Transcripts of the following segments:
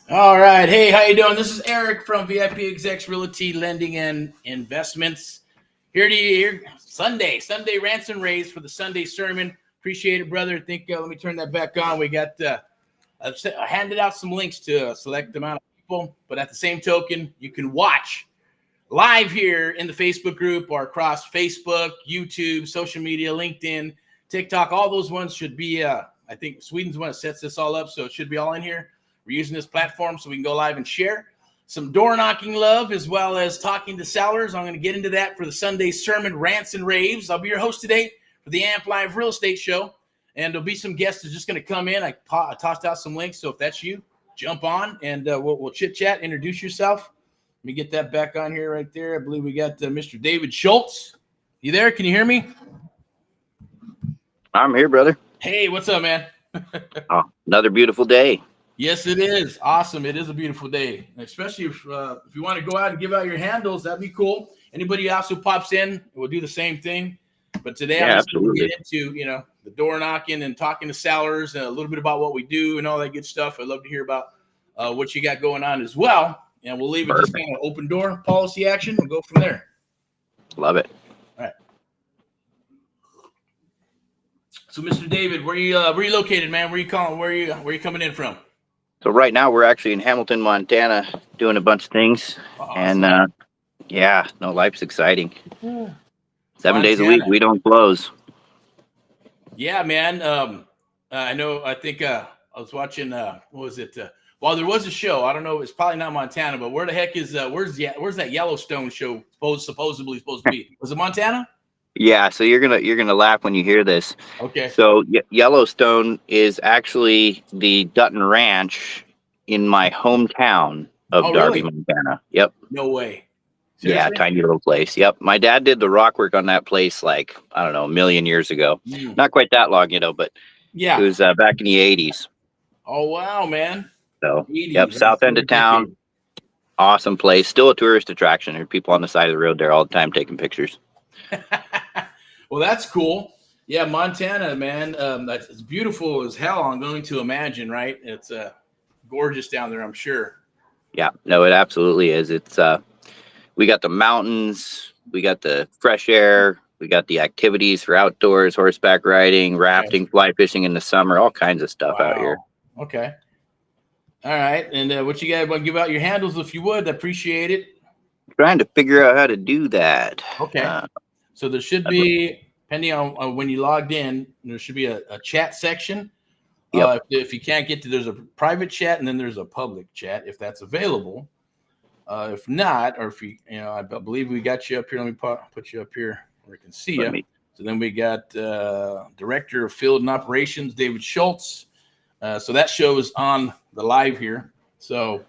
All right. Hey, how you doing? This is Erick from VIPeXecs Realty Lending and Investments. Here to you here Sunday Rants and Raves for the Sunday sermon. Appreciate it, brother. Let me turn that back on. We got I handed out some links to a select amount of people, but at the same token, you can watch live here in the Facebook group or across Facebook, YouTube, social media, LinkedIn, TikTok. All those ones should be. I think Sweden's the one that sets this all up, so it should be all in here. We're using this platform so we can go live and share some door knocking love as well as talking to sellers. I'm going to get into that for the Sunday sermon, Rants and Raves. I'll be your host today for the Amp Live Real Estate Show, and there'll be some guests that's just going to come in. I tossed out some links, so if that's you, jump on and we'll chit chat. Introduce yourself. Let me get that back on here right there. I believe we got Mr. David Schultz. You there? Can you hear me? I'm here, brother. Hey, what's up, man? Oh, another beautiful day. Yes, it is. Awesome. It is a beautiful day, especially if you want to go out and give out your handles. That'd be cool. Anybody else who pops in, we'll do the same thing. But today I'm just going to get into, the door knocking and talking to sellers and a little bit about what we do and all that good stuff. I'd love to hear about what you got going on as well. And we'll leave it just kind of open door policy action and go from there. Love it. All right. So, Mr. David, where you located, man? Where you calling? Where you coming in from? So right now we're actually in Hamilton, Montana, doing a bunch of things. Awesome. And life's exciting. 7 days a week, we don't close. Yeah, man. I think I was watching. What was it? Well, there was a show. I don't know. It's probably not Montana, but where the heck is where's that Yellowstone show supposedly supposed to be? Was it Montana? Yeah. So you're gonna laugh when you hear this. Okay. So Yellowstone is actually the Dutton Ranch in my hometown of Darby, really? Montana. Yep. No way. Seriously? Yeah, tiny little place. Yep. My dad did the rock work on that place like, I don't know, a million years ago. Not quite that long, but yeah, it was back in the 80s. Oh, wow, man. So, 80s. Yep, south end of town. Awesome place. Still a tourist attraction. There are people on the side of the road there all the time taking pictures. Well, that's cool. Yeah, Montana, man. It's beautiful as hell, I'm going to imagine, right? It's gorgeous down there, I'm sure. Yeah, no, it absolutely is. It's we got the mountains, we got the fresh air, we got the activities for outdoors, horseback riding, rafting, fly fishing in the summer, all kinds of stuff out here. Okay. All right. And what you guys want to give out your handles if you would? I appreciate it. Trying to figure out how to do that. Okay. So there should be, depending on when you logged in, there should be a chat section. Yep. If you can't get to, there's a private chat and then there's a public chat if that's available. If not, or if I believe we got you up here. Let me put you up here where I can see you. So then we got Director of Field and Operations, David Schultz. So that show is on the live here. So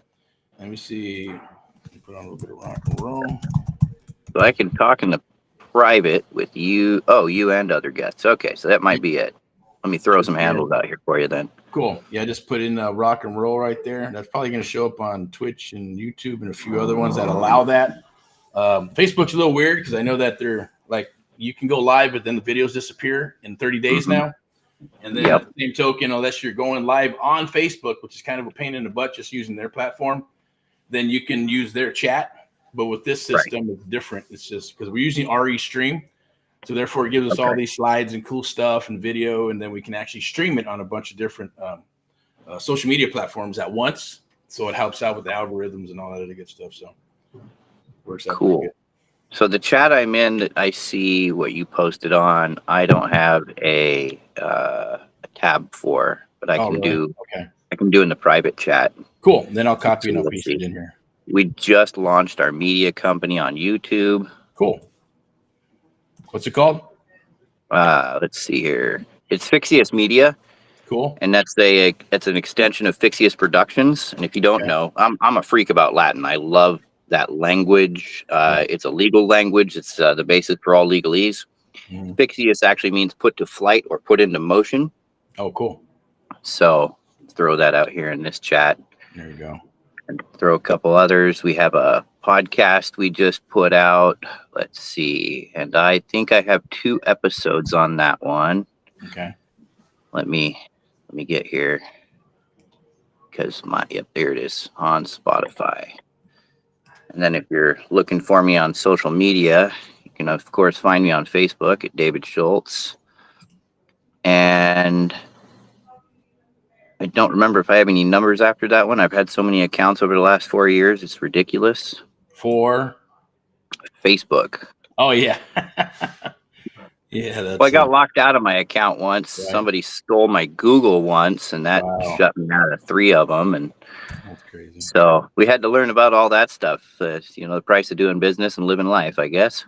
let me see. Let me put on a little bit of rock and roll. So I can talk in the private with you. Oh, you and other guests. Okay, so that might be it. Let me throw some handles out here for you then. Cool. Yeah, just put in rock and roll right there. That's probably going to show up on Twitch and YouTube and a few other ones that allow that. Facebook's a little weird because I know that they're like, you can go live, but then the videos disappear in 30 days now. And then at the same token, unless you're going live on Facebook, which is kind of a pain in the butt just using their platform, then you can use their chat. But with this system, it's different. It's just because we're using RE Stream. So therefore, it gives us all these slides and cool stuff and video, and then we can actually stream it on a bunch of different social media platforms at once. So it helps out with the algorithms and all that other good stuff. So works out pretty good. So the chat I'm in, that I see what you posted on. I don't have a tab for, but I can do. Okay. I can do in the private chat. Cool. Then I'll copy and I'll paste it in here. We just launched our media company on YouTube. Cool. What's it called? Let's see here. It's Fixius Media. Cool. And that's an extension of Fixius Productions. And if you don't know, I'm a freak about Latin. I love that language. It's a legal language. It's the basis for all legalese. Fixius actually means put to flight or put into motion. Oh, cool. So throw that out here in this chat. There you go. And throw a couple others. We have a podcast we just put out. Let's see. And I think I have 2 episodes on that one. Okay. Let me get here. because there it is on Spotify. And then if you're looking for me on social media, you can of course find me on Facebook at David Schultz. And I don't remember if I have any numbers after that one. I've had so many accounts over the last 4 years. It's ridiculous. For Facebook. Oh yeah. Yeah, that's Well, I got locked out of my account once. Right. Somebody stole my Google once, and that shut me out of 3 of them. And that's crazy. so we had to learn about all that stuff. The price of doing business and living life, I guess.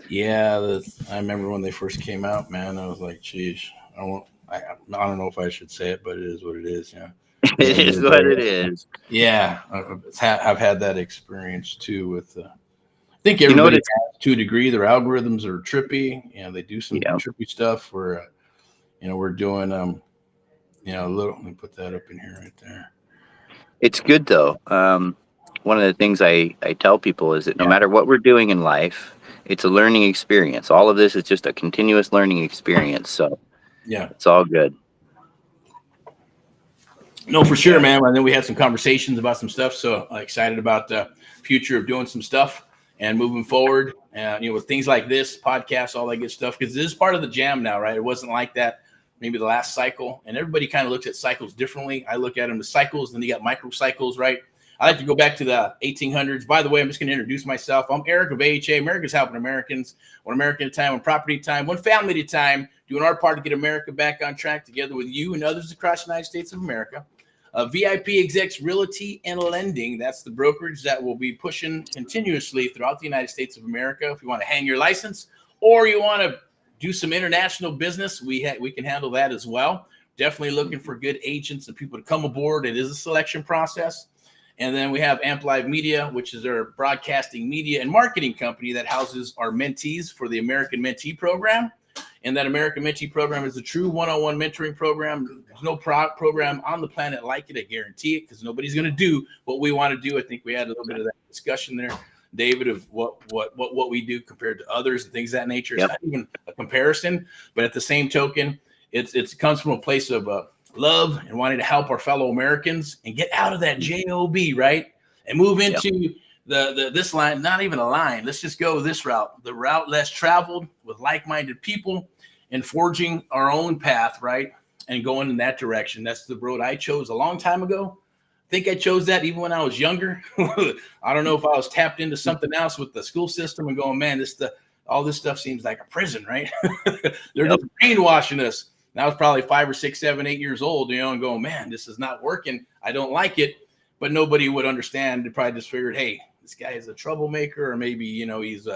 Yeah, I remember when they first came out, man. I was like, geez, I don't know if I should say it, but it is what it is. Yeah, It is what it is. Yeah, I've had that experience too with. I think everybody has to a degree. Their algorithms are trippy. They do some trippy stuff. Where, we're doing a little. Let me put that up in here right there. It's good though. One of the things I tell people is that no matter what we're doing in life, it's a learning experience. All of this is just a continuous learning experience. So yeah, it's all good. No, for sure, man. And then we had some conversations about some stuff. So excited about the future of doing some stuff and moving forward. With things like this podcast, all that good stuff, because this is part of the jam now, right? It wasn't like that maybe the last cycle, and everybody kind of looks at cycles differently. I look at them as cycles, then you got micro cycles, right? I like to go back to the 1800s. By the way, I'm just going to introduce myself. I'm Erick of AHA, America's Helping Americans, one American at a time, one property at a time, one family at a time, doing our part to get America back on track together with you and others across the United States of America. VIPeXecs Realty and Lending. That's the brokerage that will be pushing continuously throughout the United States of America. If you want to hang your license or you want to do some international business, we can handle that as well. Definitely looking for good agents and people to come aboard. It is a selection process. And then we have Amp Live Media, which is our broadcasting media and marketing company that houses our mentees for the American Mentee Program. And that American Mentee Program is a true one-on-one mentoring program. There's no program on the planet like it. I guarantee it, because nobody's going to do what we want to do. I think we had a little bit of that discussion there, David, of what we do compared to others and things of that nature. It's not even a comparison, but at the same token, it comes from a place of love and wanting to help our fellow Americans and get out of that job, right, and move into this line. Not even a line. Let's just go this route, the route less traveled, with like-minded people and forging our own path, right, and going in that direction. That's the road I chose a long time ago. I think I chose that even when I was younger. I don't know if I was tapped into something else with the school system and going, man, all this stuff seems like a prison, right? They're just brainwashing us. And I was probably 5 or 6, 7, 8 years old, and going, man, this is not working. I don't like it. But nobody would understand. They probably just figured, hey, this guy is a troublemaker, or maybe, he's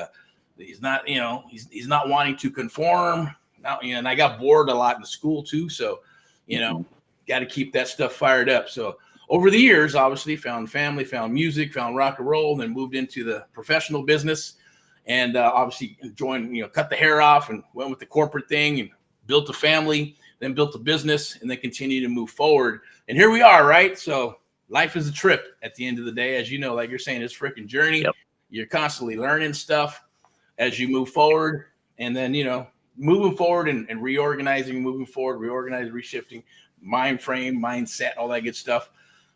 not, he's not wanting to conform. Now, and I got bored a lot in school too. So, got to keep that stuff fired up. So over the years, obviously found family, found music, found rock and roll, and then moved into the professional business, and obviously joined, cut the hair off and went with the corporate thing and built a family, then built a business, and then continue to move forward. And here we are, right? So life is a trip at the end of the day. As you know, like you're saying, it's a freaking journey. Yep. You're constantly learning stuff as you move forward. And then, moving forward and reorganizing, reorganizing, reshifting, mind frame, mindset, all that good stuff.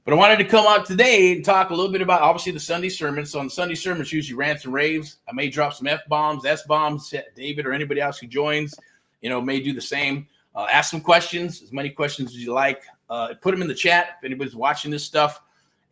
But I wanted to come out today and talk a little bit about, obviously, the Sunday sermons. So on the Sunday sermons, usually rants and raves. I may drop some F-bombs, S-bombs. David or anybody else who joins, may do the same. Ask some questions, as many questions as you like. Put them in the chat if anybody's watching this stuff.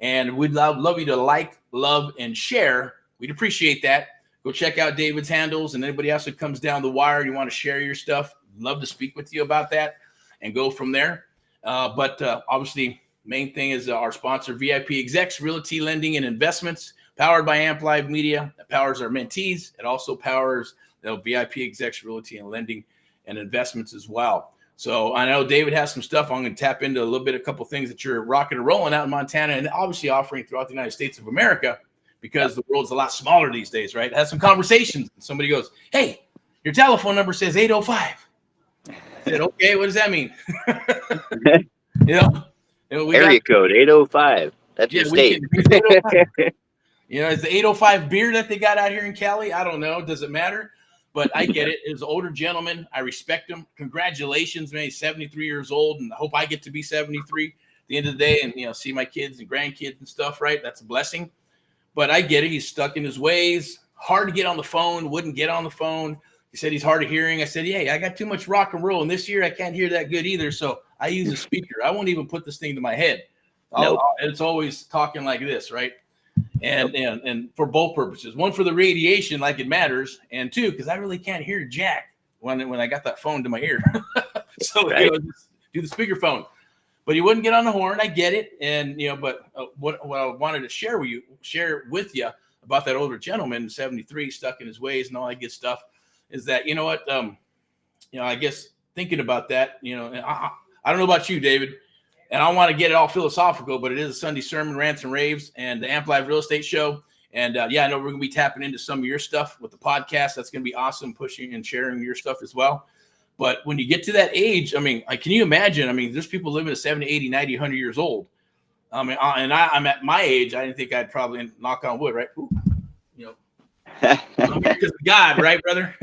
And we'd love you to like, love, and share. We'd appreciate that. Go check out David's handles, and anybody else that comes down the wire, you want to share your stuff, love to speak with you about that and go from there. But obviously, main thing is our sponsor, VIPeXecs Realty, Lending, and Investments, powered by Amp Live Media. That powers our mentees. It also powers VIPeXecs Realty and Lending and Investments as well. So I know David has some stuff. I'm going to tap into a couple things that you're rocking and rolling out in Montana, and obviously offering throughout the United States of America, because the world's a lot smaller these days, right? Have some conversations. And somebody goes, hey, your telephone number says 805. I said, okay, what does that mean? Area code 805. That's your state. It's the 805 beer that they got out here in Cali. I don't know. Does it matter? But I get it. It's an older gentleman. I respect him. Congratulations, man. He's 73 years old, and I hope I get to be 73. the end of the day and, see my kids and grandkids and stuff, right? That's a blessing. But I get it. He's stuck in his ways. Hard to get on the phone. Wouldn't get on the phone. He said he's hard of hearing. I said, yeah, I got too much rock and roll. And this year I can't hear that good either. So I use a speaker. I won't even put this thing to my head. It's always talking like this, right? And for both purposes. One, for the radiation, like it matters. And two, because I really can't hear jack when I got that phone to my ear. So just do the speakerphone. But he wouldn't get on the horn. I get it. And, but what I wanted to share with you about that older gentleman, 73, stuck in his ways and all that good stuff, is that, I guess thinking about that, I don't know about you, David, and I don't want to get it all philosophical, but it is a Sunday sermon, Rants and Raves, and the Amp Live Real Estate Show. And I know we're going to be tapping into some of your stuff with the podcast. That's going to be awesome, pushing and sharing your stuff as well. But when you get to that age, can you imagine? There's people living to 70, 80, 90, 100 years old. And I'm at my age. I didn't think I'd probably, knock on wood, right? Ooh, I'm here because of God, right, brother?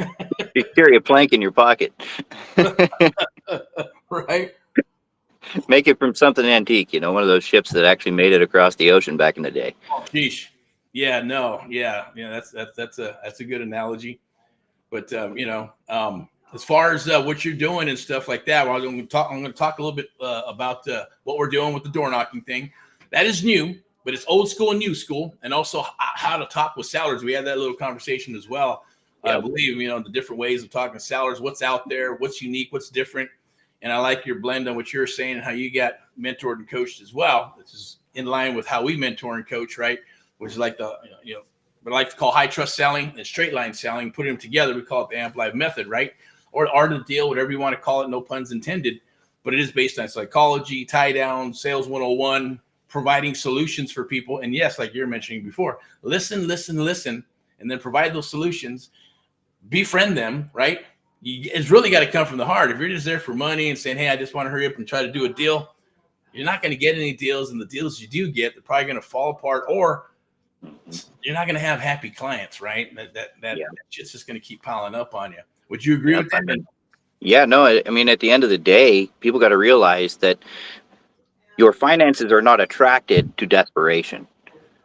You carry a plank in your pocket. Right. Make it from something antique, one of those ships that actually made it across the ocean back in the day. Oh, geez. Yeah, no. Yeah. That's a good analogy. But, as far as what you're doing and stuff like that, I'm going to talk a little bit about what we're doing with the door knocking thing. That is new, but it's old school and new school, and also how to talk with sellers. We had that little conversation as well. I believe, the different ways of talking to sellers, what's out there, what's unique, what's different. And I like your blend on what you're saying and how you got mentored and coached as well. This is in line with how we mentor and coach, right? Which is like what I like to call high trust selling and straight line selling. Put them together, we call it the Amp Live method, right? Or art of the deal, whatever you want to call it, no puns intended. But it is based on psychology, tie down, sales 101, providing solutions for people. And yes, like you're mentioning before, listen, and then provide those solutions, befriend them, right? It's really got to come from the heart. If you're just there for money and saying, hey, I just want to hurry up and try to do a deal, you're not going to get any deals. And the deals you do get, they're probably going to fall apart, or you're not going to have happy clients, right? That shit's just going to keep piling up on you. Would you agree with that? Yeah, no, at the end of the day, people got to realize that your finances are not attracted to desperation,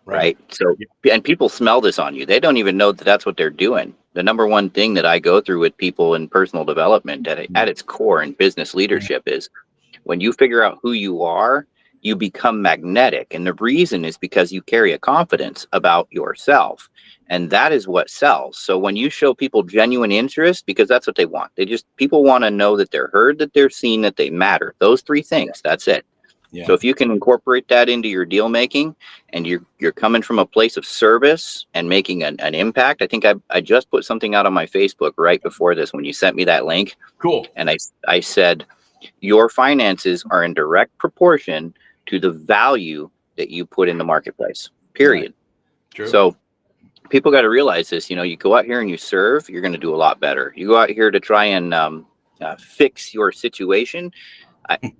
right? So, and people smell this on you. They don't even know that that's what they're doing. The number one thing that I go through with people in personal development at its core in business leadership is when you figure out who you are, you become magnetic. And the reason is because you carry a confidence about yourself. And that is what sells. So when you show people genuine interest, because that's what they want. People want to know that they're heard, that they're seen, that they matter. Those three things, that's it. Yeah. So if you can incorporate that into your deal making, and you're coming from a place of service and making an impact. I think I just put something out on my Facebook right before this when you sent me that link. Cool. And I said, your finances are in direct proportion to the value that you put in the marketplace, period. Right. True. So people got to realize this. You go out here and you serve, you're going to do a lot better. You go out here to try and fix your situation.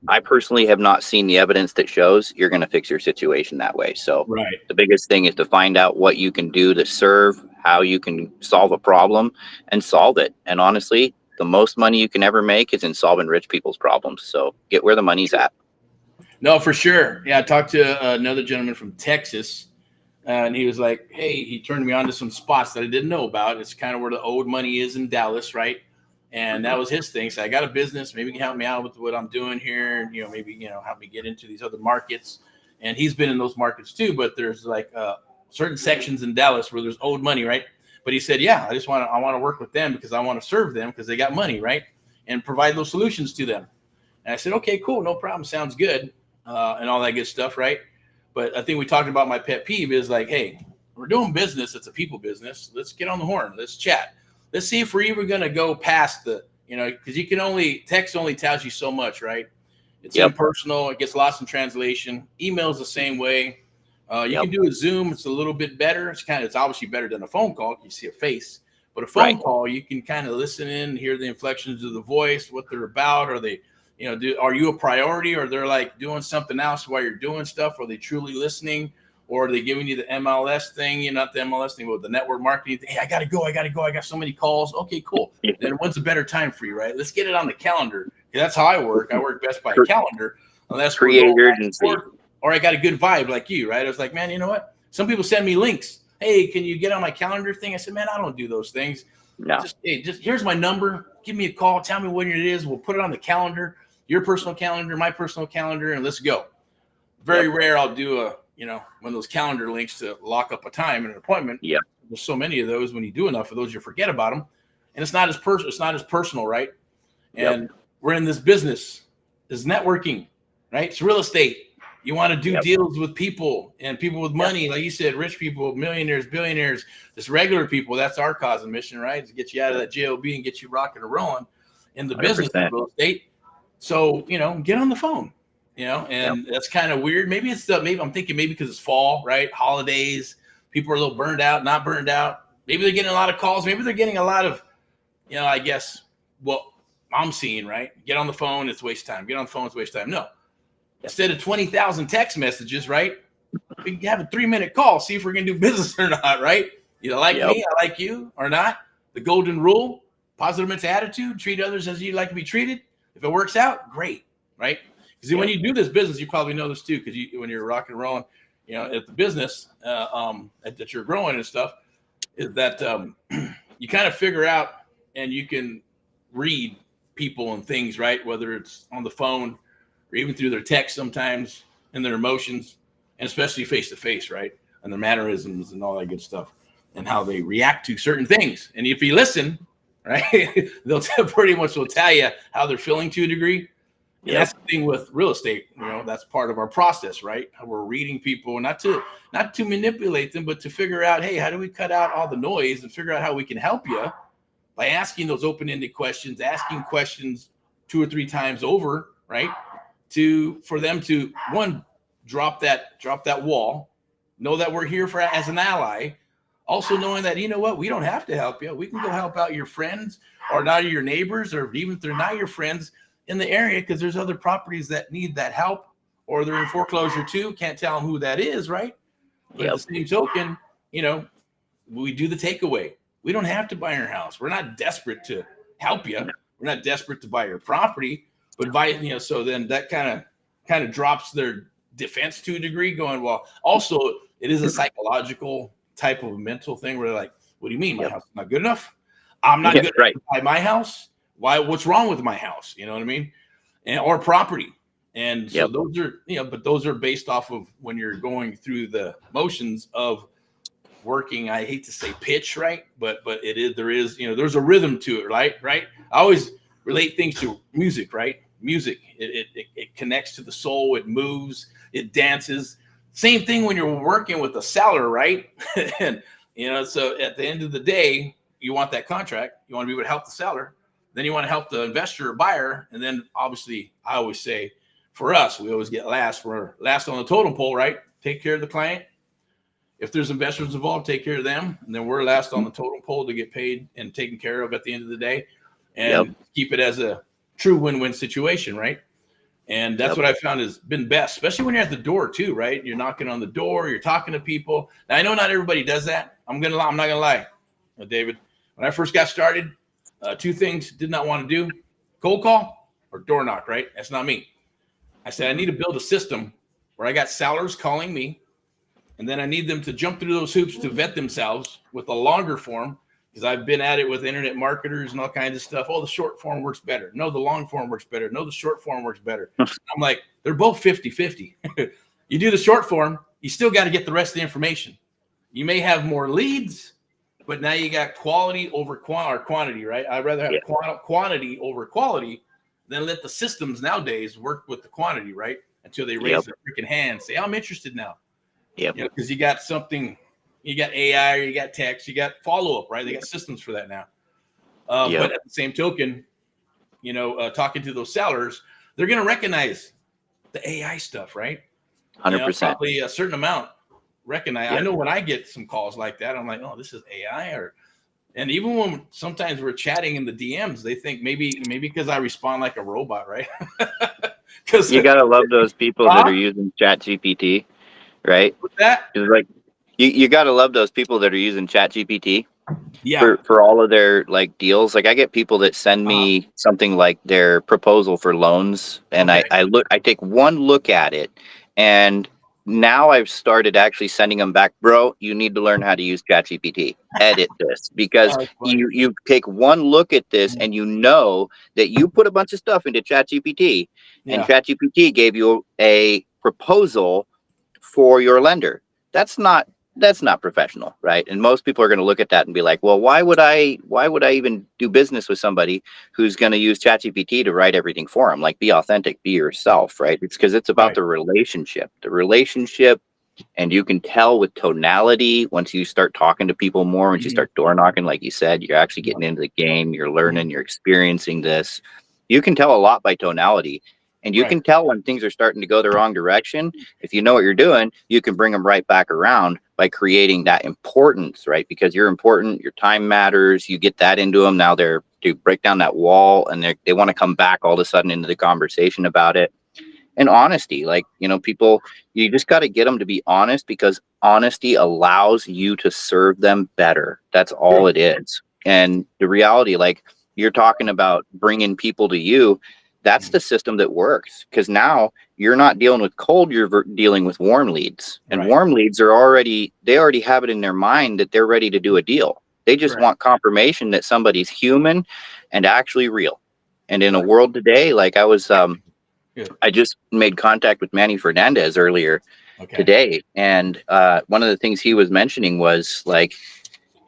I personally have not seen the evidence that shows you're going to fix your situation that way. So the biggest thing is to find out what you can do to serve, how you can solve a problem and solve it. And honestly, the most money you can ever make is in solving rich people's problems. So get where the money's at. No, for sure. Yeah, I talked to another gentleman from Texas, and he was like, hey, he turned me on to some spots that I didn't know about. It's kind of where the old money is in Dallas, right? And that was his thing. So I got a business. Maybe you can help me out with what I'm doing here. Maybe, help me get into these other markets. And he's been in those markets too. But there's like certain sections in Dallas where there's old money, right? But he said, yeah, I want to work with them because I want to serve them because they got money, right? And provide those solutions to them. And I said, okay, cool. No problem. Sounds good. And all that good stuff, right? But I think we talked about my pet peeve is like, hey, we're doing business. It's a people business. Let's get on the horn. Let's chat. Let's see if we're even going to go past because you can text only tells you so much, right? It's impersonal. It gets lost in translation. Email's the same way. You can do a Zoom. It's a little bit better. It's obviously better than a phone call. You see a face, but a phone call, you can kind of listen in, hear the inflections of the voice, what they're about. Are they, are you a priority, or they're like doing something else while you're doing stuff? Are they truly listening? Or are they giving you the MLS thing? Not the MLS thing, but the network marketing. Hey, I got to go. I got so many calls. Okay, cool. Then when's a better time for you, right? Let's get it on the calendar. That's how I work. I work best by calendar. unless create we're going back and urgency. forth, or I got a good vibe like you, right? I was like, man, you know what? Some people send me links. Hey, can you get on my calendar thing? I said, man, I don't do those things. No. Just here's my number. Give me a call. Tell me when it is. We'll put it on the calendar, your personal calendar, my personal calendar, and let's go. Very rare I'll do one of those calendar links to lock up a time and an appointment. Yep. There's so many of those. When you do enough of those, you forget about them, and it's not as personal, right? And we're in this business, is networking, right? It's real estate. You want to do deals with people and people with money, like you said, rich people, millionaires, billionaires, just regular people. That's our cause and mission, right? To get you out of that JOB and get you rocking and rolling in the 100%. Business of real estate. So, get on the phone, and that's kind of weird. Maybe I'm thinking because it's fall, right? Holidays, people are a little burned out, not burned out. Maybe they're getting a lot of calls. Maybe they're getting a lot of, I guess what I'm seeing, right? Get on the phone, it's waste time. Get on the phone, it's waste time. No. Instead of 20,000 text messages, right? We can have a 3-minute call, see if we're going to do business or not, right? You like me, I like you or not. The golden rule, positive mental attitude, treat others as you'd like to be treated. If it works out, great, right? Because when you do this business, you probably know this too, because when you're rocking and rolling, at the business that you're growing and stuff, is that you kind of figure out and you can read people and things, right? Whether it's on the phone or even through their text sometimes, and their emotions, and especially face to face, right? And their mannerisms and all that good stuff, and how they react to certain things. And if you listen, right, they'll pretty much tell you how they're feeling to a degree. And that's the thing with real estate. That's part of our process, right? How we're reading people, not to manipulate them, but to figure out, hey, how do we cut out all the noise and figure out how we can help you by asking those open-ended questions, asking questions 2 or 3 times over, right? For them to drop that wall, know that we're here as an ally, also knowing that, we don't have to help you. We can go help out your friends or not your neighbors, or even if they're not your friends in the area, because there's other properties that need that help, or they're in foreclosure too. Can't tell them who that is, right? But at the same token, we do the takeaway. We don't have to buy your house. We're not desperate to help you. We're not desperate to buy your property. But so then that kind of drops their defense to a degree, going, well, also it is a psychological type of mental thing where they're like, what do you mean my house is not good enough? I'm not good enough to buy my house. Why? What's wrong with my house? You know what I mean? Or property. And so those are, but those are based off of when you're going through the motions of working. I hate to say pitch, right? But there's a rhythm to it, right? I always relate things to music, right? Music, it connects to the soul, it moves, it dances. Same thing when you're working with a seller, right? And so at the end of the day, you want that contract, you want to be able to help the seller, then you want to help the investor or buyer, and then obviously I always say for us, we always get last. We're last on the totem pole, right? Take care of the client. If there's investors involved, take care of them, and then we're last on the totem pole to get paid and taken care of at the end of the day, and keep it as a true win-win situation, right? And that's what I found has been best, especially when you're at the door too, right? You're knocking on the door, you're talking to people. Now, I know not everybody does that. I'm not gonna lie, David. When I first got started, 2 things did not want to do: cold call or door knock, right? That's not me. I said I need to build a system where I got sellers calling me, and then I need them to jump through those hoops to vet themselves with a longer form. Because I've been at it with internet marketers and all kinds of stuff. Oh, the short form works better. No, the long form works better. No, the short form works better. I'm like, they're both 50-50. You do the short form, you still got to get the rest of the information. You may have more leads, but now you got quality over quantity, right? I'd rather have quantity over quality than let the systems nowadays work with the quantity, right? Until they raise their freaking hand, say, I'm interested now. Because you got something. You got AI, or you got text, you got follow-up, right? They got systems for that now. But at the same token, talking to those sellers, they're going to recognize the AI stuff, right? 100%. Probably a certain amount recognize. I know when I get some calls like that, I'm like, oh, this is AI. And even when sometimes we're chatting in the DMs, they think maybe because I respond like a robot, right? Because you got to love those people that are using ChatGPT, right? With that? Like, you got to love those people that are using ChatGPT, Yeah. For all of their like deals. Like I get people that send me something like their proposal for loans, and Okay. I take one look at it, and now I've started actually sending them back, bro. You need to learn how to use ChatGPT. Edit this, because Oh, that's funny. you take one look at this and you know that you put a bunch of stuff into ChatGPT, and Yeah. ChatGPT gave you a proposal for your lender. That's not professional, right? And most people are going to look at that and be like, well, why would I even do business with somebody who's going to use ChatGPT to write everything for them? Like, be authentic, be yourself, right? It's because it's about Right. the relationship. And you can tell with tonality once you start talking to people more, once you start door knocking, like you said, you're actually getting into the game, you're learning, you're experiencing this. You can tell a lot by tonality. And you Right. can tell when things are starting to go the wrong direction. If you know what you're doing, you can bring them right back around by creating that importance, right? Because you're important, your time matters. You get that into them. Now they're to break down that wall, and they want to come back all of a sudden into the conversation about it. And honesty, like, people, you just got to get them to be honest, because honesty allows you to serve them better. That's all True. it is. And the reality, like you're talking about bringing people to you, that's the system that works, because now you're not dealing with cold, you're dealing with warm leads. And Right. warm leads they already have it in their mind that they're ready to do a deal. They just Correct. want confirmation that somebody's human and actually real. And in a Right. world today, like Good. I just made contact with Manny Fernandez earlier Okay. today, and one of the things he was mentioning was like,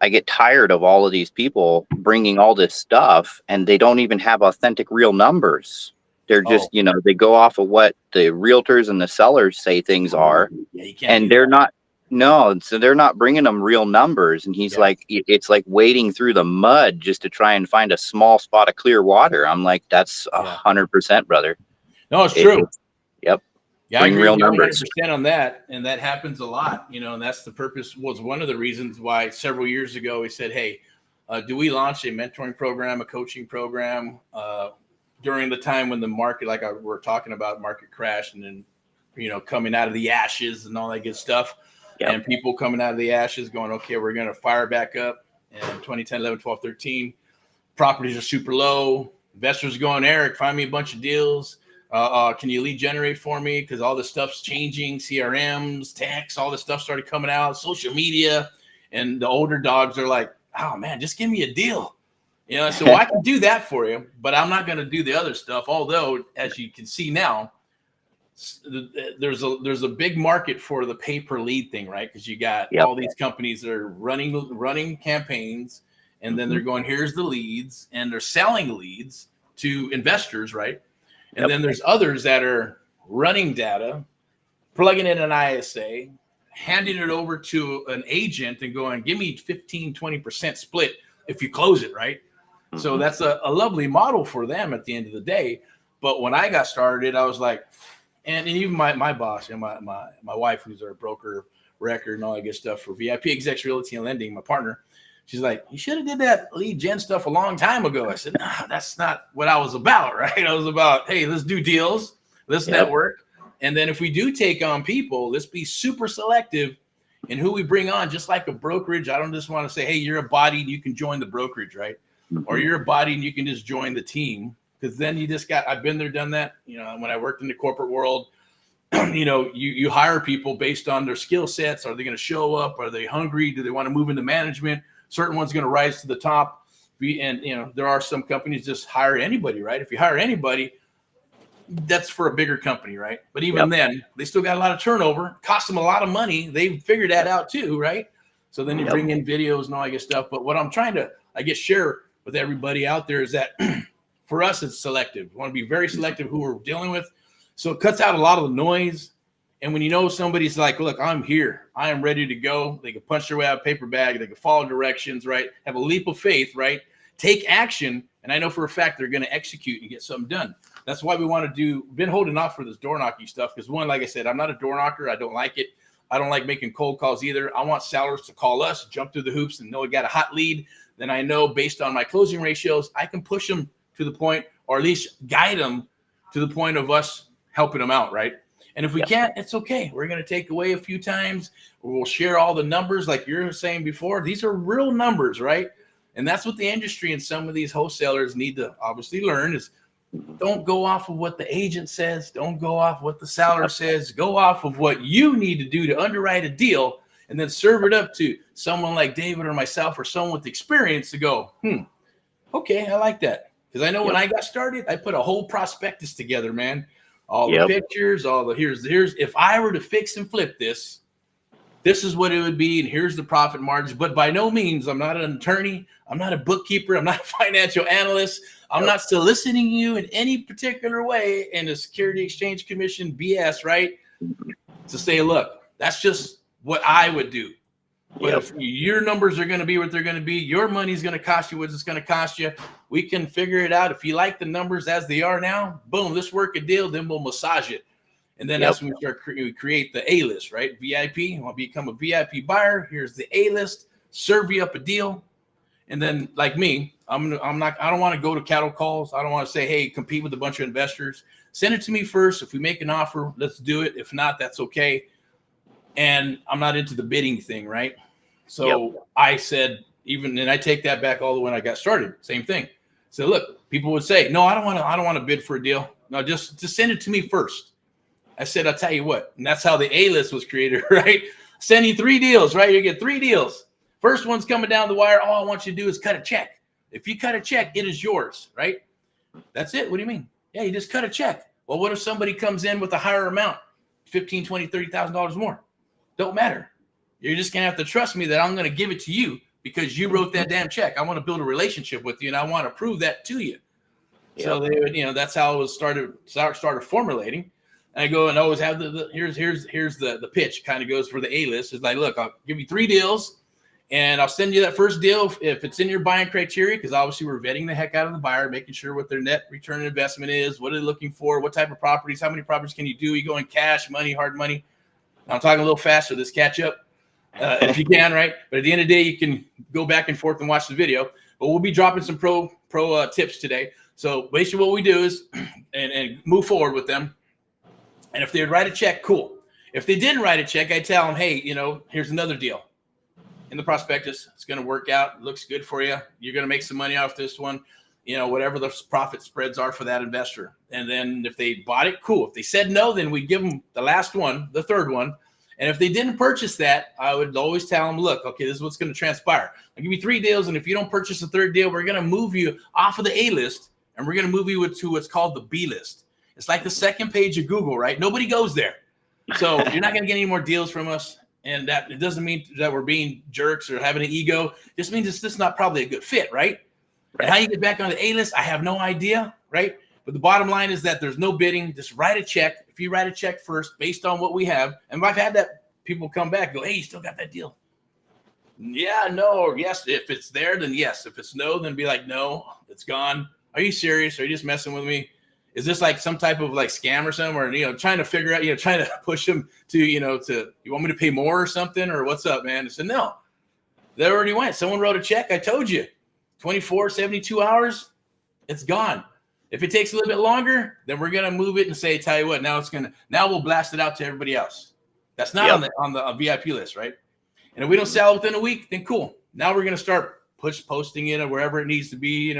I get tired of all of these people bringing all this stuff, and they don't even have authentic, real numbers. They're Oh, just, they go off of what the realtors and the sellers say things are, yeah. You can't and do that. so they're not bringing them real numbers. And he's Yeah. like, it's like wading through the mud just to try and find a small spot of clear water. I'm like, that's Yeah. 100%, brother. No, it's true. Yep. Yeah, I Bring agree real with you numbers. 100% on that. And that happens a lot, and that's the purpose, was one of the reasons why several years ago we said, hey, do we launch a mentoring program, a coaching program during the time when the market, like we're talking about, market crash, and then, coming out of the ashes and all that good stuff. Yep. And people coming out of the ashes going, okay, we're going to fire back up. And 2010, 11, 12, 13, properties are super low. Investors going, Eric, find me a bunch of deals. Can you lead generate for me? Because all this stuff's changing, CRMs, text, all this stuff started coming out, social media. And the older dogs are like, oh man, just give me a deal. So I can do that for you, but I'm not going to do the other stuff. Although, as you can see now, there's a big market for the pay per lead thing, right? Because you got Yep. all these companies that are running campaigns, and then they're going, here's the leads, and they're selling leads to investors, right? And then there's others that are running data, plugging in an ISA, handing it over to an agent and going, give me 15-20% split if you close it, right? So that's a lovely model for them at the end of the day. But when I got started, I was like, and even my boss and my wife, who's our broker record and all that good stuff for VIPeXecs Realty and Lending, my partner, she's like, you should have did that lead gen stuff a long time ago. I said, nah, that's not what I was about, right? I was about, hey, let's do deals, let's network. And then if we do take on people, let's be super selective in who we bring on, just like a brokerage. I don't just want to say, hey, you're a body and you can join the brokerage, right? Or you're a body and you can just join the team. Because then I've been there, done that. When I worked in the corporate world, you hire people based on their skill sets. Are they going to show up? Are they hungry? Do they want to move into management? Certain ones going to rise to the top. And there are some companies just hire anybody, right? If you hire anybody, that's for a bigger company, right? But even then, they still got a lot of turnover. Costs them a lot of money. They figured that out too, right? So then you bring in videos and all that good stuff. But what I'm trying to, share with everybody out there is that for us, it's selective. We want to be very selective who we're dealing with. So it cuts out a lot of the noise. And when somebody's like, look, I'm here, I am ready to go. They can punch their way out of a paper bag. They can follow directions, right? Have a leap of faith, right? Take action. And I know for a fact they're going to execute and get something done. That's why we want to been holding off for this door knocking stuff. Because one, like I said, I'm not a door knocker. I don't like it. I don't like making cold calls either. I want sellers to call us, jump through the hoops, and know we got a hot lead. Then I know based on my closing ratios, I can push them to the point, or at least guide them to the point of us helping them out, right? And if we can't, it's okay. We're going to take away a few times. We'll share all the numbers like you're saying before. These are real numbers, right? And that's what the industry and some of these wholesalers need to obviously learn is don't go off of what the agent says. Don't go off what the seller says. Go off of what you need to do to underwrite a deal and then serve it up to someone like David or myself or someone with experience to go, okay, I like that. Because I know when I got started, I put a whole prospectus together, man. All the pictures, all the here's if I were to fix and flip this is what it would be, and here's the profit margin. But by no means, I'm not an attorney, I'm not a bookkeeper, I'm not a financial analyst, I'm not soliciting you in any particular way in a Security Exchange Commission BS, right? To say, look, that's just what I would do. But if your numbers are going to be what they're going to be, your money's going to cost you what it's going to cost you. We can figure it out. If you like the numbers as they are now, boom, let's work a deal. Then we'll massage it. And then that's when we start create the A-list, right? VIP, you want to become a VIP buyer. Here's the A-list, serve you up a deal. And then like me, I don't want to go to cattle calls. I don't want to say, hey, compete with a bunch of investors. Send it to me first. If we make an offer, let's do it. If not, that's okay. And I'm not into the bidding thing, right? So I said, and I take that back all the way when I got started. Same thing. So look, people would say, no, I don't want to bid for a deal. No, just send it to me first. I said, I'll tell you what. And that's how the A-list was created, right? Send you 3 deals, right? You get 3 deals. First one's coming down the wire. All I want you to do is cut a check. If you cut a check, it is yours, right? That's it. What do you mean? Yeah, you just cut a check. Well, what if somebody comes in with a higher amount, $15,000, $20,000, $30,000 more? Don't matter. You're just going to have to trust me that I'm going to give it to you because you wrote that damn check. I want to build a relationship with you, and I want to prove that to you. So they would, that's how it was started formulating. And I go and always have here's the pitch kind of goes for the A-list. It's like, look, I'll give you 3 deals, and I'll send you that first deal if it's in your buying criteria, because obviously we're vetting the heck out of the buyer, making sure what their net return on investment is, what are they looking for, what type of properties, how many properties can you do? You go in cash, money, hard money. I'm talking a little faster. This catch up. If you can, right? But at the end of the day, you can go back and forth and watch the video. But we'll be dropping some pro tips today. So basically what we do is and move forward with them. And if they would write a check, cool. If they didn't write a check, I tell them, hey, here's another deal in the prospectus. It's going to work out. It looks good for you. You're going to make some money off this one. Whatever the profit spreads are for that investor. And then if they bought it, cool. If they said no, then we give them the last one, the third one. And if they didn't purchase that, I would always tell them, look, okay, this is what's going to transpire. I'll give you 3 deals. And if you don't purchase the third deal, we're going to move you off of the A-list and we're going to move you to what's called the B-list. It's like the second page of Google, right? Nobody goes there. So you're not going to get any more deals from us. And that it doesn't mean that we're being jerks or having an ego. It just means this is not probably a good fit, right? And how you get back on the A-list, I have no idea, right? But the bottom line is that there's no bidding. Just write a check. If you write a check first based on what we have, and I've had that people come back, go, hey, you still got that deal? Yeah, no, or yes. If it's there, then yes. If it's no, then be like, no, it's gone. Are you serious? Are you just messing with me? Is this like some type of like scam or something, or, trying to figure out, trying to push them to, you want me to pay more or something, or what's up, man? I said, no, they already went. Someone wrote a check. I told you 24, 72 hours, it's gone. If it takes a little bit longer, then we're going to move it and say, tell you what, now we'll blast it out to everybody else. That's not on the VIP list, right? And if we don't sell it within a week, then cool. Now we're going to start posting it or wherever it needs to be,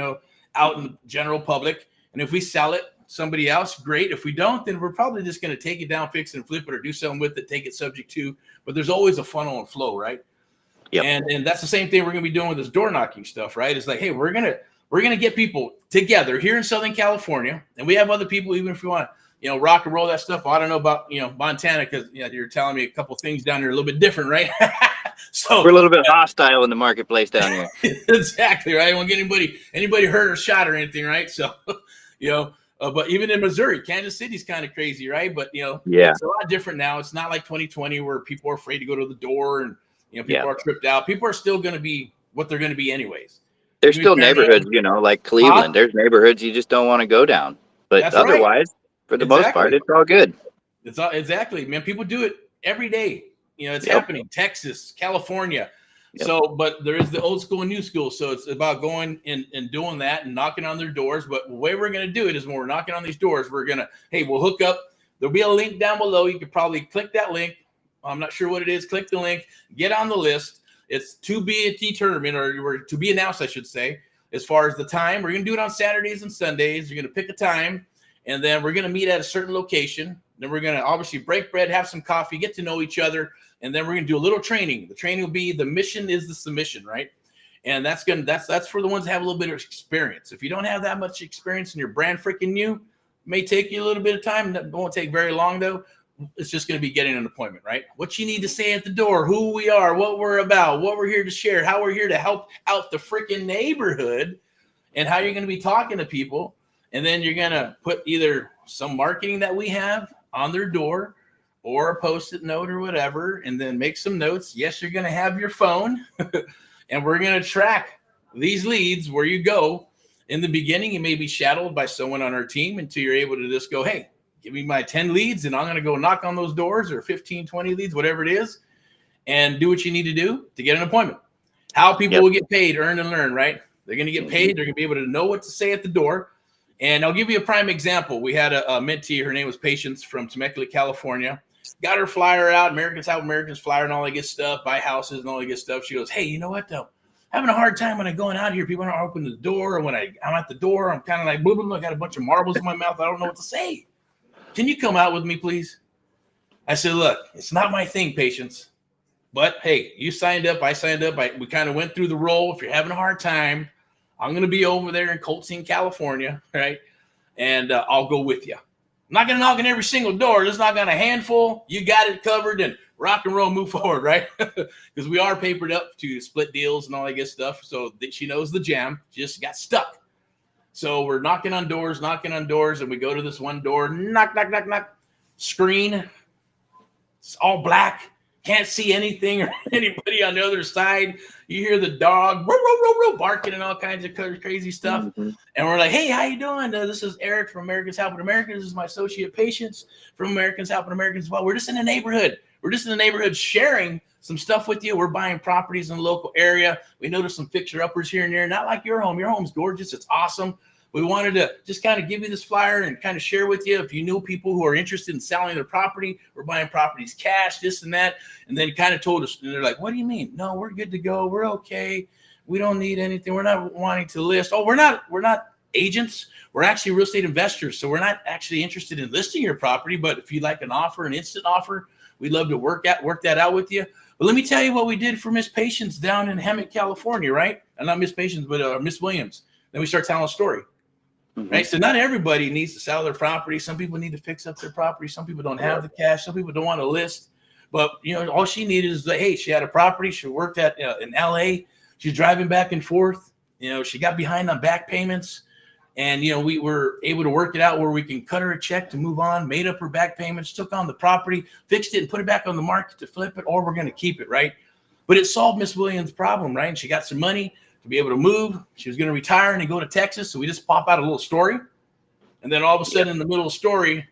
out in the general public. And if we sell it, somebody else, great. If we don't, then we're probably just going to take it down, fix it, and flip it, or do something with it, take it subject to. But there's always a funnel and flow, right? Yep. And that's the same thing we're going to be doing with this door knocking stuff, right? It's like, hey, we're gonna get people together here in Southern California, and we have other people, even if you want to, rock and roll that stuff. Well, I don't know about Montana, because you're telling me a couple things down there a little bit different, right? So we're a little bit hostile in the marketplace down here. Exactly, right. I won't get anybody hurt or shot or anything, right? So, but even in Missouri, Kansas City's kind of crazy, right? But it's a lot different now. It's not like 2020 where people are afraid to go to the door and people are tripped out. People are still going to be what they're going to be anyways. There's still neighborhoods, like Cleveland. There's neighborhoods you just don't want to go down. But that's otherwise, for the most part, it's all good. It's all exactly, man. People do it every day. It's happening. Texas, California. Yep. So, but there is the old school and new school. So it's about going and doing that and knocking on their doors. But the way we're going to do it is when we're knocking on these doors, we're going to, hey, we'll hook up There'll be a link down below. You could probably click that link. I'm not sure what it is. Click the link, get on the list. It's to be determined, or to be announced, I should say, as far as the time. We're going to do it on Saturdays and Sundays. You're going to pick a time, and then we're going to meet at a certain location. Then we're going to obviously break bread, have some coffee, get to know each other, and then we're going to do a little training. The training will be the mission is the submission, right? And that's for the ones that have a little bit of experience. If you don't have that much experience and you're brand freaking new, it may take you a little bit of time. It won't take very long, though. It's just going to be getting an appointment, right? What you need to say at the door, who we are, what we're about, what we're here to share, how we're here to help out the freaking neighborhood, and how you're going to be talking to people. And then you're going to put either some marketing that we have on their door or a Post-it note or whatever, and then make some notes. Yes, you're going to have your phone, and we're going to track these leads where you go. In the beginning, you may be shadowed by someone on our team until you're able to just go, hey, give me my 10 leads, and I'm going to go knock on those doors, or 15, 20 leads, whatever it is, and do what you need to do to get an appointment. How people will get paid, earn and learn, right? They're going to get paid. They're going to be able to know what to say at the door. And I'll give you a prime example. We had a mentee. Her name was Patience from Temecula, California. Got her flyer out, Americans Help Americans flyer and all that good stuff, buy houses and all that good stuff. She goes, hey, you know what, though? Having a hard time when I'm going out here. People aren't opening the door. Or when I'm at the door, I'm kind of like, blah, blah, blah. I got a bunch of marbles in my mouth. I don't know what to say. Can you come out with me, please? I said, look, it's not my thing, Patience. But, hey, you signed up. I signed up. We kind of went through the role. If you're having a hard time, I'm going to be over there in Colton, California, right? And I'll go with you. I'm not going to knock on every single door. Just knock on a handful. You got it covered, and rock and roll, move forward, right? Because we are papered up to split deals and all that good stuff. So she knows the jam. She just got stuck. So we're knocking on doors, and we go to this one door, knock, knock, knock, knock, screen. It's all black. Can't see anything or anybody on the other side. You hear the dog barking and all kinds of crazy stuff. Mm-hmm. And we're like, hey, how you doing? This is Eric from Americans Helping Americans. This is my associate Patience from Americans Helping Americans as well. We're just in the neighborhood. Sharing some stuff with you. We're buying properties in the local area. We noticed some fixer-uppers here and there. Not like your home. Your home's gorgeous. It's awesome. We wanted to just kind of give you this flyer and kind of share with you if you knew people who are interested in selling their property. We're buying properties cash, this and that. And then kind of told us, and they're like, what do you mean? No, we're good to go. We're okay. We don't need anything. We're not wanting to list. Oh, we're not agents. We're actually real estate investors. So we're not actually interested in listing your property. But if you'd like an offer, an instant offer, we'd love to work that out with you. But let me tell you what we did for Miss Patience down in Hemet, California, right? And not Miss Patience, but Miss Williams. Then we start telling a story. Mm-hmm. Right. So not everybody needs to sell their property. Some people need to fix up their property. Some people don't have the cash. Some people don't want to list. But, all she needed is hey, she had a property. She worked in LA. She's driving back and forth. She got behind on back payments. And, we were able to work it out where we can cut her a check to move on, made up her back payments, took on the property, fixed it and put it back on the market to flip it, or we're going to keep it. Right. But it solved Miss Williams' problem. Right. And she got some money to be able to move. She was going to retire and go to Texas. So we just pop out a little story. And then all of a sudden in the middle of the story,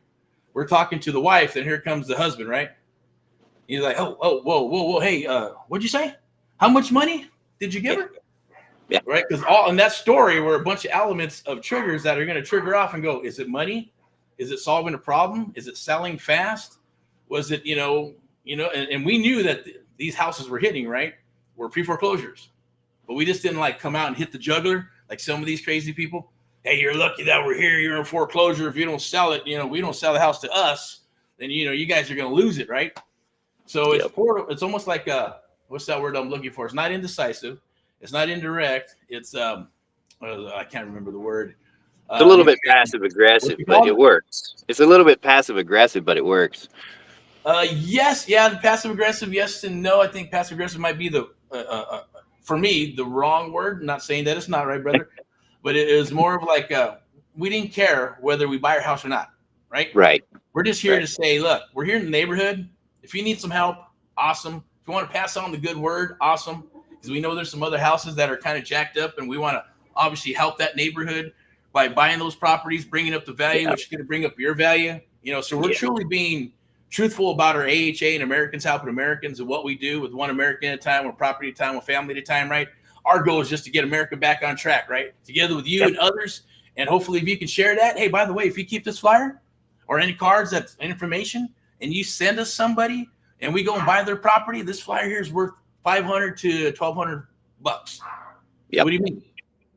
we're talking to the wife, and here comes the husband, right? He's like, whoa. Hey, what'd you say? How much money did you give her? Yeah. Right. Because all in that story were a bunch of elements of triggers that are going to trigger off and go, is it money? Is it solving a problem? Is it selling fast? Was it, and we knew that these houses were hitting, right? Were pre-foreclosures. But we just didn't come out and hit the juggler like some of these crazy people. Hey, you're lucky that we're here. You're in foreclosure. If you don't sell it, we don't sell the house to us, then, you guys are going to lose it, right? So it's almost like what's that word I'm looking for? It's not indecisive. It's not indirect. It's I can't remember the word. It's a little bit passive aggressive, but it works. It's a little bit passive aggressive, but it works. Yes, yeah, the passive aggressive, yes and no. I think passive aggressive might be the for me, the wrong word. I'm not saying that it's not, right, brother? But it is more of like we didn't care whether we buy our house or not, right? Right. We're just here to say, look, we're here in the neighborhood. If you need some help, awesome. If you want to pass on the good word, awesome. Because we know there's some other houses that are kind of jacked up, and we want to obviously help that neighborhood by buying those properties, bringing up the value, which is going to bring up your value. So we're truly being truthful about our AHA and Americans Helping Americans and what we do with one American at a time, one property at a time, one family at a time, right? Our goal is just to get America back on track, right? Together with you and others. And hopefully if you can share that, hey, by the way, if you keep this flyer or any cards, that's information, and you send us somebody and we go and buy their property, this flyer here is worth $500 to $1,200. Yep. What do you mean?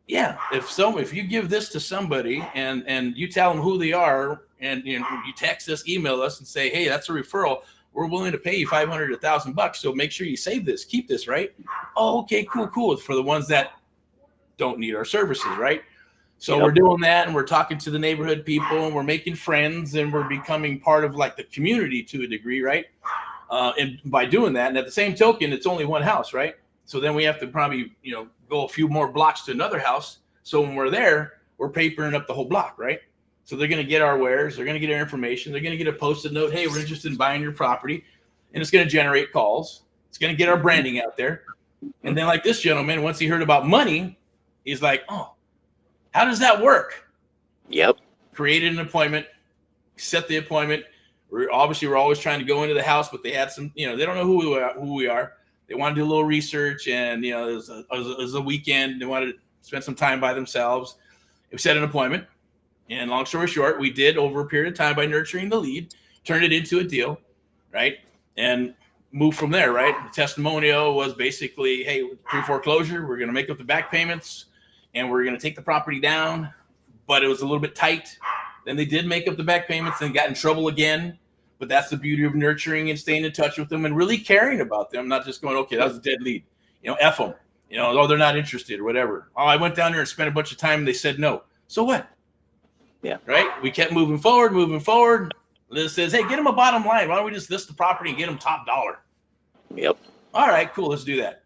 Yeah, if you give this to somebody and you tell them who they are, and you text us, email us, and say, hey, that's a referral, we're willing to pay you $500 to $1,000. So make sure you save this, keep this, right? Oh, okay, cool. It's for the ones that don't need our services, right? So we're doing that, and we're talking to the neighborhood people, and we're making friends, and we're becoming part of like the community to a degree, right? And by doing that, and at the same token, it's only one house, right? So then we have to probably, go a few more blocks to another house. So when we're there, we're papering up the whole block, right? So they're going to get our wares, they're going to get our information, they're going to get a posted note, hey, we're interested in buying your property, and it's going to generate calls. It's going to get our branding out there. And then like this gentleman, once he heard about money, he's like, oh, how does that work? Yep. Created an appointment, set the appointment. We're always trying to go into the house, but they had some, they don't know who we are. They want to do a little research, and it was a weekend. They wanted to spend some time by themselves. We set an appointment, and long story short, we did over a period of time by nurturing the lead, turned it into a deal, right? And moved from there, right? The testimonial was basically, hey, pre-foreclosure, we're going to make up the back payments, and we're going to take the property down, but it was a little bit tight. Then they did make up the back payments and got in trouble again. But that's the beauty of nurturing and staying in touch with them and really caring about them, not just going, okay, that was a dead lead. F them. Oh, they're not interested or whatever. Oh, I went down there and spent a bunch of time and they said no. So what? Yeah. Right? We kept moving forward. Liz says, hey, get them a bottom line. Why don't we just list the property and get them top dollar? Yep. All right, cool. Let's do that.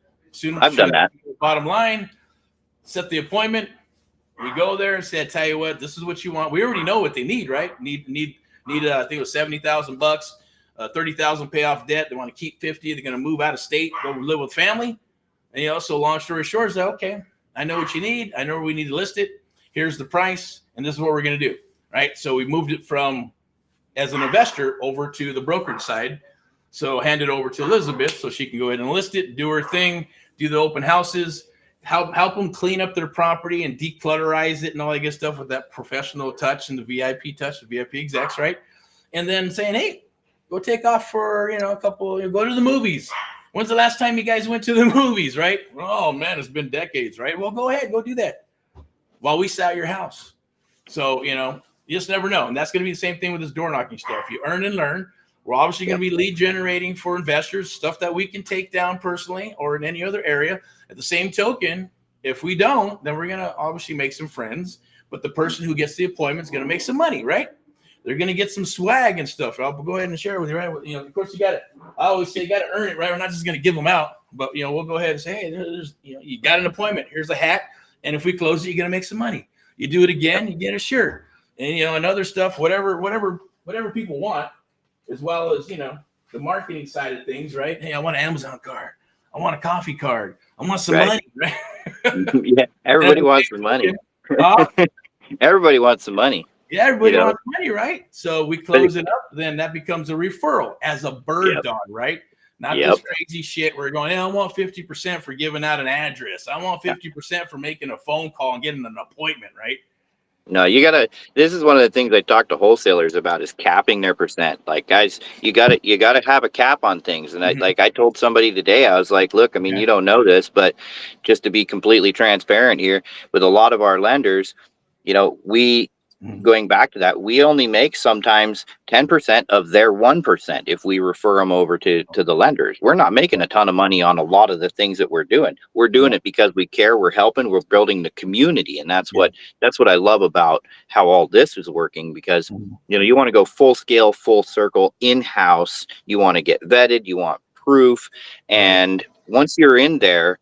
I've done that. Bottom line, set the appointment. We go there and said, tell you what, this is what you want. We already know what they need, right? Need I think it was $70,000, $30,000 pay off debt. They want to keep 50. They're going to move out of state, go live with family. And so long story short is that, okay, I know what you need. I know where we need to list it. Here's the price, and this is what we're going to do, right? So we moved it from as an investor over to the brokerage side. So hand it over to Elizabeth so she can go ahead and list it, do her thing, do the open houses, help them clean up their property and declutterize it and all that good stuff with that professional touch and the VIP touch, the VIP execs, right? And then saying, hey, go take off for, a couple, go to the movies. When's the last time you guys went to the movies, right? Oh, man, it's been decades, right? Well, go ahead, go do that while we sell your house. So, you just never know. And that's going to be the same thing with this door knocking stuff. You earn and learn. We're obviously going to be lead generating for investors, stuff that we can take down personally or in any other area. At the same token, if we don't, then we're going to obviously make some friends. But the person who gets the appointment is going to make some money, right? They're going to get some swag and stuff. I'll go ahead and share it with you, right? Of course, you got to. I always say you got to earn it, right? We're not just going to give them out, but we'll go ahead and say, hey, there's, you got an appointment. Here's a hat, and if we close it, you're going to make some money. You do it again, you get a shirt, and and other stuff, whatever people want, as well as the marketing side of things, right? Hey, I want an Amazon card. I want a coffee card. I want some money, right? Yeah, everybody wants some money. Everybody wants some money. Yeah, everybody wants money, right? So we close it up, then that becomes a referral as a bird dog, right? Not this crazy shit where we're going, hey, I want 50% for giving out an address. I want 50% for making a phone call and getting an appointment, right? No, this is one of the things I talk to wholesalers about is capping their percent. Like, guys, you gotta have a cap on things. And I told somebody today, I was like, look, I mean, you don't know this, but just to be completely transparent here with a lot of our lenders, going back to that, we only make sometimes 10% of their 1% if we refer them over to the lenders. We're not making a ton of money on a lot of the things that we're doing. We're doing it because we care, we're helping, we're building the community. And that's what I love about how all this is working, because you want to go full scale, full circle, in-house, you want to get vetted, you want proof. And once you're in there,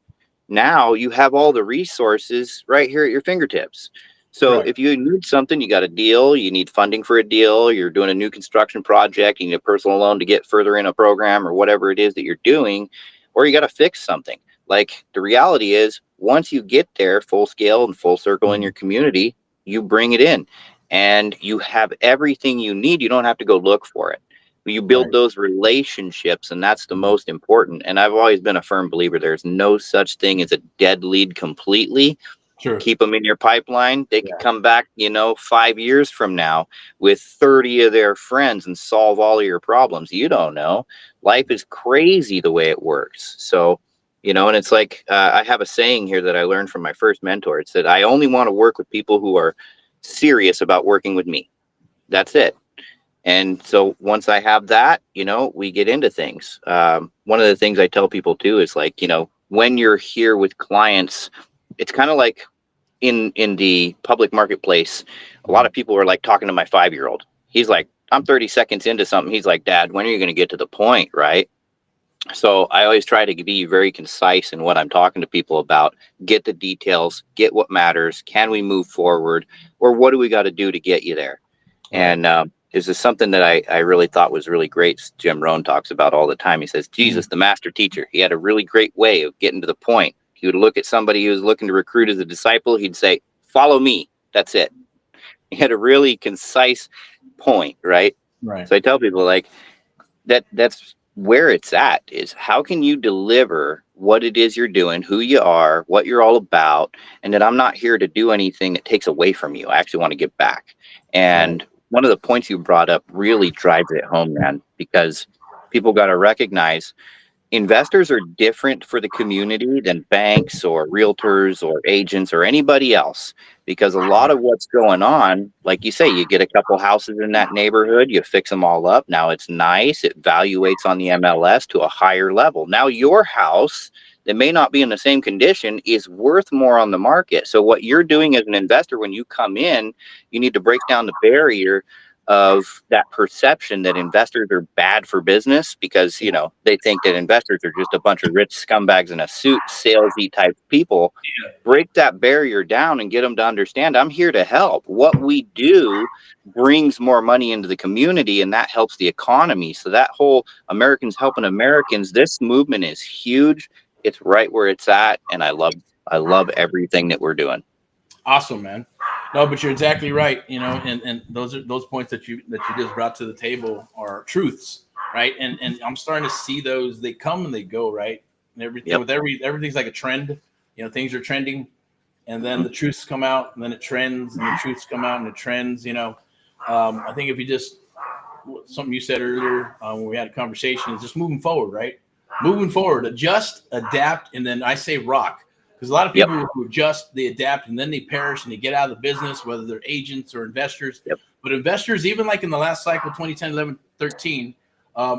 now you have all the resources right here at your fingertips. So if you need something, you got a deal, you need funding for a deal, you're doing a new construction project, you need a personal loan to get further in a program or whatever it is that you're doing, or you got to fix something. Like, the reality is, once you get there full scale and full circle in your community, you bring it in and you have everything you need. You don't have to go look for it. You build those relationships, and that's the most important. And I've always been a firm believer there's no such thing as a dead lead completely. Sure. Keep them in your pipeline. They could Yeah. come back, 5 years from now with 30 of their friends and solve all of your problems. You don't know. Life is crazy the way it works. So, and it's like, I have a saying here that I learned from my first mentor. It said, I only want to work with people who are serious about working with me. That's it. And so once I have that, we get into things. One of the things I tell people too is like, when you're here with clients, it's kind of like in the public marketplace, a lot of people are like talking to my 5-year-old. He's like, I'm 30 seconds into something. He's like, Dad, when are you going to get to the point? Right. So I always try to be very concise in what I'm talking to people about. Get the details, get what matters. Can we move forward? Or what do we got to do to get you there? Right. And this is something that I really thought was really great. Jim Rohn talks about all the time. He says, Jesus, the master teacher, he had a really great way of getting to the point. He would look at somebody who was looking to recruit as a disciple. He'd say, follow me. That's it. He had a really concise point, right? Right. So I tell people like that's where it's at, is how can you deliver what it is you're doing, who you are, what you're all about, and that I'm not here to do anything that takes away from you. I actually want to give back. And one of the points you brought up really drives it home, man, because people got to recognize investors are different for the community than banks or realtors or agents or anybody else, because a lot of what's going on, like you say, you get a couple houses in that neighborhood, you fix them all up. Now it's nice. It valuates on the MLS to a higher level. Now your house that may not be in the same condition is worth more on the market. So what you're doing as an investor, when you come in, you need to break down the barrier of that perception that investors are bad for business, because they think that investors are just a bunch of rich scumbags in a suit, salesy type people. Break that barrier down and get them to understand I'm here to help. What we do brings more money into the community, and that helps the economy. So that whole Americans helping Americans, this movement is huge. It's right where it's at, and I love everything that we're doing. Awesome, man. No, but you're exactly right. And those points that you just brought to the table are truths, right? And I'm starting to see those. They come and they go, right? And everything everything's like a trend. Things are trending, and then the truths come out, and then it trends, and the truths come out, and it trends. I think if you just something you said earlier when we had a conversation is just moving forward, right? Moving forward, adjust, adapt, and then I say rock. Because a lot of people who adjust, they adapt, and then they perish and they get out of the business, whether they're agents or investors. But investors, even like in the last cycle, 2010, 11, 13,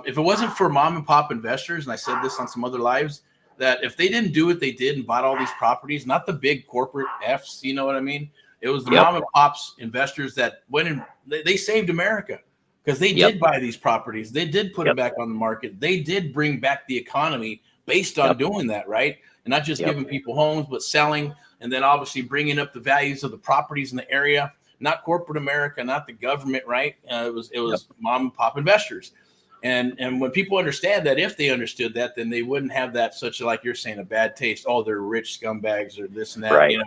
if it wasn't for mom and pop investors, and I said this on some other lives, that if they didn't do what they did and bought all these properties, not the big corporate Fs, you know what I mean? It was the mom and pops investors that went and they saved America, because they did buy these properties. They did put them back on the market. They did bring back the economy based on doing that, right? And not just giving people homes, but selling, and then obviously bringing up the values of the properties in the area. Not corporate America, not the government, right? It was mom and pop investors. And when people understand that, if they understood that, then they wouldn't have that such, like you're saying, a bad taste. Oh, they're rich scumbags or this and that. Right.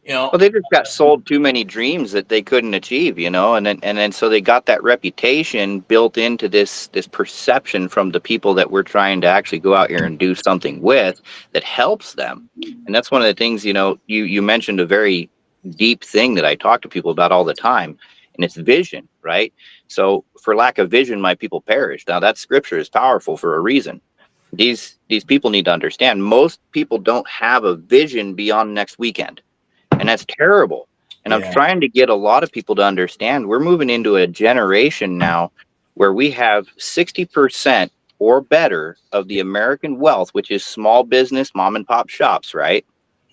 Well, they just got sold too many dreams that they couldn't achieve, and then so they got that reputation built into this perception from the people that we're trying to actually go out here and do something with that helps them. And that's one of the things, you mentioned a very deep thing that I talk to people about all the time, and it's vision, right? So for lack of vision, my people perish. Now that scripture is powerful for a reason. These people need to understand most people don't have a vision beyond next weekend. And that's terrible. And I'm trying to get a lot of people to understand we're moving into a generation now where we have 60% or better of the American wealth, which is small business, mom and pop shops, right?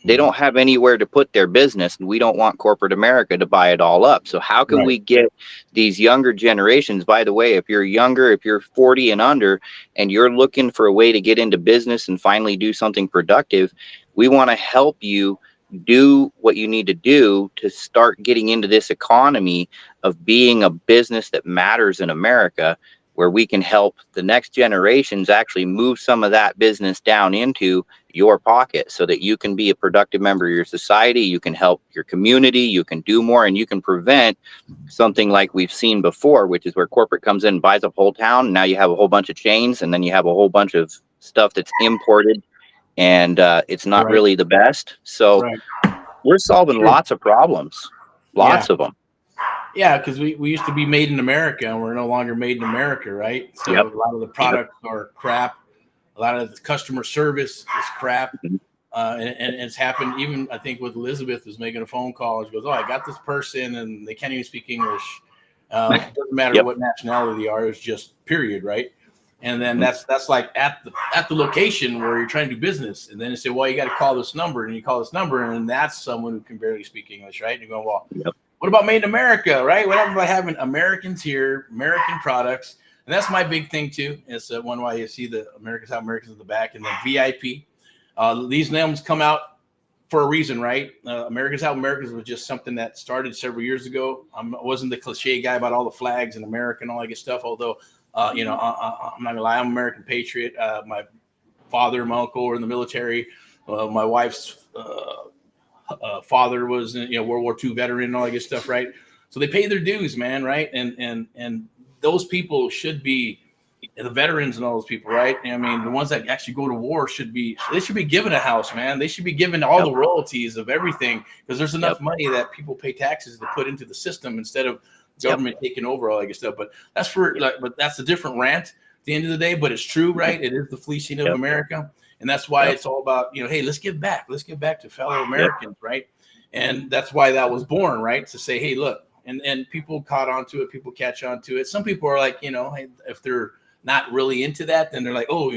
They don't have anywhere to put their business, and we don't want corporate America to buy it all up. So how can we get these younger generations? By the way, if you're younger, if you're 40 and under, and you're looking for a way to get into business and finally do something productive, we want to help you do what you need to do to start getting into this economy of being a business that matters in America, where we can help the next generations actually move some of that business down into your pocket so that you can be a productive member of your society, you can help your community, you can do more, and you can prevent something like we've seen before, which is where corporate comes in and buys up whole town. And now you have a whole bunch of chains, and then you have a whole bunch of stuff that's imported, and it's not really the best. So we're solving lots of problems, Yeah. lots of them. Yeah, because we used to be made in America, and we're no longer made in America, right? So a lot of the products are crap. A lot of the customer service is crap. And it's happened even, I think, with Elizabeth was making a phone call. She goes, "Oh, I got this person, and they can't even speak English. It doesn't matter what nationality they are. It's just period, right?" And then that's like at the location where you're trying to do business. And then they say, "Well, you got to call this number," and you call this number, and that's someone who can barely speak English, right? And you're going, "Well, what about made in America, right? What happens by having Americans here, American products?" And that's my big thing too. It's one why you see the Americans How Americans in the back, and then VIP. These names come out for a reason, right? Americans How Americans was just something that started several years ago. I wasn't the cliche guy about all the flags and America and all that good stuff. Although, I'm not gonna lie, I'm an American patriot. My father and my uncle were in the military. My wife's father was, World War II veteran and all that good stuff, right? So they pay their dues, man, right? And those people should be the veterans and all those people, right? I mean, the ones that actually go to war should be given a house, man. They should be given all the royalties of everything, because there's enough money that people pay taxes to put into the system instead of government taking over all that good stuff. But that's a different rant at the end of the day. But it's true, right? It is the fleecing of America. And that's why it's all about, hey, let's give back. Let's give back to fellow Americans, right? And that's why that was born, right? To say, hey, look, and people caught on to it. People catch on to it. Some people are like, hey, if they're not really into that, then they're like, oh,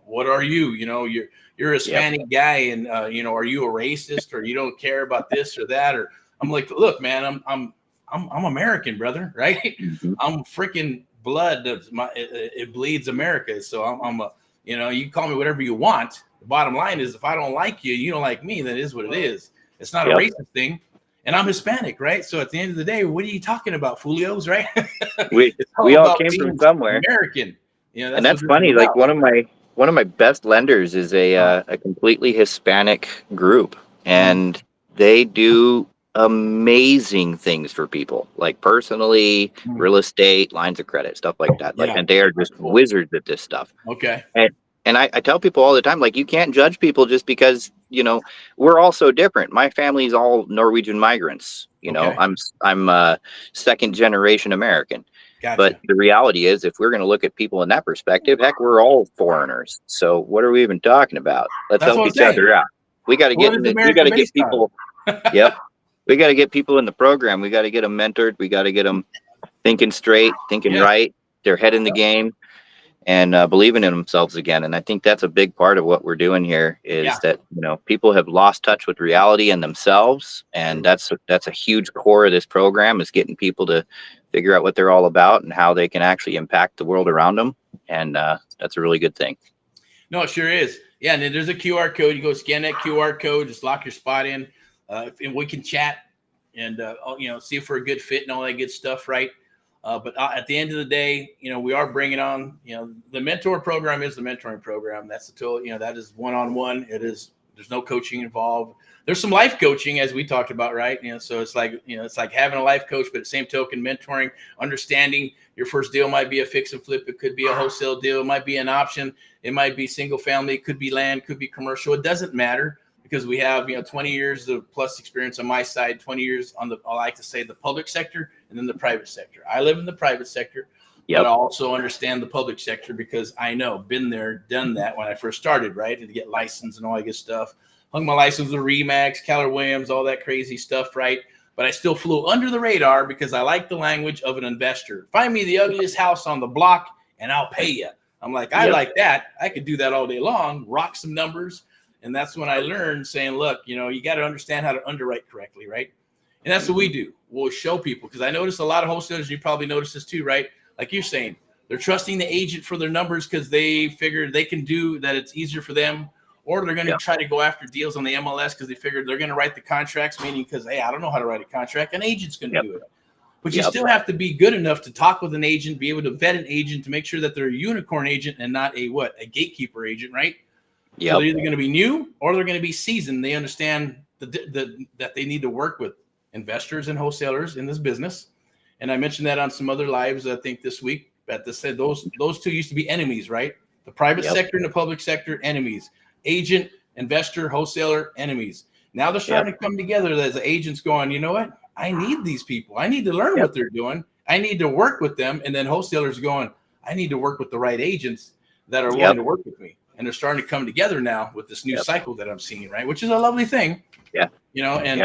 what are you? You're a Hispanic guy, and are you a racist, or you don't care about this or that? Or I'm like, look, man, I'm American, brother, right? I'm freaking blood. It bleeds America. So I'm a, you call me whatever you want. The bottom line is, if I don't like you, you don't like me, then it is what it is. It's not a racist thing. And I'm Hispanic, right? So at the end of the day, what are you talking about, Folios, right? we all came from somewhere. American. And that's funny. Like one of my best lenders is a completely Hispanic group, and they do amazing things for people, like personally, real estate, lines of credit, stuff like that. Like, and they are just wizards at this stuff. Okay. And I tell people all the time, like, you can't judge people just because, we're all so different. My family's all Norwegian migrants. I'm second generation American. Gotcha. But the reality is, if we're going to look at people in that perspective, heck, we're all foreigners. So what are we even talking about? Let's help each other out. We got to get people. We got to get people in the program. We got to get them mentored. We got to get them thinking straight, thinking right, their head in the game, and believing in themselves again. And I think that's a big part of what we're doing here is that, people have lost touch with reality and themselves. And that's a huge core of this program, is getting people to figure out what they're all about and how they can actually impact the world around them. And that's a really good thing. No, it sure is. Yeah. And then there's a QR code. You go scan that QR code, just lock your spot in, and we can chat and, see if we're a good fit and all that good stuff. Right. But at the end of the day, we are bringing on, the mentor program is the mentoring program. That's the tool, that is one-on-one. There's no coaching involved. There's some life coaching, as we talked about, right? So it's like, it's like having a life coach, but at the same token, mentoring, understanding your first deal might be a fix and flip. It could be a wholesale deal. It might be an option. It might be single family. It could be land, could be commercial. It doesn't matter, because we have, 20 years of plus experience on my side, 20 years on I like to say the public sector, and then the private sector. I live in the private sector, but I also understand the public sector, because I been there, done that when I first started, right? And to get licensed and all that good stuff. Hung my license with Remax, Keller Williams, all that crazy stuff, right? But I still flew under the radar because I like the language of an investor. Find me the ugliest house on the block and I'll pay you. I'm like, I like that. I could do that all day long, rock some numbers. And that's when I learned saying, look, you got to understand how to underwrite correctly, right? And that's what we do. We'll show people, because I notice a lot of wholesalers, you probably notice this too, right? Like you're saying, they're trusting the agent for their numbers because they figure they can do that. It's easier for them. Or they're going to try to go after deals on the MLS because they figured they're going to write the contracts, meaning because, hey, I don't know how to write a contract. An agent's going to do it. But you still have to be good enough to talk with an agent, be able to vet an agent to make sure that they're a unicorn agent and not a gatekeeper agent, right? So they're either going to be new or they're going to be seasoned. They understand that they need to work with investors and wholesalers in this business. And I mentioned that on some other lives, I think this week, that said those two used to be enemies, right? The private sector and the public sector, enemies. Agent, investor, wholesaler, enemies. Now they're starting to come together as agents going, you know what? I need these people. I need to learn what they're doing. I need to work with them. And then wholesalers going, I need to work with the right agents that are willing to work with me. And they're starting to come together now with this new cycle that I'm seeing, right? Which is a lovely thing. Yeah. You know, and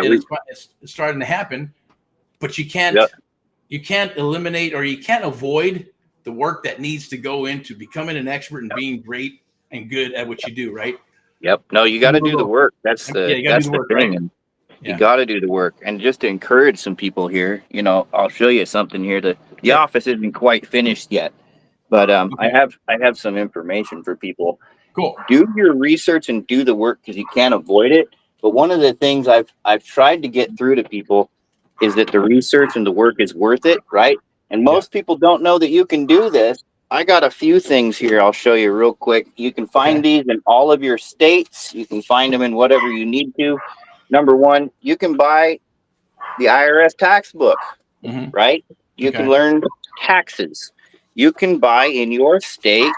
it's starting to happen, but you can't eliminate, or you can't avoid the work that needs to go into becoming an expert and being great and good at what you do, right? Yep. No, you got to do the work. That's the thing. Right? And you got to do the work. And just to encourage some people here, you know, I'll show you something here. The office isn't quite finished yet, but I have some information for people. Cool. Do your research and do the work, because you can't avoid it. But one of the things I've tried to get through to people is that the research and the work is worth it, right? And most people don't know that you can do this. I got a few things here I'll show you real quick. You can find these in all of your states. You can find them in whatever you need to. Number one, you can buy the IRS tax book, right? You can learn taxes. You can buy in your state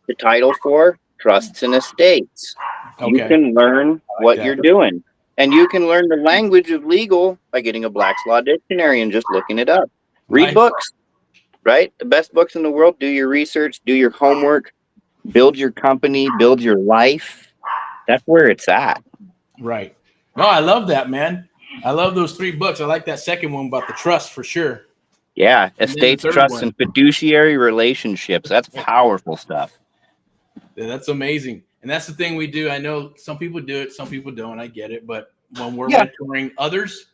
the title for trusts and estates. You can learn what you're doing. And you can learn the language of legal by getting a Black's Law Dictionary and just looking it up. Read books, right? The best books in the world. Do your research, do your homework, build your company, build your life. That's where it's at. Right. No, I love that, man. I love those 3 books. I like that second one about the trust for sure. Yeah. Estates, trusts, and fiduciary relationships. That's powerful stuff. Yeah, that's amazing. And that's the thing we do. I know some people do it, some people don't. I get it. But when we're mentoring others,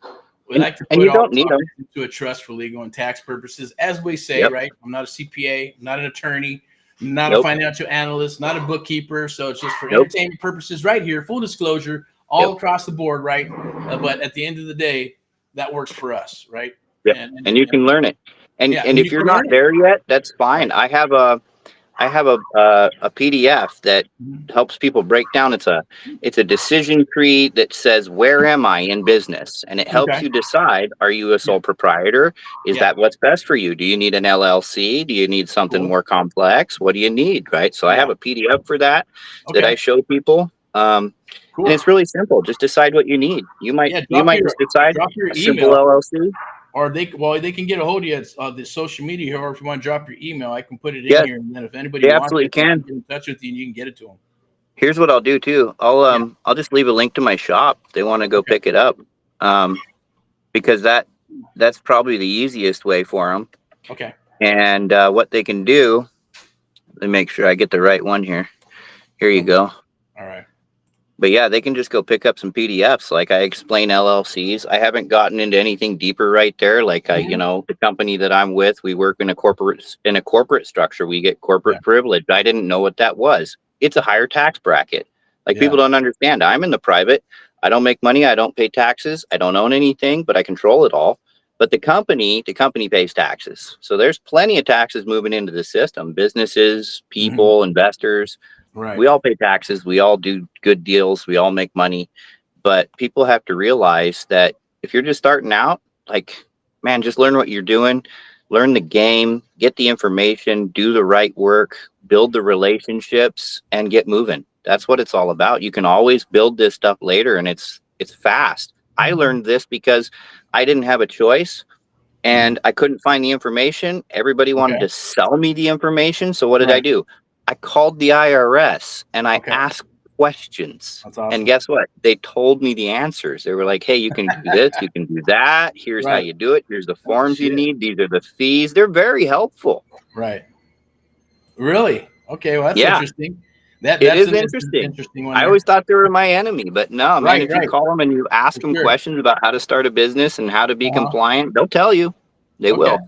we like to put all into a trust for legal and tax purposes. As we say, right? I'm not a CPA, I'm not an attorney, I'm not a financial analyst, not a bookkeeper. So it's just for entertainment purposes right here. Full disclosure, all across the board, right? But at the end of the day, that works for us, right? Yeah. And you can learn it. And if you're not there yet, that's fine. I have a PDF that helps people break down. It's a decision tree that says, where am I in business? And it helps you decide, are you a sole proprietor? Is that what's best for you? Do you need an LLC? Do you need something more complex? What do you need? Right. So I have a PDF for that I show people. And it's really simple. Just decide what you need. You might just decide a simple LLC. Or they can get a hold of you at the social media here, or if you want to drop your email, I can put it in here, and then if anybody wants it, can get in touch with you and you can get it to them. Here's what I'll do too. I'll just leave a link to my shop. They want to go pick it up, because that's probably the easiest way for them. Okay. And what they can do, let me make sure I get the right one here. Here you go. All right. But yeah, they can just go pick up some PDFs. Like I explain LLCs. I haven't gotten into anything deeper right there. Like the company that I'm with, we work in a corporate structure. We get corporate privilege. I didn't know what that was. It's a higher tax bracket. Like people don't understand. I'm in the private. I don't make money. I don't pay taxes. I don't own anything, but I control it all. But the company pays taxes. So there's plenty of taxes moving into the system. Businesses, people, investors. Right. We all pay taxes. We all do good deals. We all make money. But people have to realize that if you're just starting out, like, man, just learn what you're doing, learn the game, get the information, do the right work, build the relationships, and get moving. That's what it's all about. You can always build this stuff later, and it's fast. I learned this because I didn't have a choice and I couldn't find the information. Everybody wanted to sell me the information. So what did I do? I called the IRS and I asked questions. That's awesome. And guess what? They told me the answers. They were like, hey, you can do this, you can do that. Here's how you do it. Here's the forms you need. These are the fees. They're very helpful. Right. Really? Okay. Well, that's interesting. It is interesting. I always thought they were my enemy, but no, man, if you call them and you ask them questions about how to start a business and how to be compliant, they'll tell you. They will.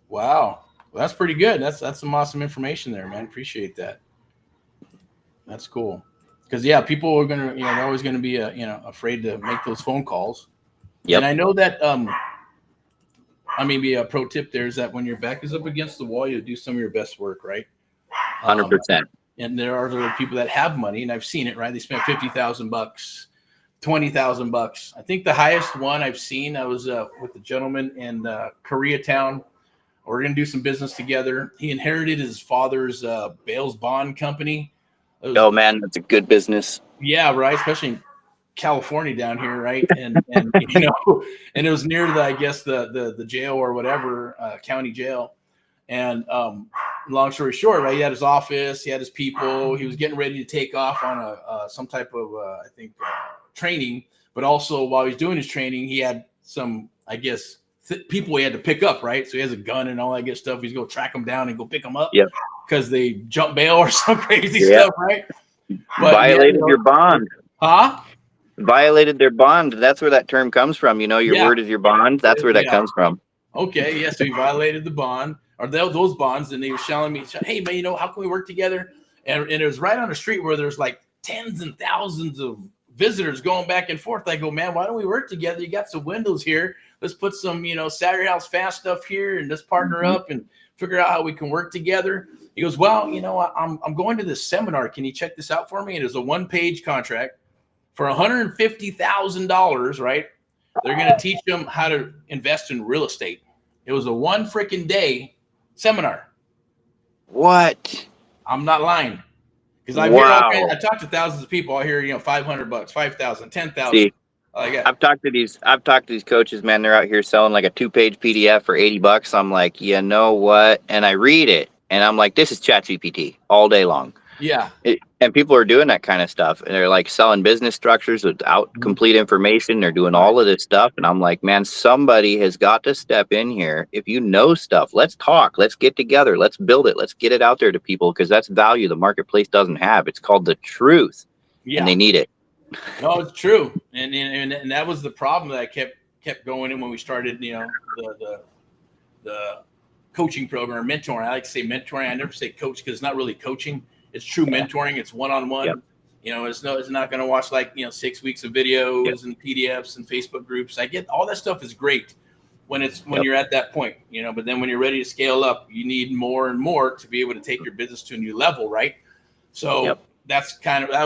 Wow. Well, that's pretty good. That's some awesome information there, man. Appreciate that. That's cool. Because people are gonna, they're always gonna be, afraid to make those phone calls. Yep. And I know that, maybe a pro tip there is that when your back is up against the wall, you do some of your best work, right? 100%. And there are other people that have money, and I've seen it, right? They spent $50,000, $20,000. I think the highest one I've seen, I was with a gentleman in Koreatown. We're going to do some business together. He inherited his father's Bales Bond company. Oh, man, that's a good business. Yeah, right. Especially in California down here, right? And you know, and it was near the, I guess the jail or whatever, county jail. And long story short, right, he had his office, he had his people, he was getting ready to take off on some type of I think training, but also while he's doing his training, he had some, I guess, people he had to pick up, right? So he has a gun and all that good stuff. He's going to track them down and go pick them up because they jump bail or some crazy stuff, right? But violated your bond. Huh? Violated their bond. That's where that term comes from. You know, your word is your bond. That's where that comes from. Okay, yeah. So he violated the bond or those bonds, and he was telling me, "Hey, man, you know, how can we work together?" And it was right on the street where there's like tens and thousands of visitors going back and forth. I go, "Man, why don't we work together? You got some windows here. Let's put some, you know, Saturday House Fast stuff here, and let's partner up and figure out how we can work together." He goes, "Well, you know, I'm going to this seminar. Can you check this out for me?" It is a 1-page contract for $150,000, right? They're going to teach them how to invest in real estate. It was a 1 freaking day seminar. What? I'm not lying. Because I talked to thousands of people. I hear, you know, $500, 5,000, 10,000. See, I've talked to these coaches, man. They're out here selling like a 2-page PDF for $80. I'm like, you know what? And I read it and I'm like, this is ChatGPT all day long. Yeah. And people are doing that kind of stuff. And they're like selling business structures without complete information. They're doing all of this stuff. And I'm like, man, somebody has got to step in here. If you know stuff, let's talk. Let's get together. Let's build it. Let's get it out there to people because that's value the marketplace doesn't have. It's called the truth. Yeah. And they need it. No, it's true. And that was the problem that I kept going in when we started, you know, the coaching program, mentoring. I like to say mentoring. I never say coach because it's not really coaching. It's true mentoring. It's one-on-one. Yep. You know, it's not going to watch like, you know, 6 weeks of videos and PDFs and Facebook groups. I get all that stuff is great when you're at that point, you know, but then when you're ready to scale up, you need more and more to be able to take your business to a new level. Right. So that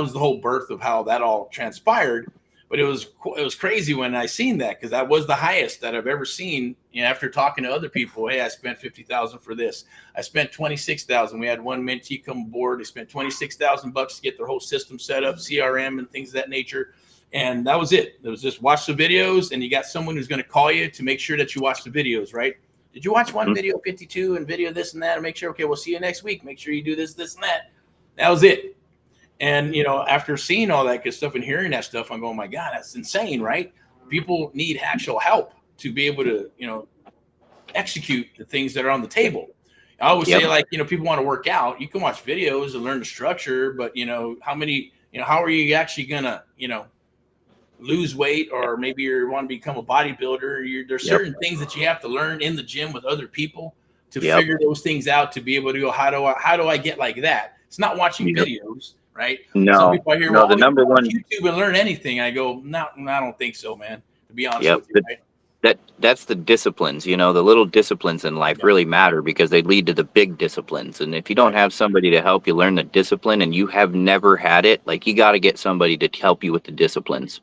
was the whole birth of how that all transpired. But it was crazy when I seen that because that was the highest that I've ever seen. You know, after talking to other people, hey, I spent $50,000 for this. I spent $26,000. We had one mentee come aboard. They spent $26,000 to get their whole system set up, CRM and things of that nature. And that was it. It was just watch the videos, and you got someone who's going to call you to make sure that you watch the videos, right? Did you watch one video 52 and video this and that, and make sure, okay, we'll see you next week. Make sure you do this, and that. That was it. And, you know, after seeing all that good stuff and hearing that stuff, I'm going, my God, that's insane, right? People need actual help to be able to, you know, execute the things that are on the table. I always say, like, you know, people want to work out. You can watch videos and learn the structure, but, you know, how are you actually going to, you know, lose weight, or maybe you want to become a bodybuilder? There's certain things that you have to learn in the gym with other people to figure those things out, to be able to go, how do I get like that? It's not watching videos. Right? No, some people are here, the number one YouTube and learn anything. I go, no, I don't think so, man. To be honest with you, right? That's the disciplines. You know, the little disciplines in life really matter because they lead to the big disciplines. And if you don't have somebody to help you learn the discipline, and you have never had it, like, you got to get somebody to help you with the disciplines.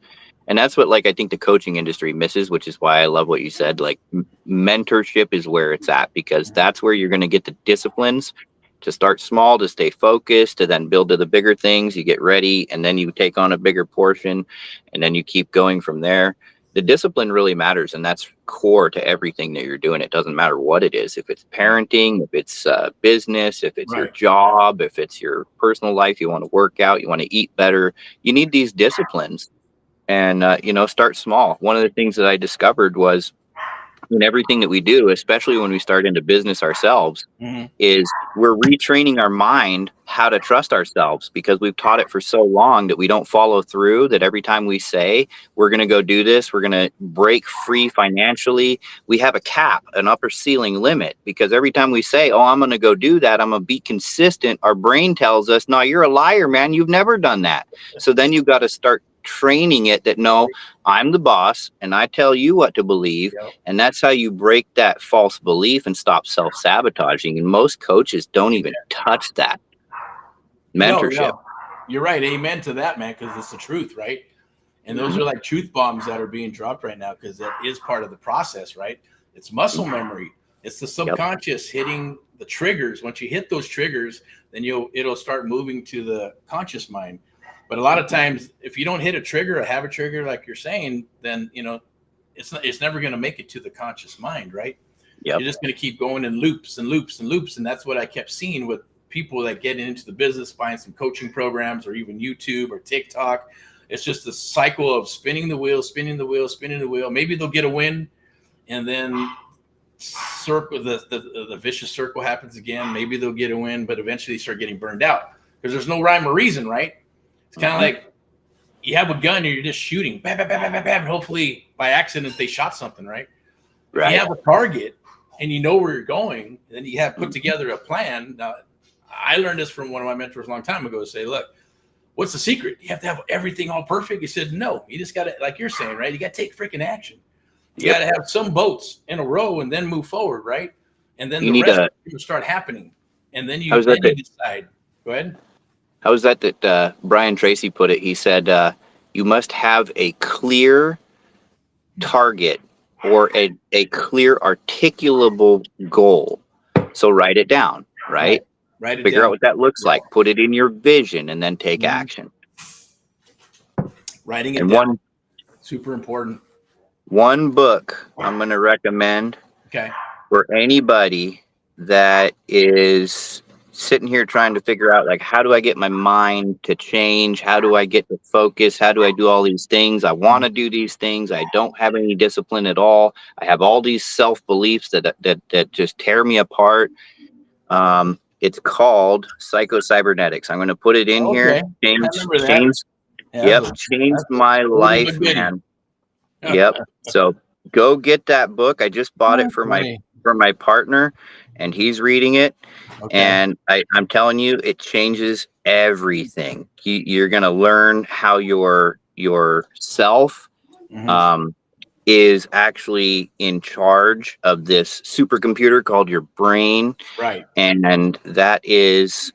And that's what, like, I think the coaching industry misses, which is why I love what you said. Like, mentorship is where it's at, because that's where you're going to get the disciplines to start small, to stay focused, to then build to the bigger things. You get ready, and then you take on a bigger portion, and then you keep going from there. The discipline really matters, and that's core to everything that you're doing. It doesn't matter what it is. If it's parenting, if it's business, if it's your job, if it's your personal life, you want to work out, you want to eat better, you need these disciplines. And, you know, start small. One of the things that I discovered was, in everything that we do, especially when we start into business ourselves, is we're retraining our mind how to trust ourselves, because we've taught it for so long that we don't follow through, that every time we say we're going to go do this, we're going to break free financially, we have a cap, an upper ceiling limit, because every time we say, oh, I'm going to go do that, I'm going to be consistent, our brain tells us, no, you're a liar, man, you've never done that. So then you've got to start training it that, no, I'm the boss and I tell you what to believe. And that's how you break that false belief and stop self-sabotaging. And most coaches don't even touch that. Mentorship. No. You're right. Amen to that, man, because it's the truth, right? And those are like truth bombs that are being dropped right now, because that is part of the process, right? It's muscle memory. It's the subconscious hitting the triggers. Once you hit those triggers, then it'll start moving to the conscious mind. But a lot of times, if you don't hit a trigger or have a trigger, like you're saying, then, you know, it's never going to make it to the conscious mind, right? Yep. You're just going to keep going in loops and loops and loops. And that's what I kept seeing with people that get into the business, buying some coaching programs or even YouTube or TikTok. It's just a cycle of spinning the wheel, spinning the wheel, spinning the wheel. Maybe they'll get a win, and then the vicious circle happens again. Maybe they'll get a win, but eventually they start getting burned out because there's no rhyme or reason, right? It's kind of like you have a gun and you're just shooting, bam, bam, bam, bam, bam, bam. Hopefully by accident they shot something, right? If you have a target and you know where you're going, then you have put together a plan. Now, I learned this from one of my mentors a long time ago. Say, look, what's the secret? You have to have everything all perfect. He said, no, you just got to, like you're saying, right? You got to take freaking action. You got to have some boats in a row and then move forward, right? And then the rest will start happening. And then you decide. Go ahead. How was that Brian Tracy put it? He said, you must have a clear target or a clear articulable goal. So write it down, right? Write it Figure down. out what that looks like. Put it in your vision and then take action. Writing it down. Super important. One book I'm going to recommend for anybody that is sitting here trying to figure out, like, how do I get my mind to change? How do I get to focus? How do I do all these things? I want to do these things. I don't have any discipline at all. I have all these self-beliefs that just tear me apart. It's called Psycho-Cybernetics. I'm going to put it in here. Changed my life, man. Yep. So go get that book. I just bought it for my partner, and he's reading it. And I'm telling you, it changes everything. You're going to learn how your self is actually in charge of this supercomputer called your brain. Right. And that is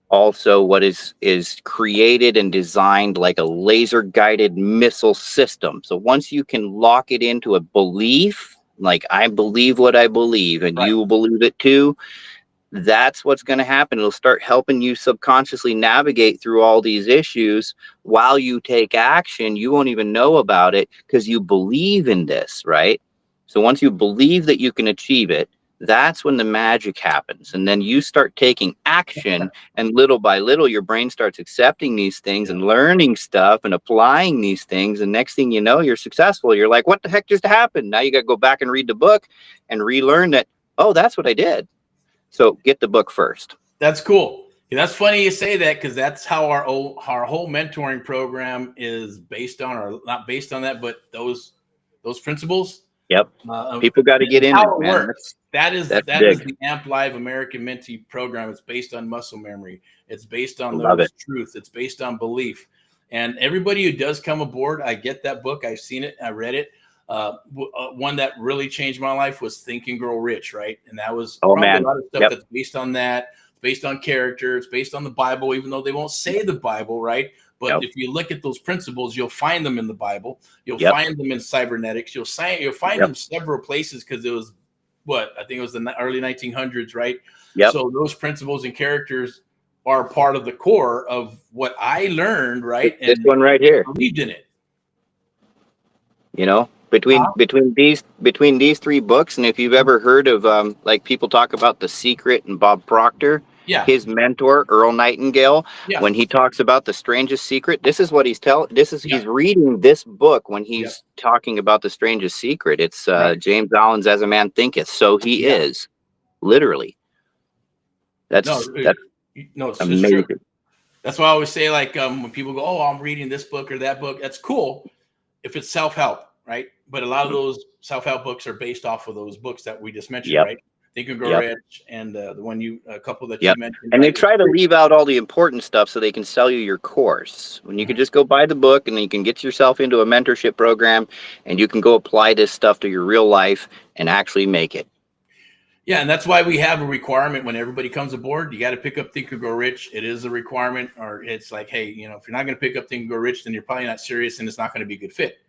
also what is created and designed like a laser guided missile system. So once you can lock it into a belief, like I believe what I believe and you believe it too, that's what's going to happen. It'll start helping you subconsciously navigate through all these issues while you take action. You won't even know about it because you believe in this, right? So once you believe that you can achieve it, that's when the magic happens. And then you start taking action, and little by little, your brain starts accepting these things and learning stuff and applying these things. And next thing you know, you're successful. You're like, what the heck just happened? Now you got to go back and read the book and relearn that, oh, that's what I did. So get the book first. That's cool. Yeah, that's funny you say that, because that's how our whole mentoring program is based on, or not based on that, but those principles. Yep. People got to get in it, man. That is the AMP Live American Mentee program. It's based on muscle memory. It's based on truth. It's based on belief. And everybody who does come aboard, I get that book. I've seen it. I read it. One that really changed my life was Think and Grow Rich, right? And that was a lot of stuff that's based on that. It's based on character. It's based on the Bible, even though they won't say the Bible, right? But if you look at those principles, you'll find them in the Bible. You'll find them in cybernetics. You'll find them several places, because it was I think it was the early 1900s, right? So those principles and characters are part of the core of what I learned, right? This one right here. Believed in it. You know, between these three books, and if you've ever heard of like people talk about The Secret and Bob Proctor, his mentor Earl Nightingale, when he talks about the strangest secret, this is what he's he's reading this book when he's talking about the strangest secret. It's James Allen's As a Man Thinketh. So he is literally. That's amazing. True. That's why I always say, like, when people go, "Oh, I'm reading this book or that book," that's cool if it's self-help, right? But a lot of those self-help books are based off of those books that we just mentioned, right? Think and Grow Rich, and the one a couple that you mentioned. And they try to leave out all the important stuff so they can sell you your course. When you can just go buy the book, and then you can get yourself into a mentorship program, and you can go apply this stuff to your real life and actually make it. Yeah, and that's why we have a requirement when everybody comes aboard. You got to pick up Think and Grow Rich. It is a requirement, or it's like, hey, if you're not going to pick up Think and Grow Rich, then you're probably not serious, and it's not going to be a good fit.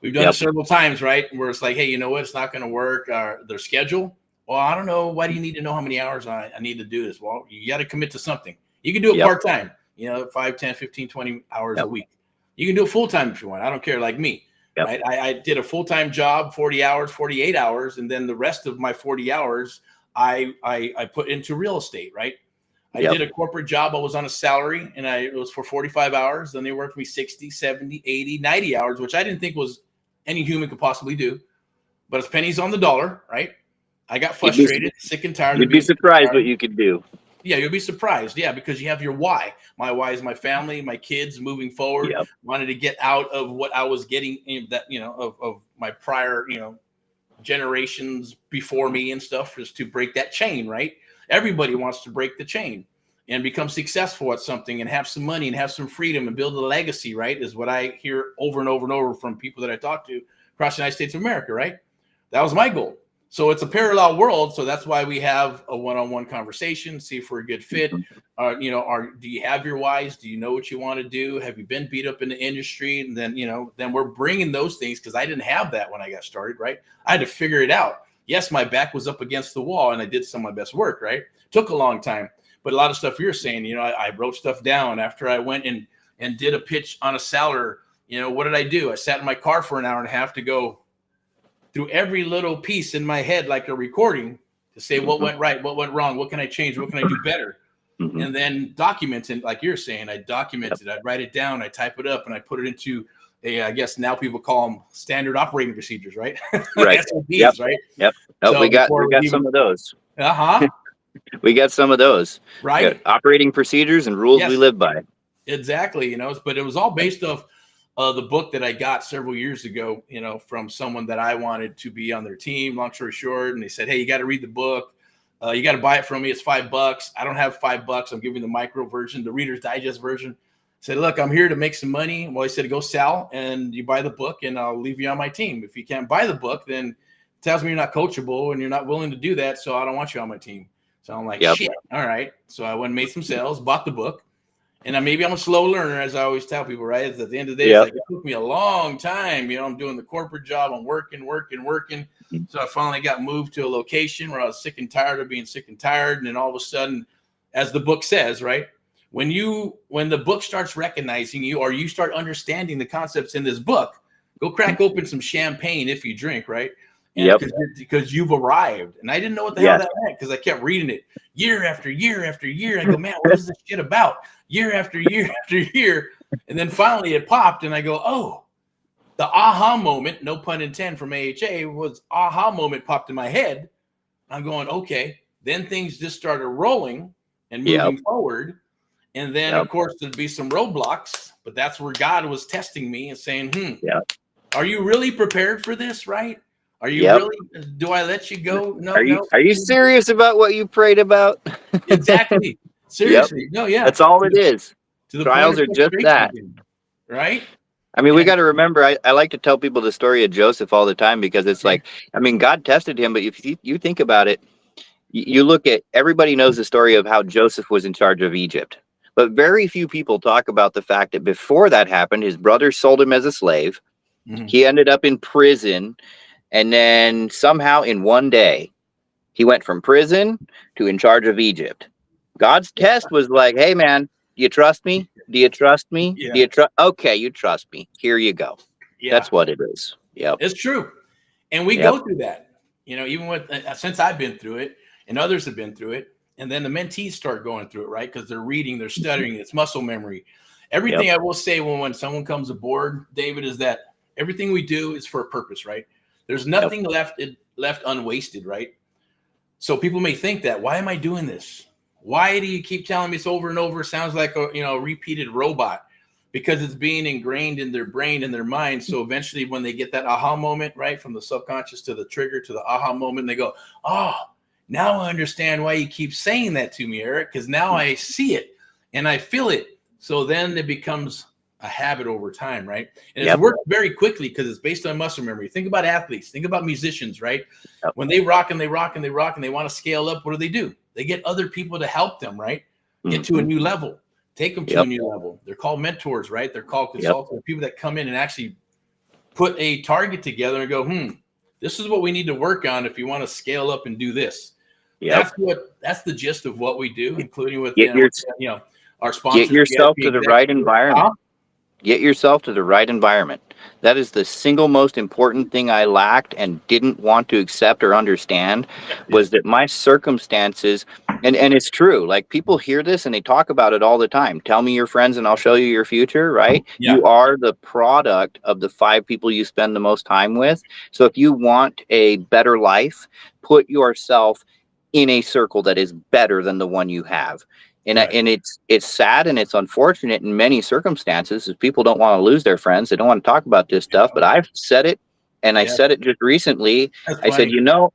We've done it several times, right? Where it's like, hey, you know what? It's not going to work. Their schedule. Well, I don't know. Why do you need to know how many hours I need to do this? Well, you got to commit to something. You can do it part-time. 5, 10, 15, 20 hours a week. You can do it full-time if you want. I don't care, like me. Right? I did a full-time job, 40 hours, 48 hours, and then the rest of my 40 hours I put into real estate, right? I did a corporate job. I was on a salary, and it was for 45 hours. Then they worked me 60, 70, 80, 90 hours, which I didn't think was any human could possibly do. But it's pennies on the dollar, right? I got frustrated, sick and tired. You'd be surprised what you could do. Yeah, you'll be surprised. Yeah, because you have your why. My why is my family, my kids moving forward. Wanted to get out of what I was getting in that, of my prior, generations before me and stuff, just to break that chain, right? Everybody wants to break the chain and become successful at something and have some money and have some freedom and build a legacy, right? Is what I hear over and over and over from people that I talk to across the United States of America, right? That was my goal. So it's a parallel world. So that's why we have a one-on-one conversation, see if we're a good fit. Do you have your whys? Do you know what you want to do? Have you been beat up in the industry? And then, then we're bringing those things, because I didn't have that when I got started, right? I had to figure it out. Yes, my back was up against the wall and I did some of my best work, right? Took a long time. But a lot of stuff you're saying, I wrote stuff down after I went and did a pitch on a seller. What did I do? I sat in my car for an hour and a half to go through every little piece in my head, like a recording, to say what went right, what went wrong, what can I change, what can I do better, and then document it. Like you're saying, I documented, I'd write it down, I type it up, and I put it into I guess now people call them standard operating procedures, right? Right. SOPs, right? Oh, so we got some of those. We got some of those. Right. Operating procedures and rules we live by. Exactly. But it was all based off the book that I got several years ago, from someone that I wanted to be on their team, long story short. And they said, hey, you got to read the book. You got to buy it from me. It's $5. I don't have $5. I'm giving the micro version, the Reader's Digest version. I said, look, I'm here to make some money. Well, I said, go sell and you buy the book and I'll leave you on my team. If you can't buy the book, then it tells me you're not coachable and you're not willing to do that. So I don't want you on my team. So I'm like, shit. All right. So I went and made some sales, bought the book. And maybe I'm a slow learner, as I always tell people, right? At the end of the day, it took me a long time. I'm doing the corporate job. I'm working. So I finally got moved to a location where I was sick and tired of being sick and tired. And then all of a sudden, as the book says, right, when the book starts recognizing you, or you start understanding the concepts in this book, go crack open some champagne if you drink, right? Because you've arrived. And I didn't know what the hell that meant, because I kept reading it year after year after year. I go, man, what is this shit about? Year after year after year. And then finally it popped and I go, oh, the aha moment, no pun intended, from AHA, was aha moment popped in my head. I'm going, okay. Then things just started rolling and moving forward. And then, of course, there'd be some roadblocks, but that's where God was testing me and saying, are you really prepared for this, right? Are you really, do I let you go? No. Are you serious about what you prayed about? Exactly. Seriously. No, That's all it is. To the Trials are just that. Right? I mean, we got to remember, I like to tell people the story of Joseph all the time, because it's like, I mean, God tested him, but if you think about it, you look at, everybody knows the story of how Joseph was in charge of Egypt. But very few people talk about the fact that before that happened, his brothers sold him as a slave. He ended up in prison. And then somehow in one day, he went from prison to in charge of Egypt. God's test was like, hey, man, do you trust me? Do you trust me? Do you trust? Okay, you trust me. Here you go. That's what it is. It's true. And we go through that, even with, since I've been through it and others have been through it. And then the mentees start going through it, right? Because they're reading, they're studying, it's muscle memory. Everything I will say when someone comes aboard, David, is that everything we do is for a purpose, right? There's nothing left unwasted, right? So people may think that, why am I doing this? Why do you keep telling me this over and over? It sounds like a repeated robot, because it's being ingrained in their brain and their mind. So eventually when they get that aha moment, right, from the subconscious to the trigger to the aha moment, they go, oh, now I understand why you keep saying that to me, Eric, because now I see it and I feel it. So then it becomes a habit over time, right? And it's worked very quickly because it's based on muscle memory. Think about athletes, think about musicians, right? When they rock and they rock and they rock and they want to scale up, what do? They get other people to help them, right? Get to a new level, take them to a new level. They're called mentors, right? They're called consultants, people that come in and actually put a target together and go, this is what we need to work on if you want to scale up and do this. That's the gist of what we do, including with our sponsor. Get yourself to the right environment. Huh? Get yourself to the right environment. That is the single most important thing I lacked and didn't want to accept or understand, was that my circumstances, and it's true, like people hear this and they talk about it all the time. Tell me your friends and I'll show you your future, right? Yeah. You are the product of the 5 people you spend the most time with. So if you want a better life, put yourself in a circle that is better than the one you have. And, Right. and it's sad and it's unfortunate in many circumstances, is people don't want to lose their friends. They don't want to talk about this stuff. But I've said it, and I said it just recently. That's I said, funny.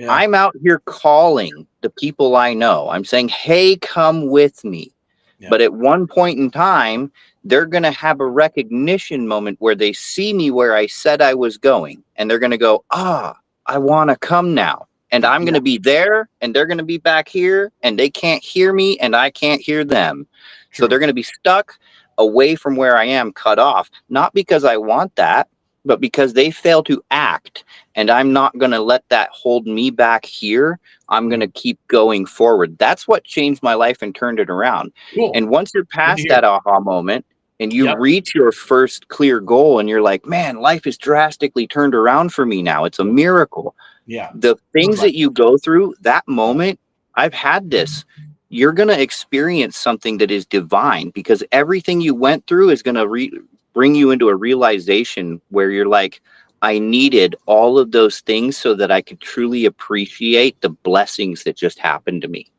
I'm out here calling the people I know. I'm saying, hey, come with me. Yeah. But at one point in time, they're going to have a recognition moment where they see me where I said I was going. And they're going to go, I want to come now. And I'm going to be there and they're going to be back here and they can't hear me and I can't hear them. True. So they're going to be stuck away from where I am, cut off, not because I want that, but because they fail to act. And I'm not going to let that hold me back here. I'm going to keep going forward. That's what changed my life and turned it around. Cool. And once you're past that aha moment and you reach your first clear goal and you're like, man, life is drastically turned around for me now. It's a miracle. Yeah. The things that you go through, that moment, I've had this. You're going to experience something that is divine, because everything you went through is going to bring you into a realization where you're like, I needed all of those things so that I could truly appreciate the blessings that just happened to me.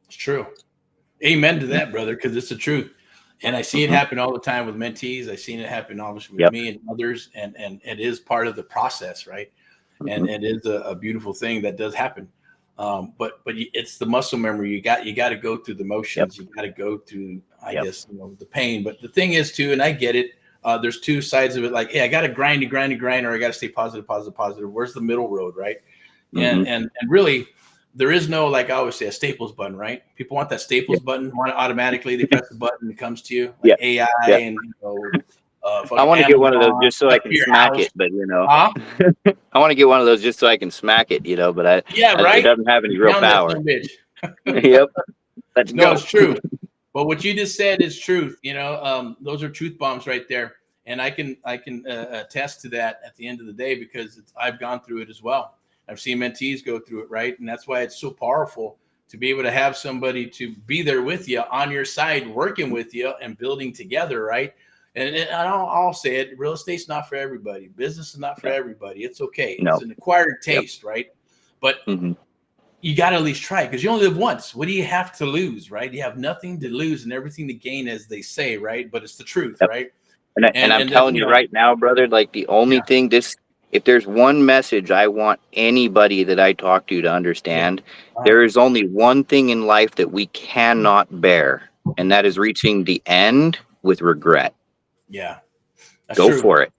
It's true. Amen to that, brother, because it's the truth. And I see it happen all the time with mentees. I've seen it happen obviously with me and others. And it is part of the process, right? And it is a beautiful thing that does happen. But it's the muscle memory. You got to go through the motions. You got to go through, I guess, the pain. But the thing is too, and I get it. There's two sides of it. Like, hey, I got to grind, or I got to stay positive. Where's the middle road, right? And really, there is no, like I always say, a Staples button, right? People want that Staples button. Want it automatically. They press the button, it comes to you. Like AI and I want to get one of those just so I can smack it, but I want to get one of those just so I can smack it, but it doesn't have any real power. Yep. Let's go. No, it's true. But what you just said is truth. Those are truth bombs right there, and I can attest to that at the end of the day, because I've gone through it as well. I've seen mentees go through it, right? And that's why it's so powerful to be able to have somebody to be there with you, on your side, working with you and building together, right? And I'll say it, real estate's not for everybody. Business is not for everybody. It's okay. It's an acquired taste, right? But you got to at least try, because you only live once. What do you have to lose, right? You have nothing to lose and everything to gain, as they say, right? But it's the truth, right? And I'm telling you right now, brother, like the only thing if there's one message I want anybody that I talk to understand, there is only one thing in life that we cannot bear, and that is reaching the end with regret. Yeah. Go for it.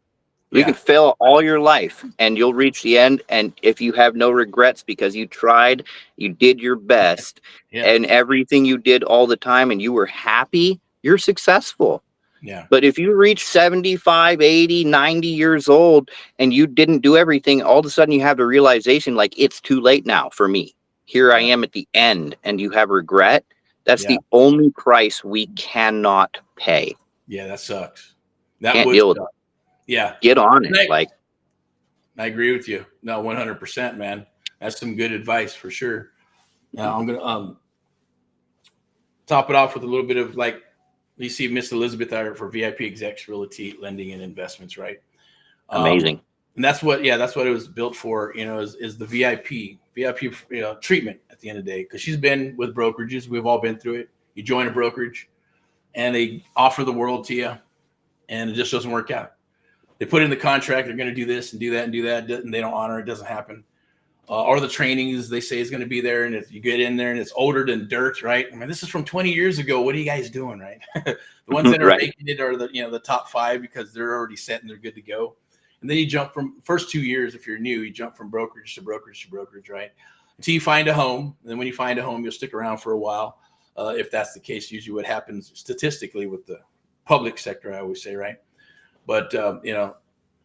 You can fail all your life and you'll reach the end. And if you have no regrets because you tried, you did your best, and everything you did all the time and you were happy, you're successful. Yeah. But if you reach 75, 80, 90 years old and you didn't do everything, all of a sudden you have the realization, like, it's too late now for me. Here I am at the end, and you have regret. That's the only price we cannot pay. Yeah, that sucks. That Can't deal with it. Yeah. Get on it. I agree with you. No, 100%, man. That's some good advice for sure. Now I'm going to top it off with a little bit of, like, you see Miss Elizabeth there for VIPeXecs Realty Lending and Investments, right? Amazing. And that's what it was built for, is the VIP treatment at the end of the day. Because she's been with brokerages. We've all been through it. You join a brokerage and they offer the world to you, and it just doesn't work out. They put in the contract, they're going to do this and do that and do that, and they don't honor it. It doesn't happen. Or the trainings they say is going to be there, and if you get in there and it's older than dirt, right? I mean, this is from 20 years ago. What are you guys doing, right? The ones that are making it are the top 5, because they're already set and they're good to go. And then you jump from first 2 years, if you're new, you jump from brokerage to brokerage to brokerage, right? Until you find a home. And then when you find a home, you'll stick around for a while. If that's the case, usually what happens statistically with the public sector, I always say, right? But,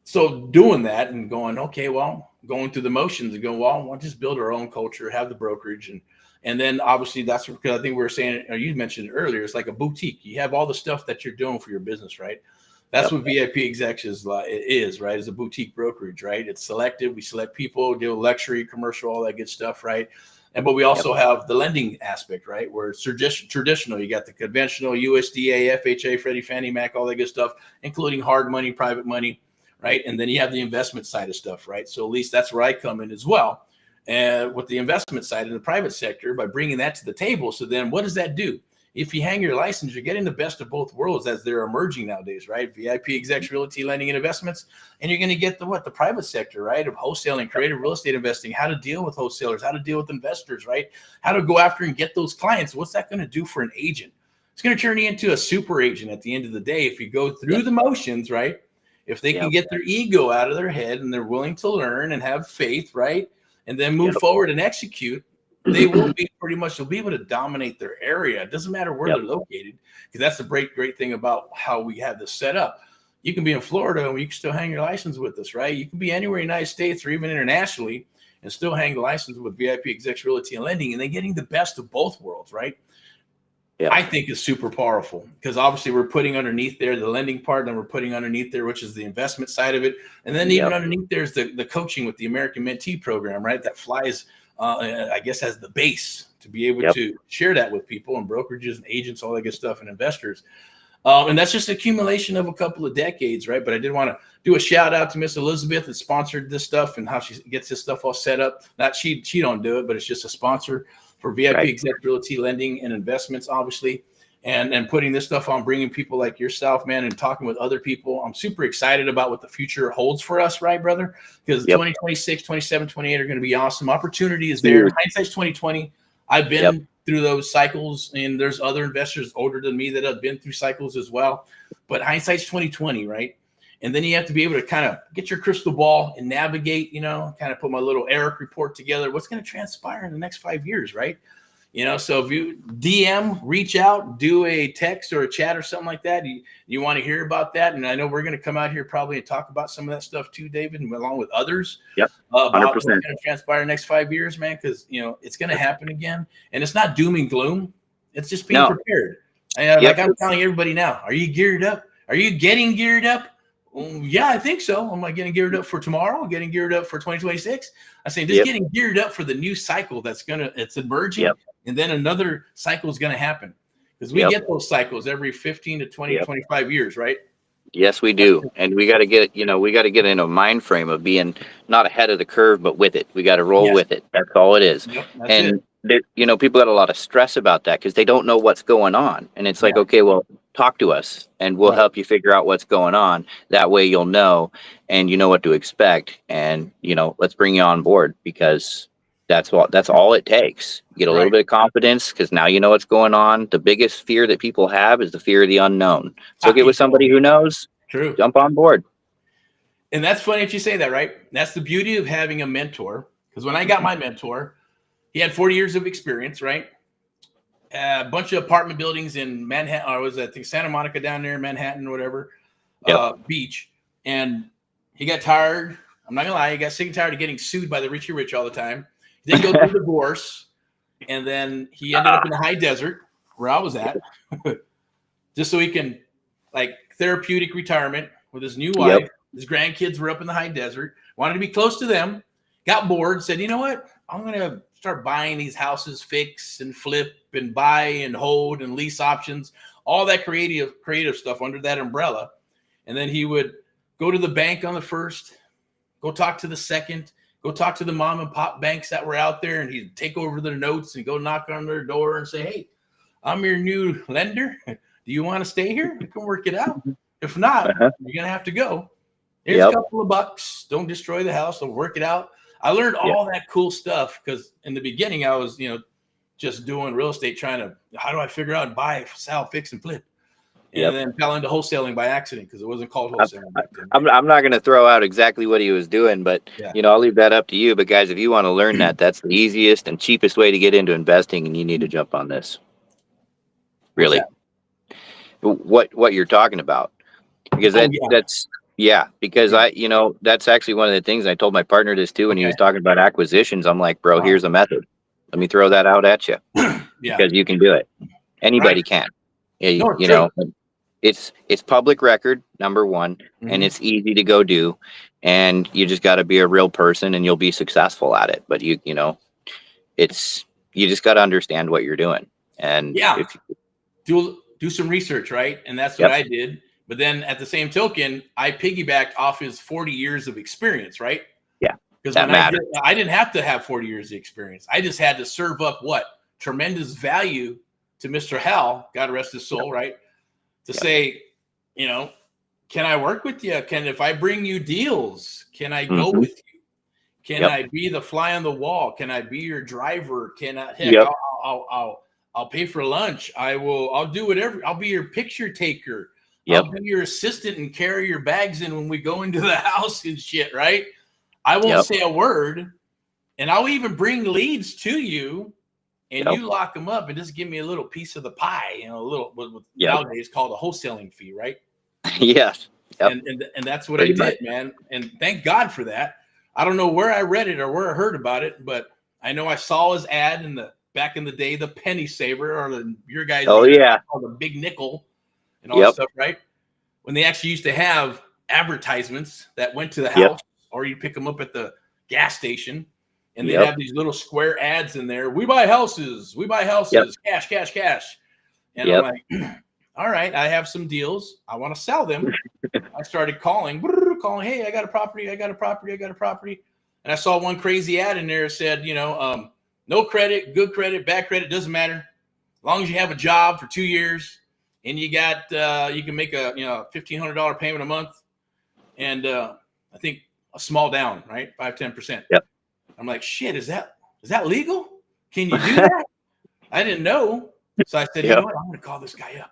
so doing that and going, okay, well, going through the motions and going, well, we'll just build our own culture, have the brokerage And then obviously that's because I think we were saying, or you mentioned it earlier, it's like a boutique. You have all the stuff that you're doing for your business, right? That's what VIPeXecs is like. It is, right? It's a boutique brokerage, right? It's selective. We select people, deal with luxury, commercial, all that good stuff, right? And but we also have the lending aspect, right? Where it's traditional. You got the conventional USDA, FHA, Freddie, Fannie Mac, all that good stuff, including hard money, private money, right? And then you have the investment side of stuff, right? So at least that's where I come in as well. And with the investment side in the private sector, by bringing that to the table. So then what does that do? If you hang your license, you're getting the best of both worlds as they're emerging nowadays, right? VIPeXecs, Realty, Lending, and Investments. And you're going to get the private sector, right? Of wholesaling, creative real estate investing, how to deal with wholesalers, how to deal with investors, right? How to go after and get those clients. What's that going to do for an agent? It's going to turn you into a super agent at the end of the day. If you go through the motions, right? If they can get their ego out of their head and they're willing to learn and have faith, right? And then move forward and execute, they will be they'll be able to dominate their area. It doesn't matter where they're located, because that's the great thing about how we have this set up. You can be in Florida and you can still hang your license with us, right? You can be anywhere in the United States or even internationally and still hang the license with VIPeXecs, Realty, and Lending, and then getting the best of both worlds, right? I think is super powerful, because obviously we're putting underneath there the lending part, and we're putting underneath there, which is the investment side of it. And then even underneath there's the coaching with the American Mentee program, right? That flies, I guess, as the base to be able to share that with people and brokerages and agents, all that good stuff, and investors. And that's just accumulation of a couple of decades, right? But I did want to do a shout out to Miss Elizabeth that sponsored this stuff and how she gets this stuff all set up. Not she don't do it, but it's just a sponsor for VIPeXecs, Realty, Lending, and Investments, obviously, and putting this stuff on, bringing people like yourself, man, and talking with other people. I'm super excited about what the future holds for us, right, brother? Because 2026, 27, 28 are going to be awesome. Opportunity is there. Hindsight's 2020. I've been through those cycles, and there's other investors older than me that have been through cycles as well. But hindsight's 2020, right? And then you have to be able to kind of get your crystal ball and navigate, kind of put my little Erick report together. What's going to transpire in the next 5 years, right? So if you DM, reach out, do a text or a chat or something like that, you want to hear about that. And I know we're going to come out here probably and talk about some of that stuff too, David, and along with others. About what's going to transpire in the next 5 years, man, because, it's going to happen again. And it's not doom and gloom. It's just being prepared. And like I'm telling everybody now, are you geared up? Are you getting geared up? Yeah, I think so. Am I getting geared up for tomorrow? Getting geared up for 2026? I say just getting geared up for the new cycle it's emerging, and then another cycle is going to happen, because we get those cycles every 15 to 20, 25 years, right? Yes, we do. And we got to get, we got to get in a mind frame of being not ahead of the curve, but with it. We got to roll with it. That's all it is. And people got a lot of stress about that because they don't know what's going on. And it's like, okay, well, talk to us and we'll help you figure out what's going on. That way you'll know, and you know what to expect. And, let's bring you on board, because that's all it takes. Get a little bit of confidence, because now you know what's going on. The biggest fear that people have is the fear of the unknown. So get with somebody who knows. True. Jump on board. And that's funny that you say that, right? That's the beauty of having a mentor. Because when I got my mentor, he had 40 years of experience, right? A bunch of apartment buildings in Manhattan, or was that Santa Monica down there, Manhattan, whatever, beach. And he got tired. I'm not gonna lie, he got sick and tired of getting sued by the Richie Rich all the time. He didn't go through divorce, and then he ended up in the high desert where I was at, just so he can therapeutic retirement with his new wife. His grandkids were up in the high desert. Wanted to be close to them. Got bored. Said, you know what? I'm gonna start buying these houses, fix and flip and buy and hold and lease options, all that creative stuff under that umbrella. And then he would go to the bank on the first, go talk to the second, go talk to the mom and pop banks that were out there, and he'd take over their notes and go knock on their door and say, hey, I'm your new lender. Do you want to stay here? We can work it out. If not, you're going to have to go. Here's a couple of bucks. Don't destroy the house. Don't work it out. I learned all that cool stuff because in the beginning I was, just doing real estate, trying to, how do I figure out buy, sell, fix, and flip? And then fell into wholesaling by accident because it wasn't called wholesaling back then. I'm not going to throw out exactly what he was doing, but I'll leave that up to you. But guys, if you want to learn that's the easiest and cheapest way to get into investing, and you need to jump on this. Really, what you're talking about, because because that's actually one of the things I told my partner this too when he was talking about acquisitions. I'm like, bro, here's a method. Let me throw that out at you. Yeah. Because you can do it. Anybody can. Yeah, No, you true. know, it's public record, number one, and it's easy to go do. And you just got to be a real person and you'll be successful at it. But you know, you just got to understand what you're doing. And if do some research, right? And that's what I did. But then at the same token, I piggybacked off his 40 years of experience, right? Yeah. Because when I didn't have to have 40 years of experience. I just had to serve up what? Tremendous value to Mr. Hal, God rest his soul, right? To say, you know, can I work with you? If I bring you deals, can I go with you? Can I be the fly on the wall? Can I be your driver? I'll pay for lunch. I'll do whatever. I'll be your picture taker. I'll be your assistant and carry your bags in when we go into the house and shit, right? I won't say a word, and I'll even bring leads to you, and you lock them up and just give me a little piece of the pie, you know, a little what nowadays called a wholesaling fee, right? Yes. And that's what I did, man. And thank God for that. I don't know where I read it or where I heard about it, but I know I saw his ad in back in the day, the penny saver, or your guys called the big nickel and all that stuff, right? When they actually used to have advertisements that went to the house, or you pick them up at the gas station, and they'd have these little square ads in there. We buy houses, cash, cash, cash. And I'm like, all right, I have some deals. I want to sell them. I started calling, hey, I got a property. And I saw one crazy ad in there that said, you know, no credit, good credit, bad credit, doesn't matter. As long as you have a job for 2 years and you got, you can make a, you know, $1,500 payment a month. And I think a small down, right? 5-10%. Yep. I'm like, shit, is that legal? Can you do that? I didn't know. So I said, you know what? I'm going to call this guy up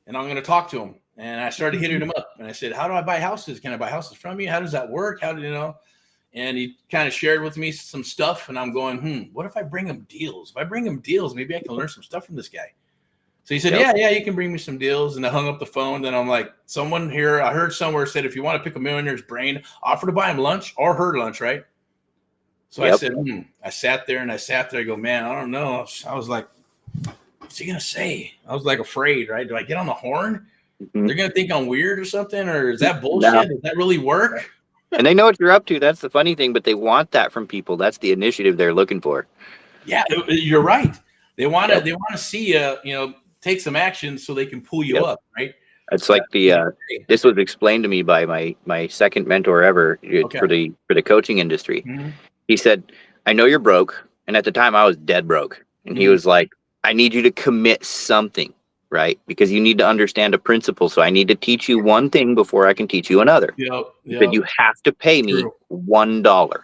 and I'm going to talk to him. And I started hitting him up and I said, how do I buy houses? Can I buy houses from you? How does that work? How do you know? And he kind of shared with me some stuff and I'm going, what if I bring him deals? If I bring him deals, maybe I can learn some stuff from this guy. So he said, yeah, you can bring me some deals. And I hung up the phone. Then I'm like, someone here, I heard somewhere said, if you want to pick a millionaire's brain, offer to buy him lunch or her lunch, right? So I said, I sat there. I go, man, I don't know. I was like, what's he going to say? I was like afraid, right? Do I get on the horn? They're going to think I'm weird or something, or is that bullshit? No. Does that really work? And they know what you're up to. That's the funny thing, but they want that from people. That's the initiative they're looking for. Yeah, you're right. They want to see you, you know, take some action so they can pull you up, right? It's like this was explained to me by my second mentor ever for the coaching industry. He said, I know you're broke. And at the time I was dead broke. And he was like, I need you to commit something, right? Because you need to understand a principle. So I need to teach you one thing before I can teach you another. But you have to pay me $1.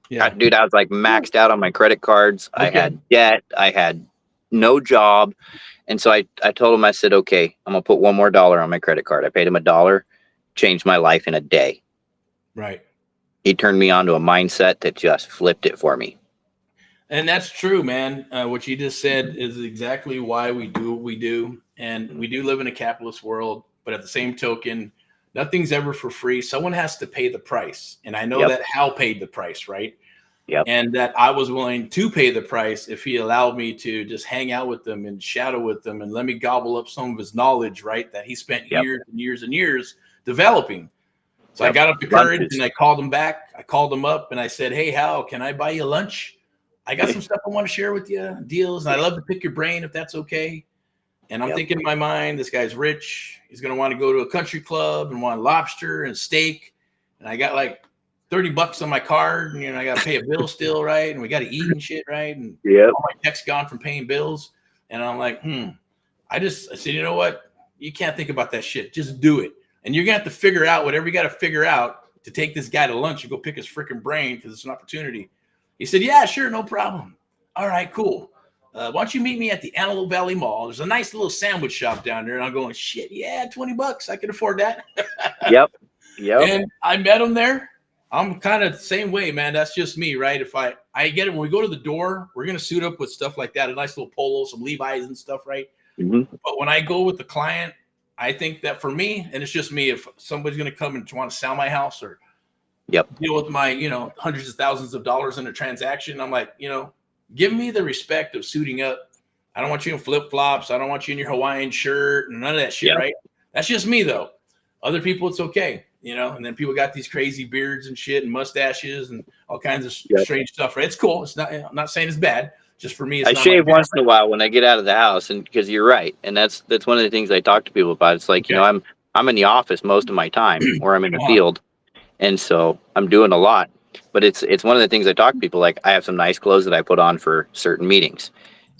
Yeah. Dude, I was like maxed out on my credit cards. I had debt. I had no job. And so I told him, I said, okay, I'm going to put $1 more on my credit card. I paid him $1, changed my life in a day. Right. He turned me on to a mindset that just flipped it for me. And that's true, man. What you just said is exactly why we do what we do. And we do live in a capitalist world, but at the same token, nothing's ever for free. Someone has to pay the price. And I know that Hal paid the price, right? And that I was willing to pay the price if he allowed me to just hang out with them and shadow with them and let me gobble up some of his knowledge, right? That he spent years and years and years developing. So I got up the courage and I called him back. I called him up and I said, hey, Hal, can I buy you lunch? I got some stuff I want to share with you, deals, and I love to pick your brain if that's okay. And I'm thinking in my mind, this guy's rich. He's going to want to go to a country club and want lobster and steak. And I got like $30 on my card, and you know I got to pay a bill still, right? And we got to eat and shit, right? And all my checks gone from paying bills. And I'm like, I said, you know what? You can't think about that shit. Just do it. And you're gonna have to figure out whatever you got to figure out to take this guy to lunch and go pick his freaking brain because it's an opportunity. He said, yeah, sure, no problem. All right, cool. Why don't you meet me at the Antelope Valley Mall? There's a nice little sandwich shop down there. And I'm going, shit, yeah, $20. I can afford that. Yep. And I met him there. I'm kind of the same way, man. That's just me, right? If I get it, when we go to the door, we're going to suit up with stuff like that, a nice little polo, some Levi's and stuff, right? But when I go with the client, I think that for me, and it's just me, if somebody's going to come and want to sell my house or deal with my, you know, hundreds of thousands of dollars in a transaction, I'm like, you know, Give me the respect of suiting up. I don't want you in flip flops. I don't want you in your Hawaiian shirt and none of that shit, right? That's just me though. Other people, it's okay, you know. And then people got these crazy beards and shit and mustaches and all kinds of strange stuff, right? It's cool. It's not. I'm not saying it's bad. Just for me, it's I not shave once in a while when I get out of the house, and because you're right, and that's one of the things I talk to people about. It's like, you know, I'm in the office most of my time, or I'm in the field, and so I'm doing a lot. But it's one of the things I talk to people, like I have some nice clothes that I put on for certain meetings,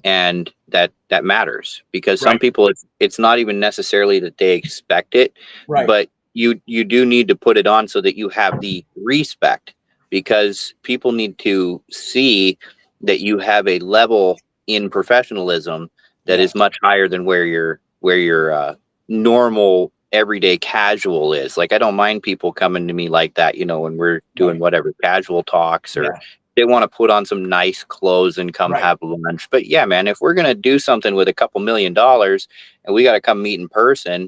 and that matters because some people it's not even necessarily that they expect it, but you do need to put it on so that you have the respect, because people need to see that you have a level in professionalism that is much higher than where your normal everyday casual is. Like, I don't mind people coming to me like that, you know, when we're doing whatever casual talks, or they want to put on some nice clothes and come have lunch. But yeah, man, if we're going to do something with a couple $1 million and we got to come meet in person,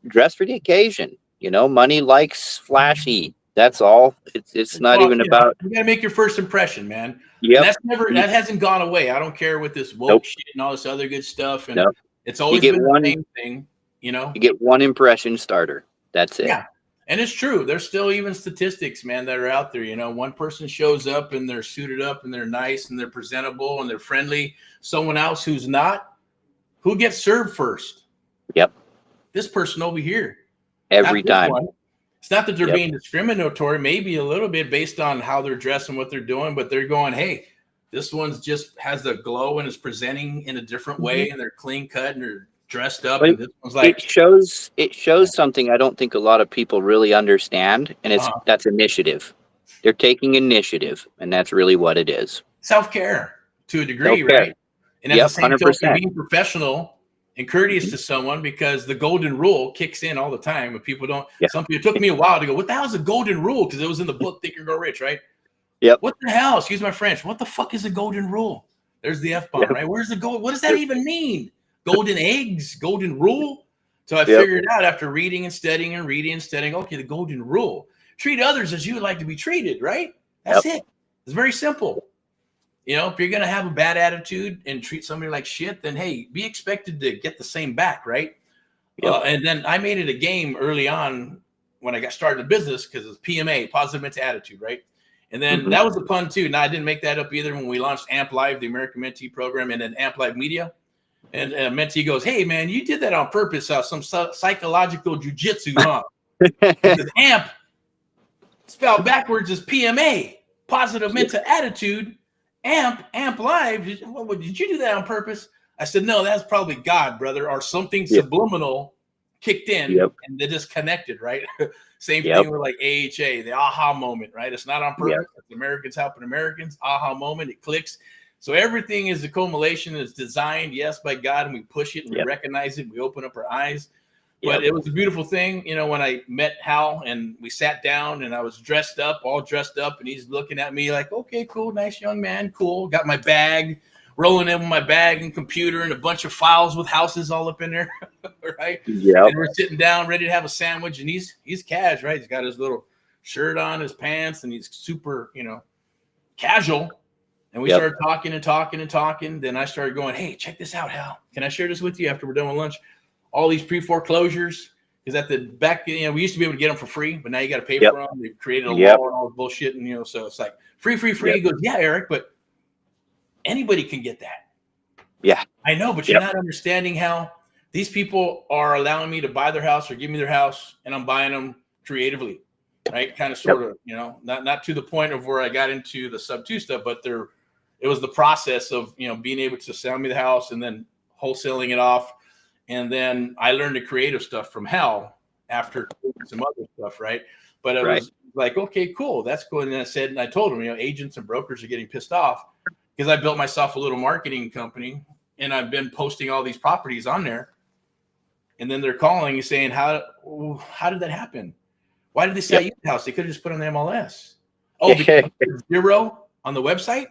dress for the occasion. You know, money likes flashy. That's all. It's not even about. You gotta make your first impression, man. Yep. And that hasn't gone away. I don't care with this woke shit and all this other good stuff. And it's always been the same thing, you know. You get one impression starter. That's it. Yeah. And it's true. There's still even statistics, man, that are out there. You know, one person shows up and they're suited up and they're nice and they're presentable and they're friendly. Someone else who's not, who gets served first? Yep. This person over here. Every time. It's not that they're being discriminatory, maybe a little bit based on how they're dressed and what they're doing, but they're going, hey, this one's just has the glow and is presenting in a different way, and they're clean cut and they're dressed up. And this one's like, it shows something I don't think a lot of people really understand, and that's initiative. They're taking initiative, and that's really what it is. Self-care to a degree, right? And at the same 100%. token, being professional and courteous to someone, because the golden rule kicks in all the time. But people don't. Some people, it took me a while to go, what the hell is a golden rule? Because it was in the book Think and Grow Rich, right? Yep. What the hell? Excuse my French. What the fuck is a golden rule? There's the F-bomb, right? Where's the gold? What does that even mean? Golden eggs, golden rule. So I figured out after reading and studying and reading and studying. Okay, the golden rule: treat others as you would like to be treated. Right? That's it. It's very simple. You know, if you're going to have a bad attitude and treat somebody like shit, then, hey, be expected to get the same back, right? And then I made it a game early on when I got started in business, because it's PMA, positive mental attitude, right? And then that was a pun too. Now, I didn't make that up either when we launched AMP Live, the American Mentee program, and then AMP Live Media. And a mentee goes, hey, man, you did that on purpose, some psychological jujitsu, huh? Because AMP, spelled backwards, is PMA, positive mental attitude. AMP Live, did you do that on purpose? I said, no, that's probably God, brother, or something subliminal kicked in and they just connected, right? Same thing with like AHA, the aha moment, right? It's not on purpose. It's Americans helping Americans, aha moment, it clicks. So everything is a culmination, is designed, yes, by God, and we push it and we recognize it, we open up our eyes. But it was a beautiful thing, you know, when I met Hal and we sat down and I was all dressed up, and he's looking at me like, okay, cool, nice young man, cool. Got my bag, rolling in with my bag and computer and a bunch of files with houses all up in there, right? Yeah. And we're sitting down ready to have a sandwich, and he's cash, right? He's got his little shirt on, his pants, and he's super, you know, casual. And we started talking and talking and talking. Then I started going, hey, check this out, Hal. Can I share this with you after we're done with lunch? All these pre-foreclosures, because at the back, you know, we used to be able to get them for free, but now you got to pay for them. They've created a law and all the bullshit, and, you know, so it's like free. He goes, yeah, Eric, but anybody can get that. Yeah, I know, but you're not understanding how these people are allowing me to buy their house or give me their house, and I'm buying them creatively, right? Kind of, sort of, you know, not to the point of where I got into the sub-2 stuff, but it was the process of, you know, being able to sell me the house and then wholesaling it off. And then I learned the creative stuff from Hal after some other stuff, right? But it was like, okay, cool, that's cool. And then I told him, you know, agents and brokers are getting pissed off because I built myself a little marketing company, and I've been posting all these properties on there. And then they're calling and saying, how did that happen? Why did they sell you the house? They could have just put on the MLS. Oh, because zero on the website?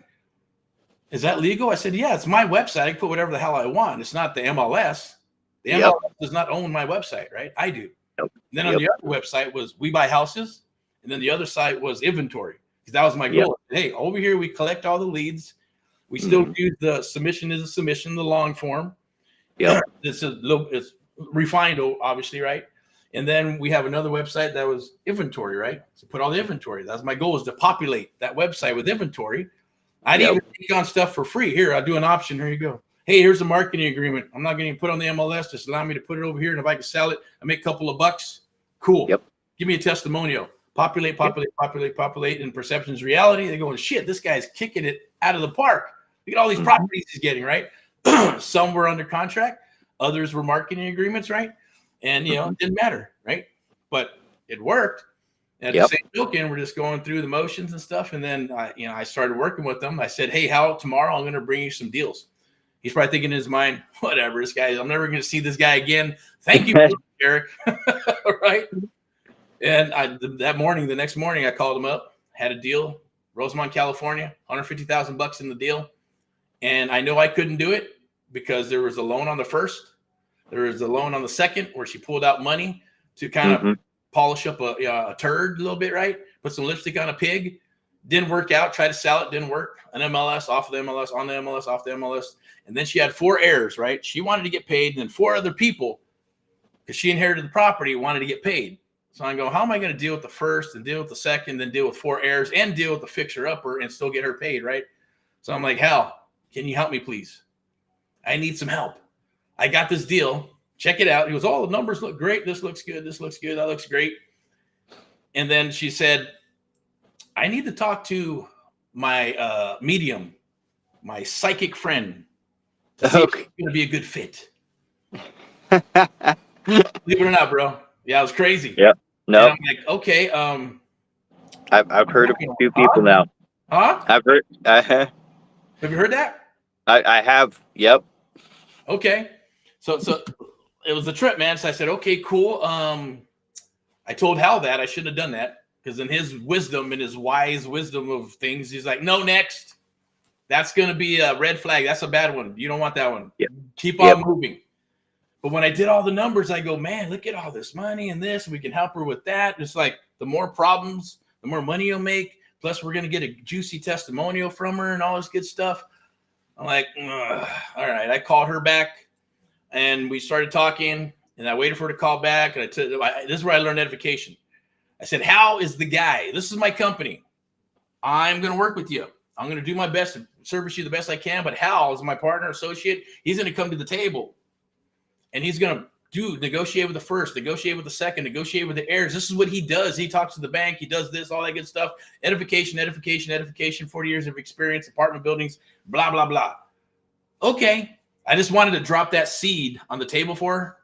Is that legal? I said, yeah, it's my website. I can put whatever the hell I want. It's not the MLS. The MLS does not own my website, right? I do. And then on the other website was We Buy Houses. And then the other site was inventory, because that was my goal. Hey, over here, we collect all the leads. We still use the submission is a submission, the long form. Yeah. It's refined, obviously, right? And then we have another website that was inventory, right? So put all the inventory. That's my goal, is to populate that website with inventory. I'd even take on stuff for free. Here, I'll do an option. Here you go. Hey, here's a marketing agreement. I'm not going to put on the MLS. Just allow me to put it over here. And if I can sell it, I make a couple of bucks. Cool. Yep. Give me a testimonial. Populate. And perception's reality. They're going, shit, this guy's kicking it out of the park. Look at all these properties he's getting, right? Some were under contract. Others were marketing agreements, right? And, it didn't matter, right? But it worked. And at the same token, we're just going through the motions and stuff. And then, I started working with them. I said, hey, Hal, tomorrow I'm going to bring you some deals. He's probably thinking in his mind, whatever, this guy, I'm never going to see this guy again. Thank you, Eric. Right? And the next morning, I called him up, had a deal, Rosamond, California, $150,000 in the deal. And I know I couldn't do it because there was a loan on the first. There was a loan on the second where she pulled out money to kind of polish up a turd a little bit, right? Put some lipstick on a pig. Didn't work out. Tried to sell it. Didn't work. An MLS, off of the MLS, on the MLS, off the MLS. And then she had 4 heirs, right? She wanted to get paid. And then 4 other people, because she inherited the property, wanted to get paid. So I go, how am I going to deal with the first and deal with the second, then deal with 4 heirs and deal with the fixer-upper and still get her paid, right? So I'm like, Hal, can you help me, please? I need some help. I got this deal. Check it out. He goes, oh, the numbers look great. This looks good. This looks good. That looks great. And then she said, I need to talk to my medium, my psychic friend, to see if it's going to be a good fit. Believe it or not, bro. Yeah, it was crazy. Yep. No. And I'm like, okay. I've heard of a few people now. Huh? I've heard. Have you heard that? I have. Yep. Okay. So it was a trip, man. So I said, okay, cool. I told Hal that I shouldn't have done that, because in his wisdom and his wise wisdom of things, he's like, no, next. That's going to be a red flag. That's a bad one. You don't want that one. Yep. Keep on moving. But when I did all the numbers, I go, man, look at all this money and this. We can help her with that. It's like the more problems, the more money you'll make. Plus, we're going to get a juicy testimonial from her and all this good stuff. I'm like, all right. I called her back and we started talking, and I waited for her to call back. And this is where I learned edification. I said, Hal is the guy. This is my company. I'm going to work with you. I'm going to do my best to service you the best I can. But Hal is my partner, associate. He's going to come to the table. And he's going to negotiate with the first, negotiate with the second, negotiate with the heirs. This is what he does. He talks to the bank. He does this, all that good stuff. Edification, 40 years of experience, apartment buildings, blah, blah, blah. Okay. I just wanted to drop that seed on the table for her.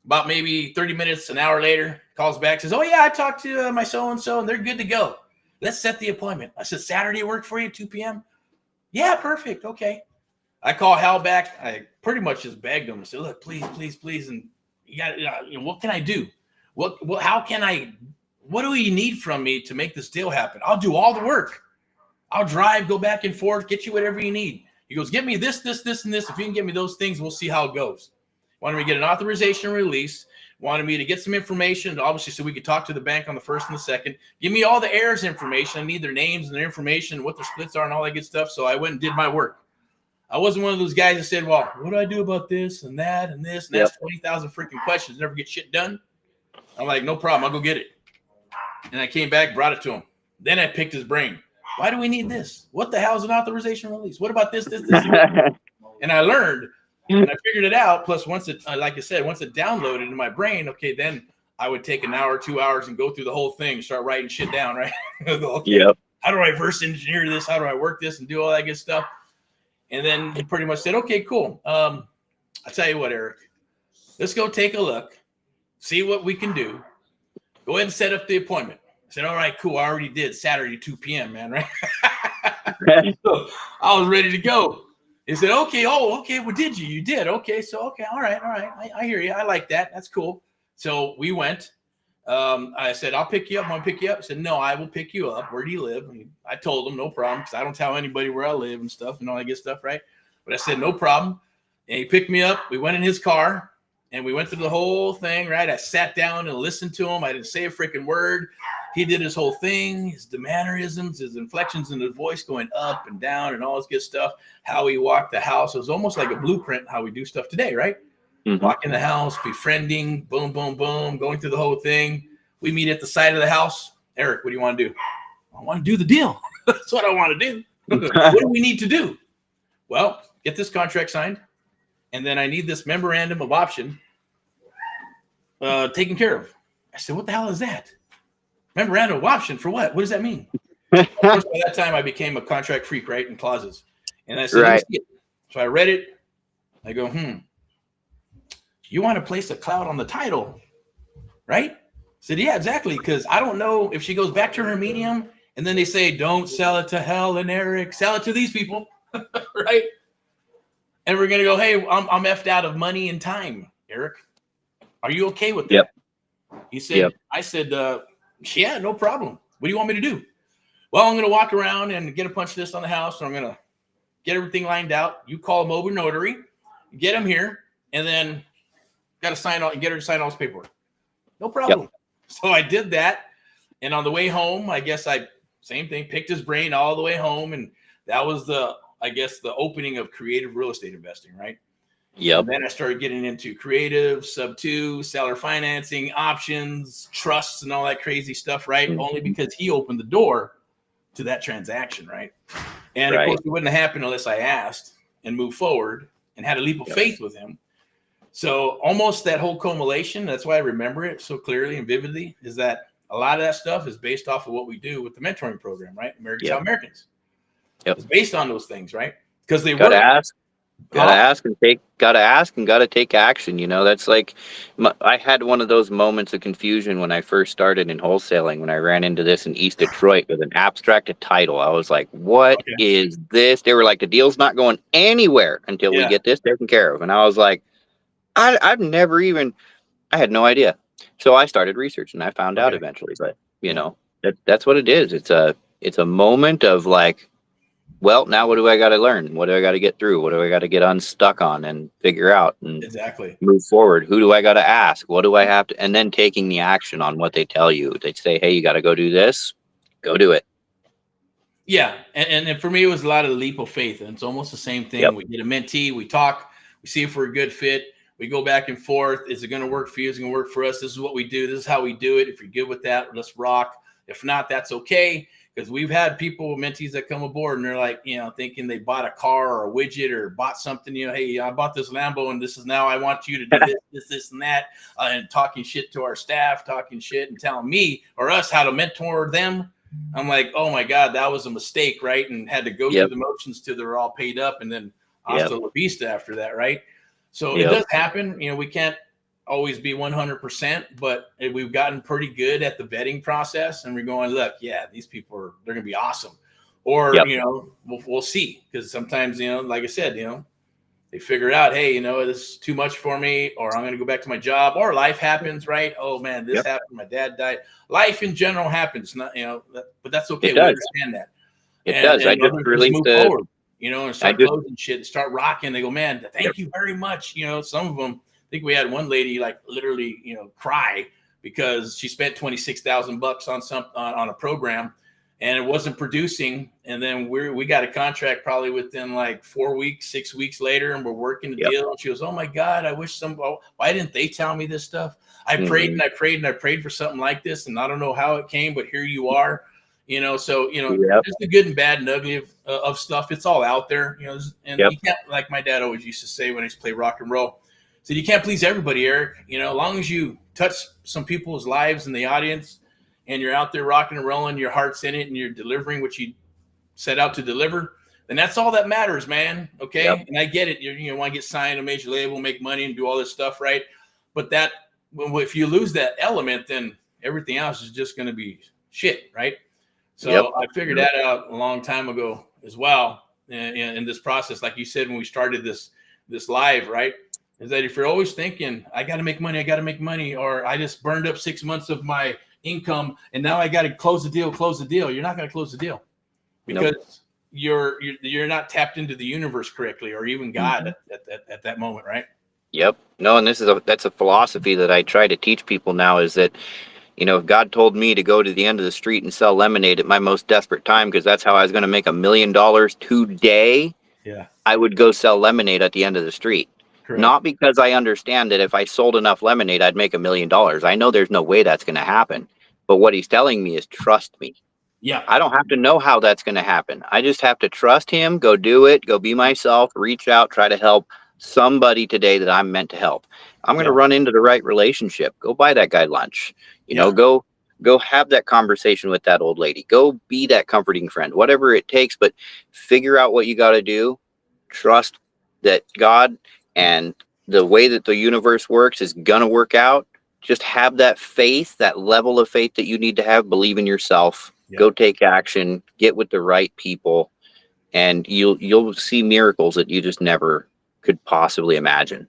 About maybe 30 minutes, an hour later, calls back, says, oh, yeah, I talked to my so-and-so, and they're good to go. Let's set the appointment. I said, Saturday work for you, 2 p.m.? Yeah, perfect. Okay. I call Hal back. I pretty much just begged him. I said, look, please. And you got, what can I do? What do you need from me to make this deal happen? I'll do all the work. I'll drive, go back and forth, get you whatever you need. He goes, get me this, and this. If you can get me those things, we'll see how it goes. Wanted me to get an authorization release. Wanted me to get some information, obviously, so we could talk to the bank on the first and the second. Give me all the heirs information. I need their names and their information, what their splits are and all that good stuff. So I went and did my work. I wasn't one of those guys that said, well, what do I do about this and that and this? And that's 20,000 freaking questions. Never get shit done. I'm like, no problem. I'll go get it. And I came back, brought it to him. Then I picked his brain. Why do we need this? What the hell is an authorization release? What about this? And I learned, and I figured it out. Plus, once it, like I said, once it downloaded in my brain, okay, then I would take an hour, 2 hours and go through the whole thing and start writing shit down, right? Okay, how do I reverse engineer this? How do I work this and do all that good stuff? And then he pretty much said, okay, cool. I'll tell you what, Eric, let's go take a look, see what we can do. Go ahead and set up the appointment. I said, all right, cool. I already did Saturday, 2 p.m., man, right? So I was ready to go. He said, okay. Oh, okay. Well, did you? You did. Okay. So, okay. All right. I hear you. I like that. That's cool. So we went. I said, I'll pick you up. Want to pick you up? I said, no, I will pick you up. Where do you live? And I told him, no problem, because I don't tell anybody where I live and stuff and all that good stuff, right? But I said, no problem. And he picked me up. We went in his car, and we went through the whole thing, right? I sat down and listened to him. I didn't say a freaking word. he did his whole thing, his mannerisms, his inflections in his voice going up and down and all this good stuff, how he walked the house. It was almost like a blueprint how we do stuff today, right? Mm-hmm. Walk in the house, befriending, boom, boom, boom, going through the whole thing. We meet at the side of the house. Eric, what do you want to do? I want to do the deal. That's what I want to do. What do we need to do? Well, get this contract signed, and then I need this memorandum of option taken care of. I said, what the hell is that? Memorandum of option for what? What does that mean? Of course, by that time, I became a contract freak, right, in clauses. And I said, right. So I read it. I go, you want to place a cloud on the title, right? I said, yeah, exactly, because I don't know if she goes back to her medium and then they say, don't sell it to Hell and Eric, sell it to these people, right? And we're going to go, hey, I'm effed out of money and time, Eric. Are you okay with that? Yep. He said, I said, yeah, no problem. What do you want me to do? Well, I'm going to walk around and get a punch list on the house, and I'm going to get everything lined out. You call a mobile notary, get him here, and then got to sign all, get her to sign all this paperwork. No problem. Yep. So I did that, and on the way home, I guess same thing, picked his brain all the way home, and that was the opening of creative real estate investing, right? Yep. And then I started getting into creative, sub-2, seller financing, options, trusts, and all that crazy stuff, right? Mm-hmm. Only because he opened the door to that transaction, right? And of course, it wouldn't have happened unless I asked and moved forward and had a leap of faith with him. So almost that whole culmination, that's why I remember it so clearly and vividly, is that a lot of that stuff is based off of what we do with the mentoring program, right? Americans How Americans. It's based on those things, right? Because they gotta ask and gotta take action. You know, that's like, I had one of those moments of confusion when I first started in wholesaling, when I ran into this in East Detroit with an abstracted title. I was like, what is this? They were like, the deal's not going anywhere until we get this taken care of. And I was like, I've never even, I had no idea. So I started researching. I found out eventually, but you know, that's what it is. It's a moment of like, well, now what do I got to learn? What do I got to get through? What do I got to get unstuck on and figure out and move forward? Who do I got to ask? What do I have to? And then taking the action on what they tell you. They say, hey, you got to go do this. Go do it. Yeah. And for me, it was a lot of the leap of faith. And it's almost the same thing. Yep. We get a mentee. We talk. We see if we're a good fit. We go back and forth. Is it going to work for you? Is it going to work for us? This is what we do. This is how we do it. If you're good with that, let's rock. If not, that's okay. Because we've had people, mentees that come aboard and they're like, you know, thinking they bought a car or a widget or bought something, you know, hey, I bought this Lambo and this is now I want you to do this, and that, and talking shit to our staff, talking shit and telling me or us how to mentor them. I'm like, oh my God, that was a mistake, right? And had to go through the motions till they're all paid up and then hasta la vista after that, right? So it does happen. You know, we can't always be 100%, but we've gotten pretty good at the vetting process, and we're going, look, these people they're going to be awesome, or you know, we'll see, because sometimes, you know, like I said, you know, they figure out, hey, you know, this is too much for me, or I'm going to go back to my job, or life happens, right? Oh man, this happened, my dad died. Life in general happens, not, you know, but that's okay. We understand that. It does. I just released forward, you know, and start closing shit, and start rocking. They go, man, thank you very much. You know, some of them. I think we had one lady like literally, you know, cry because she spent $26,000 on a program and it wasn't producing. And then we got a contract probably within like 4 weeks, 6 weeks later, and we're working the deal. And she goes, oh my God, I wish why didn't they tell me this stuff? I prayed and I prayed and I prayed for something like this, and I don't know how it came, but here you are. You know, so, you know, just the good and bad and ugly of stuff. It's all out there, you know, and you can't, like my dad always used to say when I used to play rock and roll, so you can't please everybody, Eric. You know, as long as you touch some people's lives in the audience and you're out there rocking and rolling, your heart's in it, and you're delivering what you set out to deliver, then that's all that matters, man. Okay. And I get it. You want to get signed a major label, make money and do all this stuff. Right. But if you lose that element, then everything else is just going to be shit. Right. So I figured that out a long time ago as well in this process. Like you said, when we started this live, right, is that if you're always thinking, I got to make money, or I just burned up 6 months of my income and now I got to close the deal, you're not going to close the deal because you're not tapped into the universe correctly, or even God at that moment, right? Yep. No, and that's a philosophy that I try to teach people now, is that, You know, if God told me to go to the end of the street and sell lemonade at my most desperate time, because that's how I was going to make $1 million today, Yeah. I would go sell lemonade at the end of the street. Correct. Not because I understand that if I sold enough lemonade, I'd make $1 million. I know there's no way that's going to happen. But what he's telling me is trust me. Yeah. I don't have to know how that's going to happen. I just have to trust him, go do it, go be myself, reach out, try to help somebody today that I'm meant to help. I'm going to run into the right relationship. Go buy that guy lunch. You know, go have that conversation with that old lady. Go be that comforting friend, whatever it takes, but figure out what you got to do. Trust that God and the way that the universe works is going to work out. Just have that faith, that level of faith that you need to have. Believe in yourself. Go take action. Get with the right people, and you'll see miracles that you just never could possibly imagine.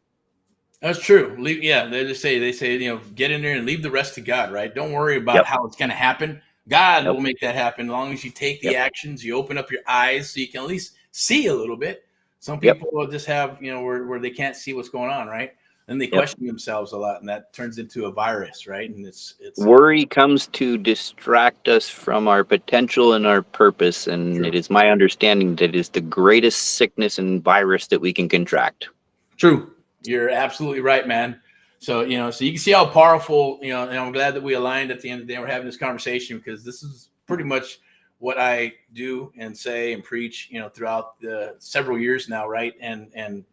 That's true. They say, you know, get in there and leave the rest to God, right? Don't worry about how it's going to happen. God will make that happen as long as you take the actions, you open up your eyes so you can at least see a little bit. Some people will just have, you know, where they can't see what's going on, right? And they question themselves a lot, and that turns into a virus, right? And it's worry comes to distract us from our potential and our purpose, and it is my understanding that it is the greatest sickness and virus that we can contract. True. You're absolutely right, man. So, you know, so you can see how powerful, you know, and I'm glad that we aligned at the end of the day. We're having this conversation because this is pretty much what I do and say and preach, you know, throughout the several years now, right? And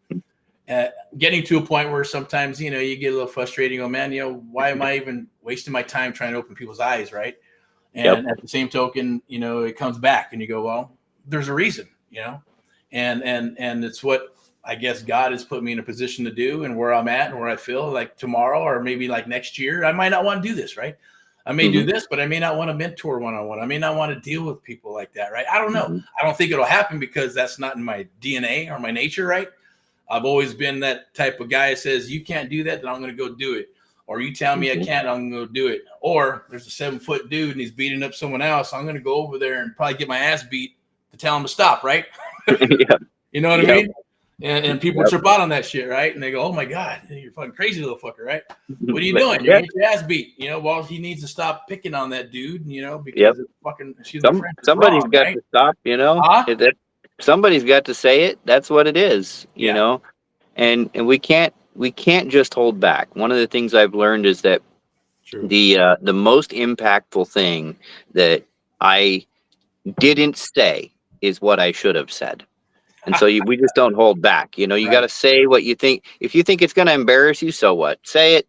getting to a point where sometimes, you know, you get a little frustrated. You go, man, you know, why am I even wasting my time trying to open people's eyes, right? And at the same token, you know, it comes back and you go, well, there's a reason, you know, and it's what I guess God has put me in a position to do, and where I'm at and where I feel like tomorrow or maybe like next year, I might not want to do this, right? I may do this, but I may not want to mentor one-on-one. I may not want to deal with people like that, right? I don't know. I don't think it'll happen because that's not in my DNA or my nature, right? I've always been that type of guy that says, you can't do that, then I'm going to go do it. Or you tell me I can't, I'm going to go do it. Or there's a 7-foot dude and he's beating up someone else. I'm going to go over there and probably get my ass beat to tell him to stop, right? You know what I mean? And people trip out on that shit, right? And they go, oh my God, you're fucking crazy little fucker, right? What are you doing? You're getting your ass beat. You know, well, he needs to stop picking on that dude, you know, because it's fucking, she's my friend. Somebody's got to stop, you know? Somebody's got to say it. That's what it is, you know? And we can't just hold back. One of the things I've learned is that the most impactful thing that I didn't say is what I should have said. And so we just don't hold back. You know, you got to say what you think. If you think it's going to embarrass you, so what? Say it.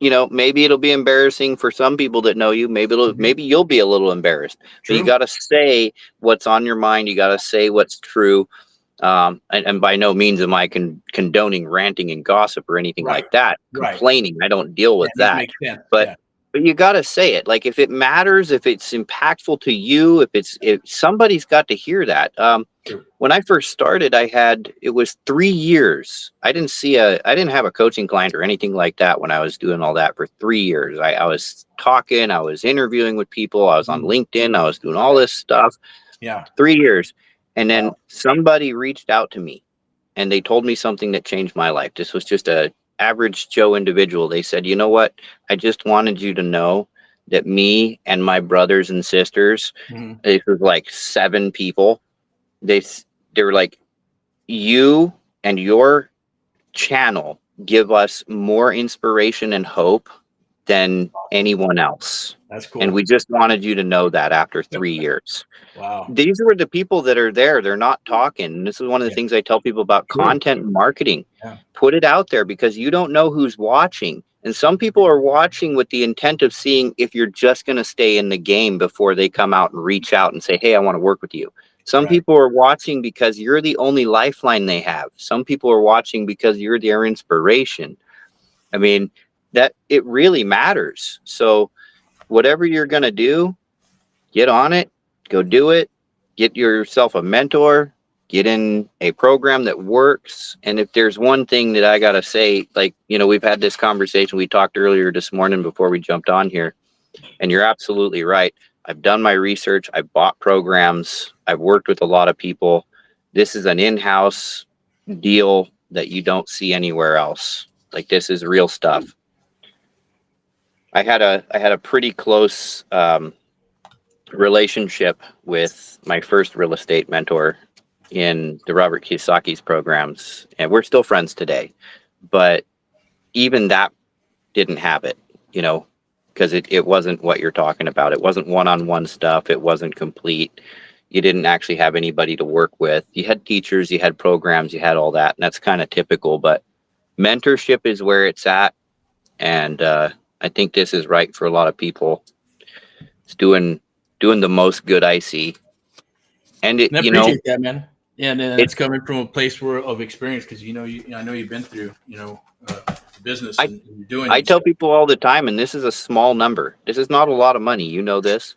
You know, maybe it'll be embarrassing for some people that know you. Maybe you'll be a little embarrassed. But you got to say what's on your mind. You got to say what's true. And by no means am I condoning ranting and gossip or anything like that. Complaining, I don't deal with that. But you got to say it. Like, if it matters, if it's impactful to you, if somebody's got to hear that. When I first started, it was 3 years. I didn't have a coaching client or anything like that when I was doing all that for 3 years. I was talking, I was interviewing with people, I was on LinkedIn, I was doing all this stuff. 3 years. And then somebody reached out to me and they told me something that changed my life. This was just a average Joe individual. They said, you know what? I just wanted you to know that me and my brothers and sisters, it was like 7 people. They were like, you and your channel give us more inspiration and hope than anyone else. That's cool. And we just wanted you to know that after 3 years. Wow. These were the people that are there. They're not talking. This is one of the things I tell people about content marketing. Put it out there, because you don't know who's watching. And some people are watching with the intent of seeing if you're just going to stay in the game before they come out and reach out and say, hey, I want to work with you. Some people are watching because you're the only lifeline they have. Some people are watching because you're their inspiration. I mean, that it really matters. So whatever you're going to do, get on it, go do it, get yourself a mentor, get in a program that works. And if there's one thing that I got to say, like, you know, we've had this conversation, we talked earlier this morning before we jumped on here, and you're absolutely right. I've done my research. I've bought programs. I've worked with a lot of people. This is an in-house deal that you don't see anywhere else. Like, this is real stuff. I had a pretty close relationship with my first real estate mentor in the Robert Kiyosaki's programs, and we're still friends today. But even that didn't have it, you know, because it wasn't what you're talking about. It wasn't one-on-one stuff. It wasn't complete. You didn't actually have anybody to work with. You had teachers, you had programs, you had all that, and that's kind of typical. But mentorship is where it's at, and I think this is right for a lot of people. It's doing the most good I see, and And I appreciate that, man. Yeah, and it it's coming from a place where of experience, because I know you've been through business I and you're doing I it. tell So people all the time, and this is a small number. This is not a lot of money. You know this.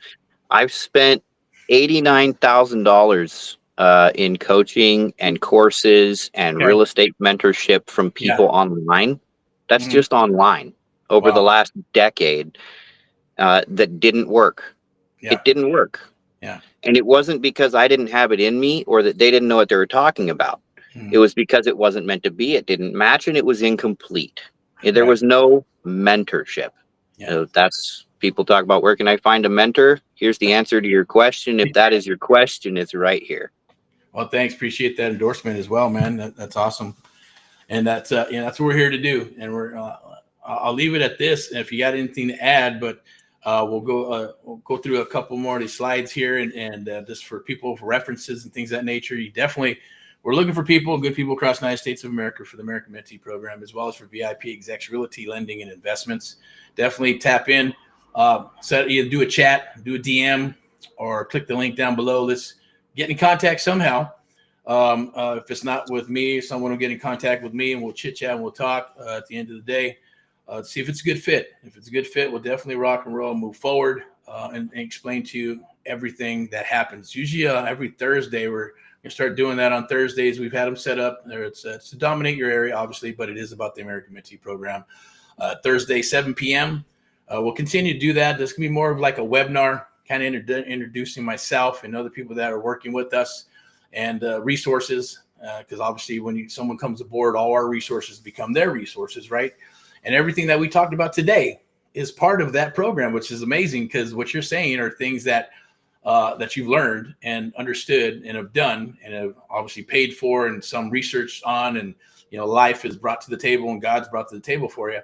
I've spent $89,000 in coaching and courses and okay, real estate mentorship from yeah, people online. That's hmm just online over the wow, last decade. That didn't work. yeah, It didn't work. yeah, And it wasn't because I didn't have it in me or that they didn't know what they were talking about. It hmm was because it wasn't meant to be. It didn't match and it was incomplete. There right, was no mentorship. yeah. That's people talk about where can I find a mentor? Here's the answer to your question. If that is your question, it's right here. Well, thanks. Appreciate that endorsement as well, man. That's awesome. And that's what we're here to do. And I'll leave it at this. And if you got anything to add, but we'll go through a couple more of these slides here, and just for people for references and things of that nature. We're looking for good people across the United States of America for the American Mentee Program, as well as for VIPeXecs Realty Lending and Investments. Definitely tap in, either do a chat, do a DM, or click the link down below. Let's get in contact somehow. If it's not with me, someone will get in contact with me, and we'll chit chat and we'll talk at the end of the day. See if it's a good fit. If it's a good fit, we'll definitely rock and roll and move forward, and explain to you everything that happens. Usually every Thursday, we're going to start doing that on Thursdays. We've had them set up. It's to dominate your area, obviously, but it is about the American Mentee Program. Thursday, 7 p.m. We'll continue to do that. This can be more of like a webinar, kind of introducing myself and other people that are working with us, and resources, because obviously when someone comes aboard, all our resources become their resources, right? And everything that we talked about today is part of that program, which is amazing, because what you're saying are things that you've learned and understood and have done and have obviously paid for and some research on, and life is brought to the table and God's brought to the table for you,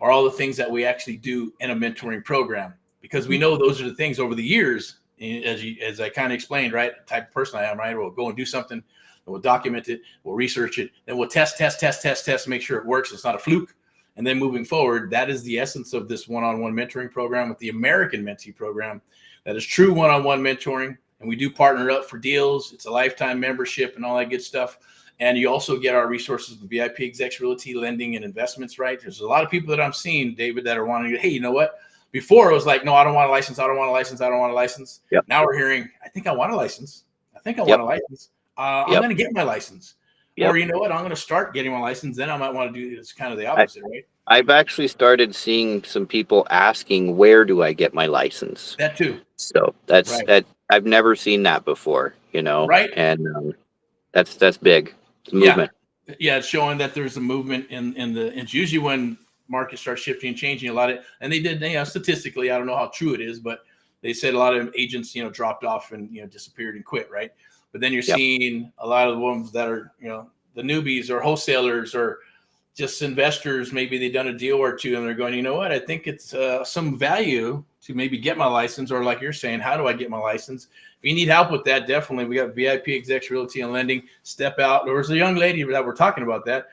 are all the things that we actually do in a mentoring program, because we know those are the things over the years, as I kind of explained, right? The type of person I am, right? We'll go and do something, and we'll document it, we'll research it, then we'll test, make sure it works, it's not a fluke. And then moving forward, that is the essence of this one-on-one mentoring program with the American Mentee Program. That is true one-on-one mentoring. And we do partner up for deals. It's a lifetime membership and all that good stuff. And you also get our resources with VIPeXecs Realty Lending and Investments, right? There's a lot of people that I'm seeing, David, that are wanting to, hey, you know what? Before it was like, no, I don't want a license. I don't want a license. I don't want a license. Yep. Now we're hearing, I think I want a license. I think I Yep. want a license. I'm Yep. going to get my license. Yep. Or you know what? I'm going to start getting my license. Then I might want to do it's kind of the opposite, right? I've actually started seeing some people asking, where do I get my license? That too. So that's Right. that. I've never seen that before, Right. and that's big. It's a movement. Yeah. It's showing that there's a movement it's usually when markets start shifting and changing a lot of, and they did, statistically, I don't know how true it is, but they said a lot of agents, dropped off and, disappeared and quit. Right. But then you're Yep. seeing a lot of the ones that are, the newbies or wholesalers or just investors, maybe they've done a deal or two and they're going, you know what, I think it's some value to maybe get my license, or like you're saying, how do I get my license? If you need help with that, definitely we got VIPeXecs Realty and Lending. Step out. There was a young lady that we're talking about that.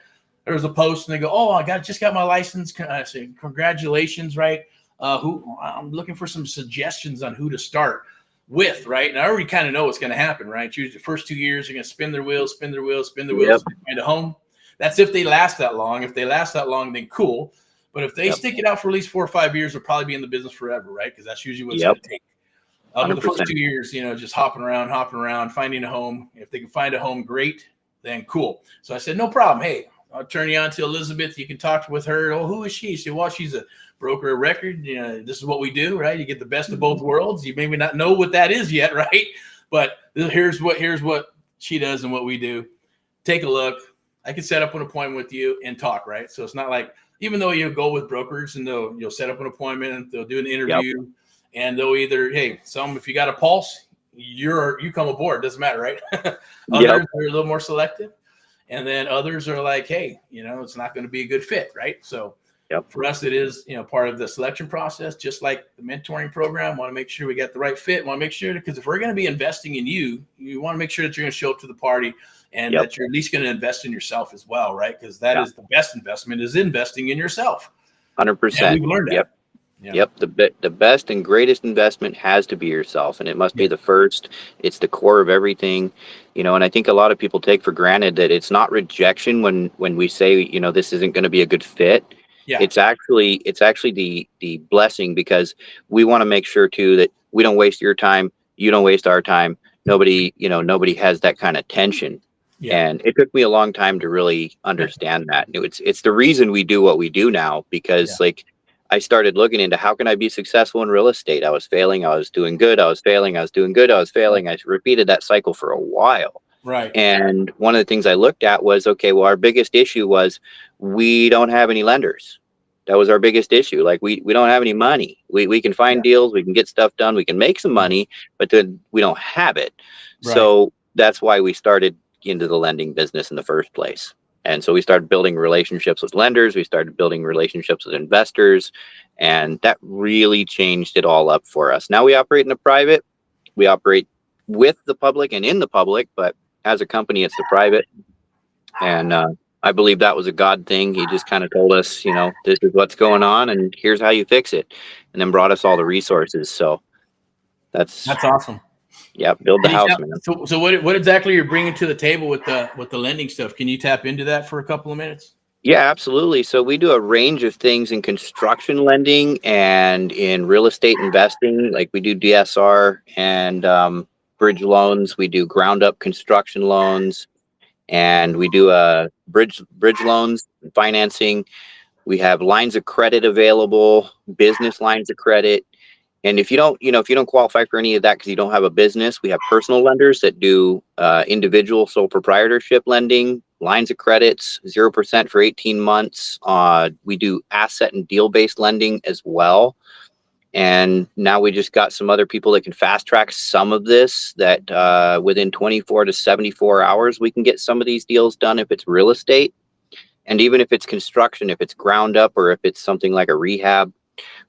There was a post and they go, oh, I just got my license. I say, congratulations, right? I'm looking for some suggestions on who to start with, right? And I already kind of know what's going to happen, right? Usually the first 2 years, you're going to spin their wheels, spin their wheels, Yep. find a home. That's if they last that long. If they last that long, then cool. But if they Yep. stick it out for at least 4 or 5 years, they'll probably be in the business forever, right? Because that's usually what it's Yep. going to take. But the first 100%. 2 years, just hopping around, finding a home. If they can find a home, great, then cool. So I said, no problem. Hey, I'll turn you on to Elizabeth. You can talk with her. Oh, who is she? She said, well, she's a broker of record. This is what we do, right? You get the best of both worlds. You maybe not know what that is yet, right? But here's what she does and what we do. Take a look. I can set up an appointment with you and talk, right? So it's not like even though you go with brokers and you'll set up an appointment and they'll do an interview, and they'll either, hey, if you got a pulse, you come aboard, doesn't matter, right? Others are a little more selective, and then others are like, hey, it's not going to be a good fit, right? So for us, it is, part of the selection process, just like the mentoring program. Want to make sure we get the right fit. Want to make sure, because if we're going to be investing in you, you want to make sure that you're going to show up to the party, and that you're at least going to invest in yourself as well, right? Because that is the best investment, is investing in yourself. 100%. We've learned that. The best and greatest investment has to be yourself, and it must be the first. It's the core of everything, and I think a lot of people take for granted that it's not rejection when we say, this isn't going to be a good fit. It's actually the blessing, because we want to make sure too that we don't waste your time, you don't waste our time. Nobody has that kind of tension. And it took me a long time to really understand that. It's the reason we do what we do now, because I started looking into, how can I be successful in real estate? I was failing. I was doing good. I was failing. I was doing good. I was failing. I repeated that cycle for a while. Right. And one of the things I looked at was, okay, well, our biggest issue was we don't have any lenders. That was our biggest issue. Like, we don't have any money. We can find deals. We can get stuff done. We can make some money, but then we don't have it. Right. So that's why we started into the lending business in the first place. And so we started building relationships with lenders. We started building relationships with investors, and that really changed it all up for us. Now we operate in the private. We operate with the public and in the public, but as a company, it's the private. And I believe that was a God thing. He just kind of told us, this is what's going on, and here's how you fix it, and then brought us all the resources. So that's awesome. Build the house, man. So what exactly you're bringing to the table with the lending stuff? Can you tap into that for a couple of minutes? Yeah, absolutely. So we do a range of things in construction lending and in real estate investing. Like, we do DSR and bridge loans. We do ground up construction loans, and we do bridge loans financing. We have lines of credit available, business lines of credit. And if you don't qualify for any of that because you don't have a business, we have personal lenders that do individual sole proprietorship lending, lines of credits, 0% for 18 months. We do asset and deal-based lending as well. And now we just got some other people that can fast track some of this, that within 24 to 74 hours, we can get some of these deals done if it's real estate. And even if it's construction, if it's ground up, or if it's something like a rehab,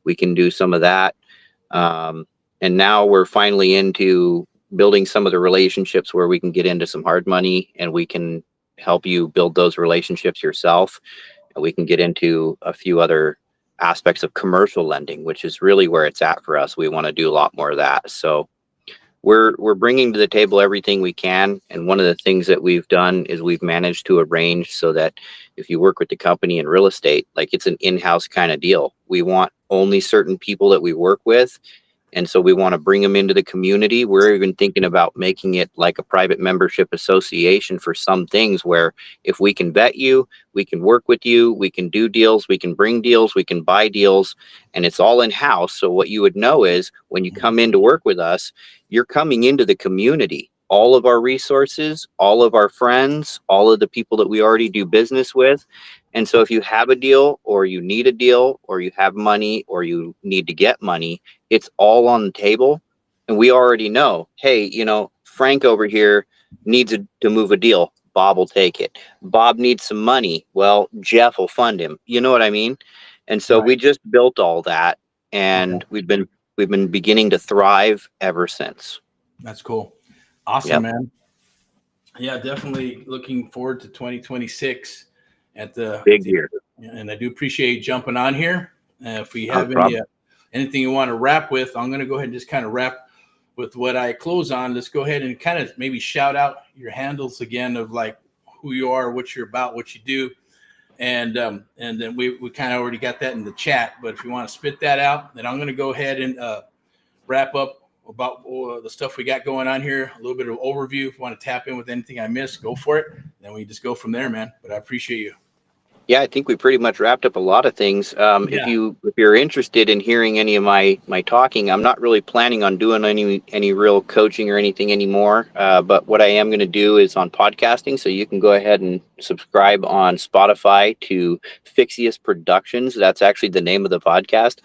we can do some of that. And now we're finally into building some of the relationships where we can get into some hard money, and we can help you build those relationships yourself. And we can get into a few other aspects of commercial lending, which is really where it's at for us. We want to do a lot more of that. So we're bringing to the table everything we can. And one of the things that we've done is we've managed to arrange so that if you work with the company in real estate, like, it's an in-house kind of deal. We want only certain people that we work with. And so we want to bring them into the community. We're even thinking about making it like a private membership association for some things, where if we can vet you, we can work with you, we can do deals, we can bring deals, we can buy deals, and it's all in-house. So what you would know is, when you come in to work with us, you're coming into the community. All of our resources, all of our friends, all of the people that we already do business with. And so if you have a deal, or you need a deal, or you have money, or you need to get money, it's all on the table. And we already know, hey, Frank over here needs to move a deal. Bob will take it. Bob needs some money. Well, Jeff will fund him. You know what I mean? And so we just built all that, and we've been beginning to thrive ever since. That's cool. Awesome, man. Yeah, definitely looking forward to 2026 at the big year. And I do appreciate you jumping on here. If we have anything you want to wrap with, I'm going to go ahead and just kind of wrap with what I close on. Let's go ahead and kind of maybe shout out your handles again, of like who you are, what you're about, what you do. And then we kind of already got that in the chat, but if you want to spit that out, then I'm going to go ahead and wrap up about the stuff we got going on here, a little bit of overview. If you want to tap in with anything I missed, go for it. Then we just go from there, man. But I appreciate you. Yeah, I think we pretty much wrapped up a lot of things. If you're interested in hearing any of my talking, I'm not really planning on doing any real coaching or anything anymore. But what I am going to do is on podcasting, so you can go ahead and subscribe on Spotify to Fixius Productions. That's actually the name of the podcast.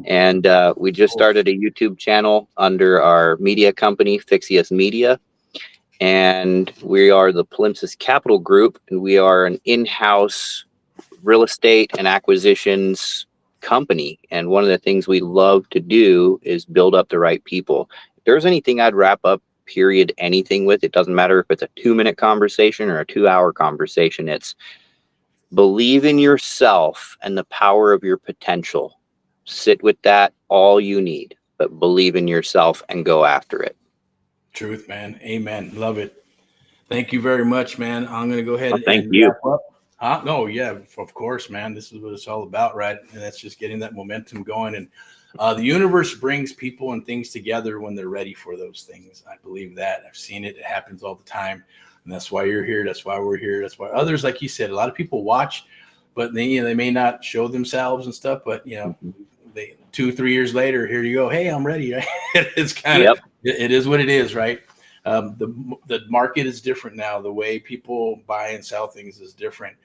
And we just started a YouTube channel under our media company, Fixius Media. And we are the Palimpsest Capital Group, and we are an in-house real estate and acquisitions company. And one of the things we love to do is build up the right people. If there's anything I'd wrap up, period, anything with, it doesn't matter if it's a 2-minute conversation or a 2-hour conversation. It's believe in yourself and the power of your potential. Sit with that, all you need, but believe in yourself and go after it. Truth, man. Amen. Love it. Thank you very much, man. I'm going to go ahead and wrap up. No, yeah, of course, man. This is what it's all about, right? And that's just getting that momentum going. And the universe brings people and things together when they're ready for those things. I believe that. I've seen it. It happens all the time. And that's why you're here. That's why we're here. That's why others, like you said, a lot of people watch, but they may not show themselves and stuff. But, they 2-3 years later, here you go. Hey, I'm ready. Right? It's kind of, it is what it is, right? The market is different now. The way people buy and sell things is different.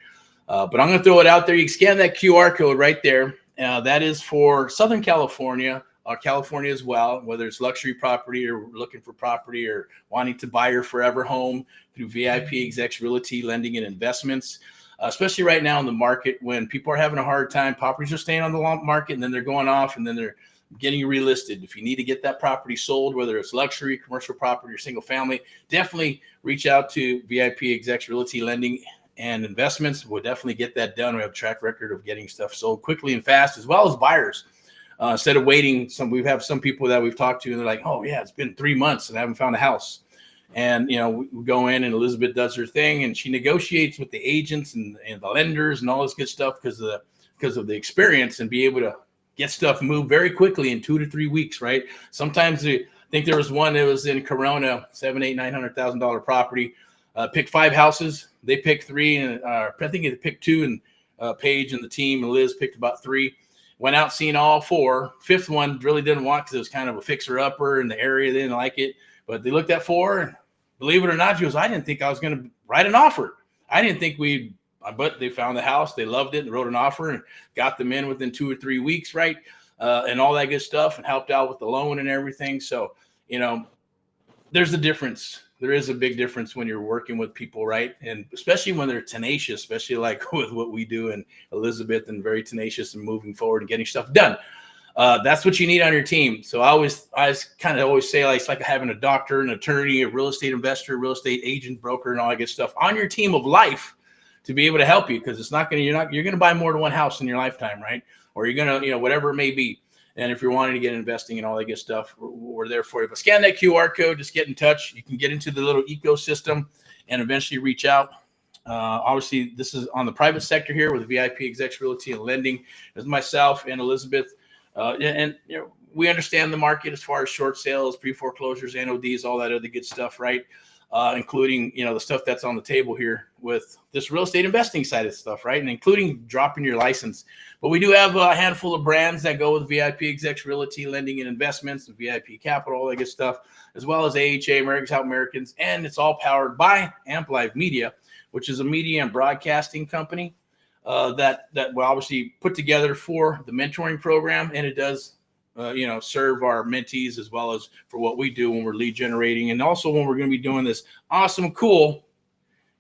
But I'm going to throw it out there. You can scan that QR code right there. That is for Southern California, California as well, whether it's luxury property or looking for property or wanting to buy your forever home through VIPeXecs Realty Lending and Investments. Especially right now in the market when people are having a hard time, properties are staying on the market and then they're going off and then they're getting relisted. If you need to get that property sold, whether it's luxury, commercial property, or single family, definitely reach out to VIPeXecs Realty Lending and Investments. We'll definitely get that done. We have a track record of getting stuff sold quickly and fast, as well as buyers. Instead of waiting, we have some people that we've talked to and they're like, oh yeah, it's been 3 months and I haven't found a house. And, we go in and Elizabeth does her thing and she negotiates with the agents and the lenders and all this good stuff because of the experience and be able to get stuff moved very quickly in 2 to 3 weeks, right? Sometimes I think there was one that was in Corona, $700,000-$900,000 property, picked 5 houses. They picked 3 and I think they picked 2 and Paige and the team and Liz picked about 3. Went out seeing all 4. 5th one really didn't want because it was kind of a fixer-upper in the area. They didn't like it. But they looked at 4 and believe it or not, she goes, I didn't think I was going to write an offer. I didn't think but they found the house. They loved it and wrote an offer and got them in within 2 or 3 weeks, right? And all that good stuff and helped out with the loan and everything. So, there's a difference. There is a big difference when you're working with people, right? And especially when they're tenacious, especially like with what we do and Elizabeth and very tenacious and moving forward and getting stuff done. That's what you need on your team. So I kind of always say it's like having a doctor, an attorney, a real estate investor, real estate agent, broker, and all that good stuff on your team of life to be able to help you because you're going to buy more than one house in your lifetime, right? Or you're going to, whatever it may be. And if you're wanting to get investing and all that good stuff, we're there for you. But scan that QR code, just get in touch. You can get into the little ecosystem and eventually reach out. Obviously, this is on the private sector here with VIPeXecs Realty and Lending. There's myself and Elizabeth. We understand the market as far as short sales, pre-foreclosures, NODs, all that other good stuff, right? Including, the stuff that's on the table here with this real estate investing side of stuff, right? And including dropping your license. But we do have a handful of brands that go with VIPeXecs Realty, Lending and Investments, and VIP Capital, all that good stuff, as well as AHA, Americans Help Americans. And it's all powered by Amplive Media, which is a media and broadcasting company that will obviously put together for the mentoring program. And it does serve our mentees as well as for what we do when we're lead generating. And also when we're going to be doing this awesome, cool,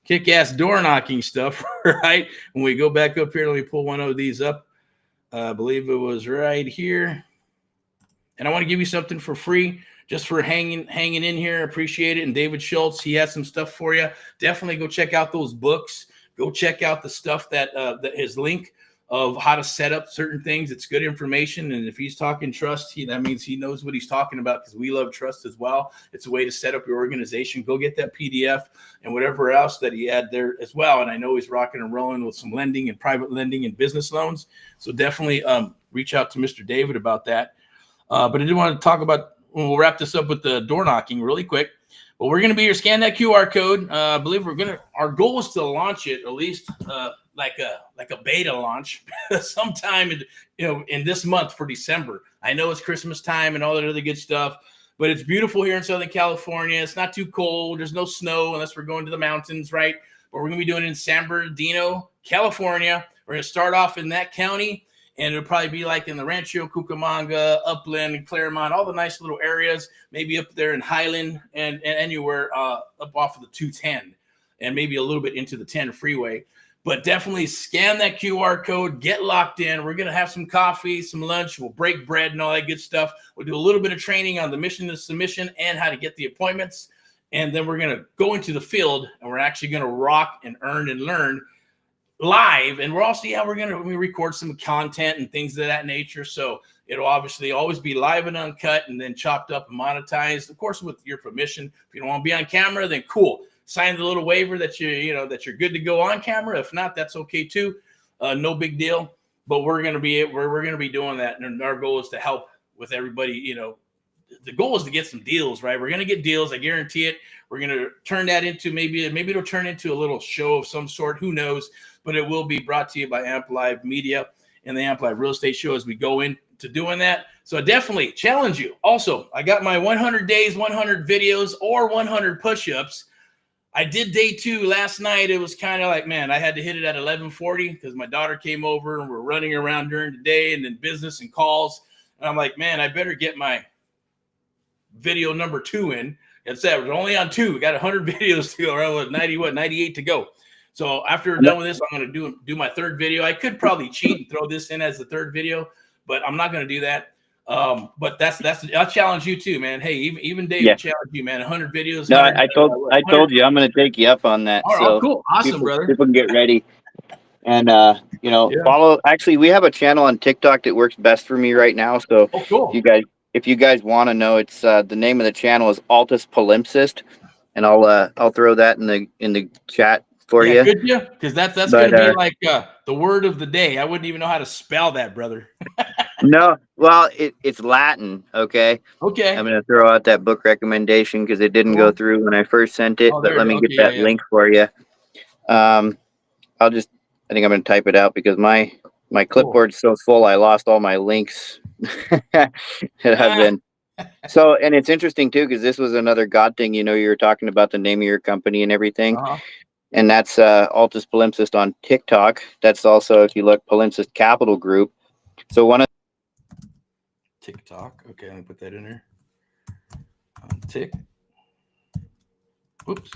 kick-ass door knocking stuff, right? When we go back up here, let me pull one of these up. I believe it was right here. And I want to give you something for free just for hanging in here. Appreciate it. And David Schultz, he has some stuff for you. Definitely go check out those books. Go check out the stuff that his link of how to set up certain things. It's good information. And if he's talking trust, that means he knows what he's talking about because we love trust as well. It's a way to set up your organization. Go get that PDF and whatever else that he had there as well. And I know he's rocking and rolling with some lending and private lending and business loans. So definitely reach out to Mr. David about that. But I did want to talk about, we'll wrap this up with the door knocking really quick. But we're going to be here. Scan that QR code. I believe our goal is to launch it at least like a beta launch sometime in this month for December. I know it's Christmas time and all that other good stuff, but it's beautiful here in Southern California. It's not too cold. There's no snow unless we're going to the mountains, right? But we're going to be doing it in San Bernardino, California. We're going to start off in that county, and it'll probably be like in the Rancho Cucamonga, Upland, Claremont, all the nice little areas, maybe up there in Highland and anywhere up off of the 210 and maybe a little bit into the 10 freeway. But definitely scan that QR code, get locked in. We're going to have some coffee, some lunch. We'll break bread and all that good stuff. We'll do a little bit of training on the mission to submission and how to get the appointments. And then we're going to go into the field, and we're actually going to rock and earn and learn live. And we're also, we're going to record some content and things of that nature. So it'll obviously always be live and uncut and then chopped up and monetized, of course, with your permission. If you don't want to be on camera, then cool. Sign the little waiver that that you're good to go on camera. If not, that's okay too. No big deal. But we're going to be doing that, and our goal is to help with everybody. The goal is to get some deals, right? We're going to get deals. I guarantee it. We're going to turn that into maybe it'll turn into a little show of some sort. Who knows? But it will be brought to you by Amp Live Media and the Amp Live Real Estate Show as we go into doing that. So I definitely challenge you. Also, I got my 100 days, 100 videos, or 100 push-ups. I did day 2 last night. It was kind of like, man, I had to hit it at 11:40 because my daughter came over and we're running around during the day and then business and calls. And I'm like, man, I better get my video number 2 in. It's that we're only on 2. We got 100 videos to go, or 98 to go. So after we're done with this, I'm going to do my 3rd video. I could probably cheat and throw this in as the 3rd video, but I'm not going to do that. But I'll challenge you too, man. Hey, even Dave will challenge you, man. 100 videos. No, I told you I'm going to take you up on that. All right, so cool, awesome, brother. People can get ready, and follow. Actually, we have a channel on TikTok that works best for me right now. So cool. if you guys want to know, it's the name of the channel is Altus Palimpsest, and I'll throw that in the chat for you. Could you? Because that's going to be like the word of the day. I wouldn't even know how to spell that, brother. No, well, it's Latin. Okay. I'm going to throw out that book recommendation because it didn't go through when I first sent it. But let me get that link for you. I think I'm going to type it out because my clipboard's so full. I lost all my links that I've been. So, and it's interesting too because this was another God thing. You were talking about the name of your company and everything. And that's Altus Palimpsest on TikTok. That's also, if you look, Palimpsest Capital Group. So one of TikTok. Okay, let me put that in there. Oops.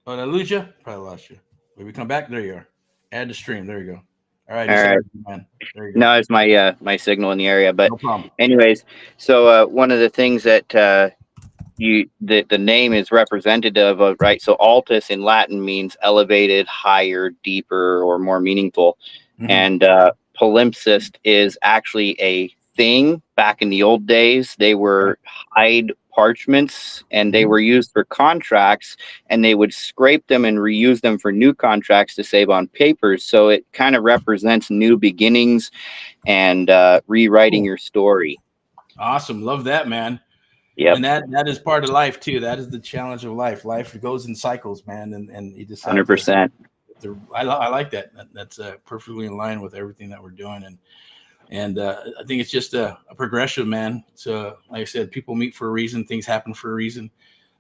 Oh, did I lose you? Probably lost you. Maybe come back. There you are. Add to stream. There you go. All right. Man. There you go. No, it's my signal in the area. But no problem. Anyways, so one of the things that the name is representative of, right? So Altus in Latin means elevated, higher, deeper, or more meaningful. Mm-hmm. And palimpsest is actually a thing. Back in the old days, they were hide parchments, and they were used for contracts, and they would scrape them and reuse them for new contracts to save on papers. So it kind of represents new beginnings and rewriting your story. Awesome. Love that, man. Yeah, and that is part of life too. That is the challenge of life. Life goes in cycles, man, and you just 100%. I like that. That's perfectly in line with everything that we're doing, and I think it's just a progression, man. So, like I said, people meet for a reason. Things happen for a reason.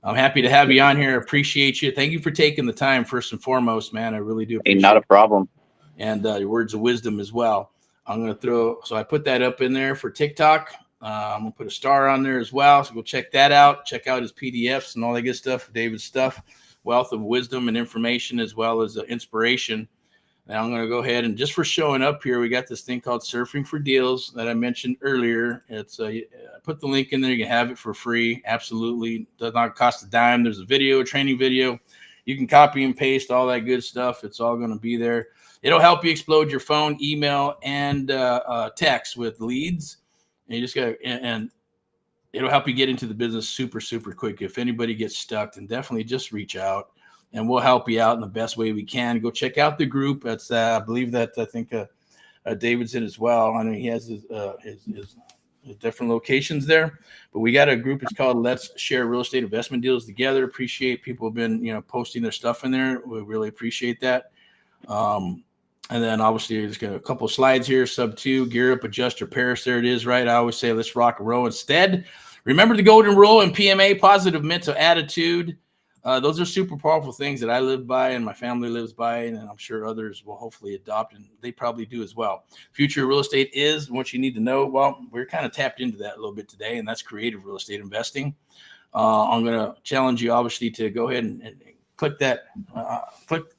I'm happy to have you on here. Appreciate you. Thank you for taking the time. First and foremost, man, I really do appreciate it. Not a problem. And your words of wisdom as well. I'm going to so I put that up in there for TikTok. I'm going to put a star on there as well. So go check that out. Check out his PDFs and all that good stuff, David's stuff, wealth of wisdom and information, as well as inspiration. Now I'm going to go ahead and just for showing up here, we got this thing called Surfing for Deals that I mentioned earlier. It's I put the link in there. You can have it for free. Absolutely. Does not cost a dime. There's a video, a training video. You can copy and paste all that good stuff. It's all going to be there. It'll help you explode your phone, email, and text with leads. And you just got and it'll help you get into the business super, super quick. If anybody gets stuck, then definitely just reach out and we'll help you out in the best way we can. Go check out the group. That's I believe that I think David's in as well. I know he has his different locations there, but we got a group. It's called Let's Share Real Estate Investment Deals Together. Appreciate people have been posting their stuff in there. We really appreciate that. And then obviously there's got a couple of slides here. Sub 2, gear up, adjust, or Paris. There it is, right? I always say let's rock and roll instead. Remember the golden rule and PMA, positive mental attitude. Those are super powerful things that I live by and my family lives by, and I'm sure others will hopefully adopt, and they probably do as well. Future real estate is what you need to know. Well, we're kind of tapped into that a little bit today, and that's creative real estate investing. I'm going to challenge you, obviously, to go ahead and click that,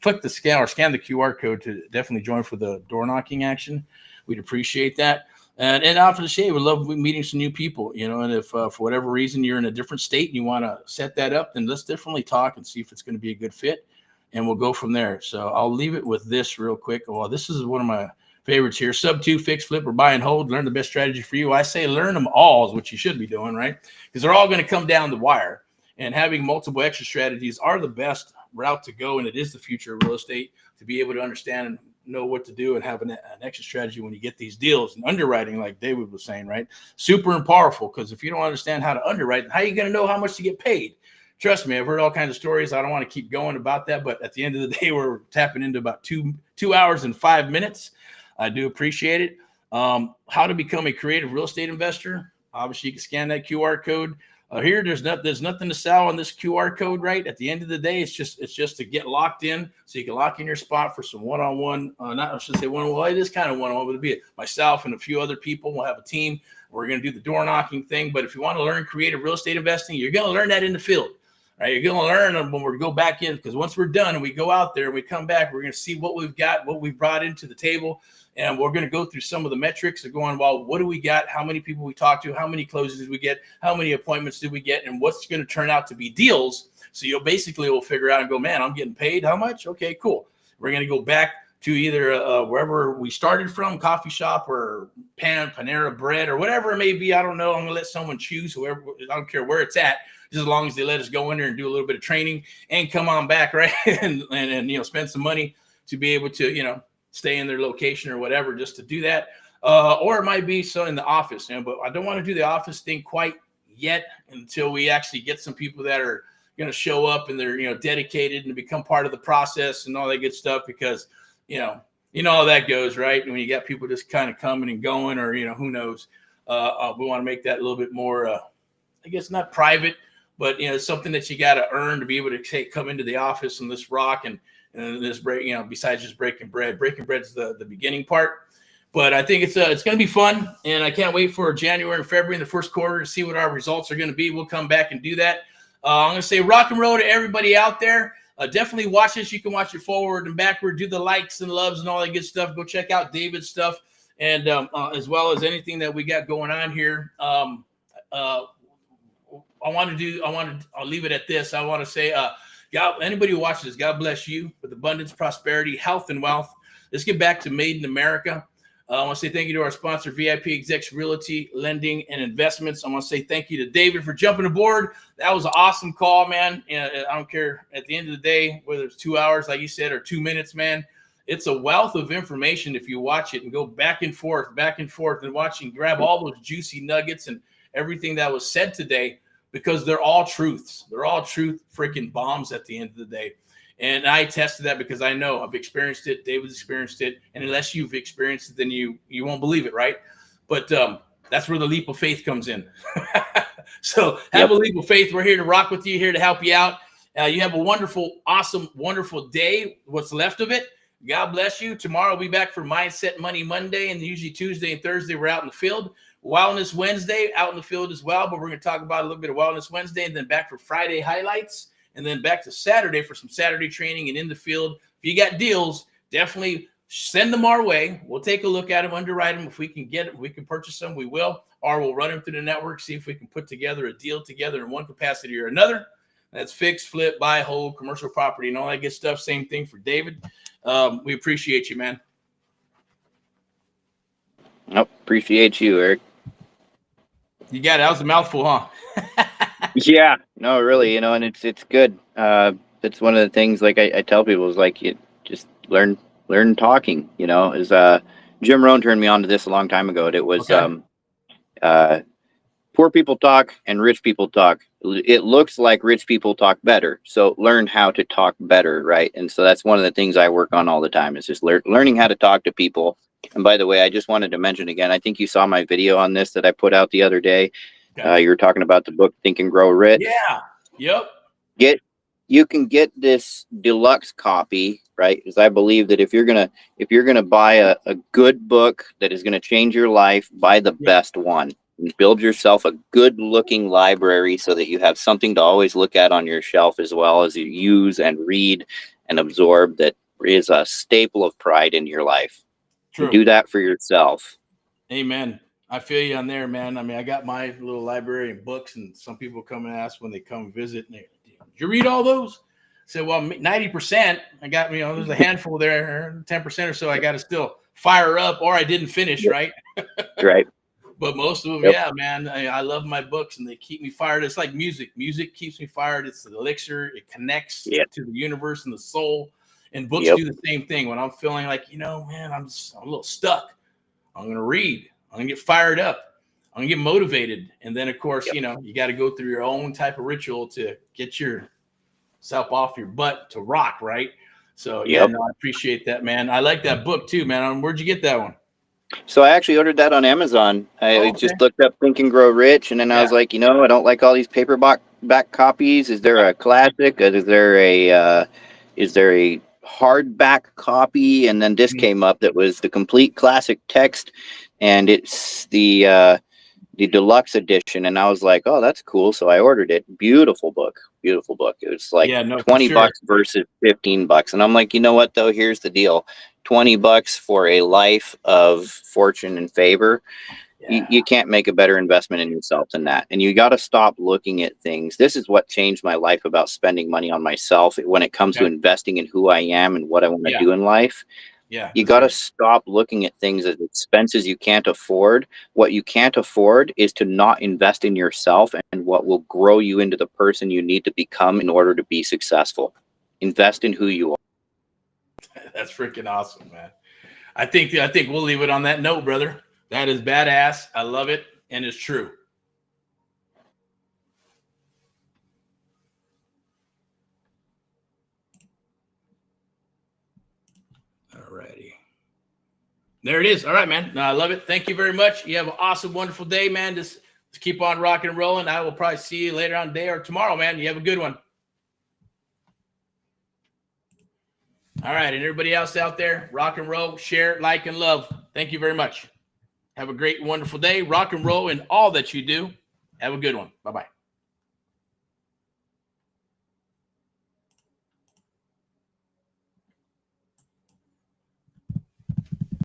click the scan or scan the QR code to definitely join for the door knocking action. We'd appreciate that. And after the shade, we love meeting some new people, you know, and if for whatever reason you're in a different state and you want to set that up, then let's definitely talk and see if it's going to be a good fit, and we'll go from there. So I'll leave it with this real quick. Well, this is one of my favorites here. Sub 2, fix, flip, or buy and hold. Learn the best strategy for you. I say learn them all is what you should be doing, right? Because they're all going to come down the wire. And having multiple exit strategies are the best route to go, and it is the future of real estate, to be able to understand and know what to do and have an exit strategy when you get these deals. And underwriting, like David was saying, right? Super and powerful, because if you don't understand how to underwrite, how are you going to know how much to get paid? Trust me, I've heard all kinds of stories. I don't want to keep going about that, but at the end of the day, we're tapping into about 2 hours and 5 minutes. I do appreciate it. How to become a creative real estate investor. Obviously, you can scan that QR code. Here, there's nothing to sell on this QR code, right? At the end of the day, it's just to get locked in, so you can lock in your spot for some one-on-one. I should say one-on-one. Well, it is kind of one-on-one, but it'll be myself and a few other people. We'll have a team. We're going to do the door knocking thing. But if you want to learn creative real estate investing, you're going to learn that in the field, right? You're going to learn when we go back in, because once we're done and we go out there and we come back, we're going to see what we've got, what we've brought into the table. And we're going to go through some of the metrics of going, well, what do we got? How many people we talk to? How many closes did we get? How many appointments did we get? And what's going to turn out to be deals? So you'll basically will figure out and go, man, I'm getting paid how much? Okay, cool. We're going to go back to either wherever we started from, coffee shop or Panera Bread or whatever it may be. I don't know. I'm going to let someone choose, whoever. I don't care where it's at, just as long as they let us go in there and do a little bit of training and come on back, right? and you know, spend some money to be able to, you know, stay in their location or whatever, just to do that. Or it might be so in the office, you know, but I don't want to do the office thing quite yet until we actually get some people that are going to show up and they're, you know, dedicated and become part of the process and all that good stuff, because, you know how that goes, right? And when you got people just kind of coming and going, or, you know, who knows, we want to make that a little bit more, I guess not private, but, you know, something that you got to earn to be able to come into the office and let's rock and this break, you know, besides just breaking bread's the beginning part. But I think it's going to be fun, and I can't wait for January and February in the first quarter to see what our results are going to be. We'll come back and do that. I'm going to say rock and roll to everybody out there. Definitely watch this. You can watch it forward and backward, do the likes and loves and all that good stuff. Go check out David's stuff, and as well as anything that we got going on here. I'll leave it at this. I want to say, God, anybody who watches this, God bless you with abundance, prosperity, health, and wealth. Let's get back to Made in America. I want to say thank you to our sponsor, VIPeXecs Realty, Lending, and Investments. I want to say thank you to David for jumping aboard. That was an awesome call, man. And I don't care at the end of the day, whether it's 2 hours, like you said, or 2 minutes, man. It's a wealth of information if you watch it and go back and forth and watching, grab all those juicy nuggets and everything that was said today, because they're all truths. They're all truth freaking bombs at the end of the day. And I attest to that because I know I've experienced it. David's experienced it. And unless you've experienced it, then you won't believe it, right? But that's where the leap of faith comes in. So have a leap of faith. We're here to rock with you, here to help you out. You have a wonderful, awesome, wonderful day, what's left of it. God bless you. Tomorrow we'll be back for Mindset Money Monday, and usually Tuesday and Thursday we're out in the field. Wellness Wednesday out in the field as well, but we're going to talk about a little bit of Wellness Wednesday, and then back for Friday highlights, and then back to Saturday for some Saturday training and in the field. If you got deals, definitely send them our way. We'll take a look at them, underwrite them. If we can get them, we can purchase them, we will, or we'll run them through the network, see if we can put together a deal together in one capacity or another. That's fix, flip, buy, hold, commercial property, and all that good stuff. Same thing for David. We appreciate you, man. Nope, appreciate you, Eric. You got it. That was a mouthful, huh? Yeah, no, really, you know, and it's good. It's one of the things, like I tell people, is like, you just learn talking, you know. Is Jim Rohn turned me on to this a long time ago. It was poor people talk and rich people talk. It looks like rich people talk better. So learn how to talk better, right? And so that's one of the things I work on all the time is just learning how to talk to people. And by the way, I just wanted to mention again, I think you saw my video on this that I put out the other day. Okay. You were talking about the book Think and Grow Rich. Yeah. Yep. You can get this deluxe copy, right? Because I believe that if you're gonna buy a good book that is gonna change your life, buy the best one. And build yourself a good looking library so that you have something to always look at on your shelf, as well as you use and read and absorb, that is a staple of pride in your life. True. Do that for yourself. Amen. I feel you on there, man. I mean, I got my little library of books, and some people come and ask when they come visit, and did you read all those? I said, well, 90%. I got, there's a handful there, 10% or so. I got to still fire up, or I didn't finish, right? Right. But most of them, Yep. yeah, man. I love my books, and they keep me fired. It's like music. Music keeps me fired. It's the elixir. It connects to the universe and the soul. And books do the same thing. When I'm feeling like, man, I'm a little stuck, I'm going to read. I'm going to get fired up. I'm going to get motivated. And then, of course, you got to go through your own type of ritual to get yourself off your butt to rock, right? So, I appreciate that, man. I like that book too, man. Where'd you get that one? So I actually ordered that on Amazon. I just looked up Think and Grow Rich, and then I was like, I don't like all these paperback copies. Is there a classic? Is there a hardback copy? And then this came up that was the complete classic text, and it's the deluxe edition. And I was like, oh, that's cool. So I ordered it. Beautiful book. It was like $20 versus $15. And I'm like, you know what though? Here's the deal. $20 for a life of fortune and favor. You can't make a better investment in yourself than that. And you got to stop looking at things. This is what changed my life about spending money on myself when it comes to investing in who I am and what I want to do in life. You got to stop looking at things as expenses you can't afford. What you can't afford is to not invest in yourself and what will grow you into the person you need to become in order to be successful. Invest in who you are. That's freaking awesome, man. I think we'll leave it on that note, brother. That is badass. I love it, and it's true. All righty. There it is. All right, man. No, I love it. Thank you very much. You have an awesome, wonderful day, man. Just keep on rocking and rolling. I will probably see you later on today or tomorrow, man. You have a good one. All right. And everybody else out there, rock and roll, share, like, and love. Thank you very much. Have a great, wonderful day. Rock and roll in all that you do. Have a good one. Bye-bye.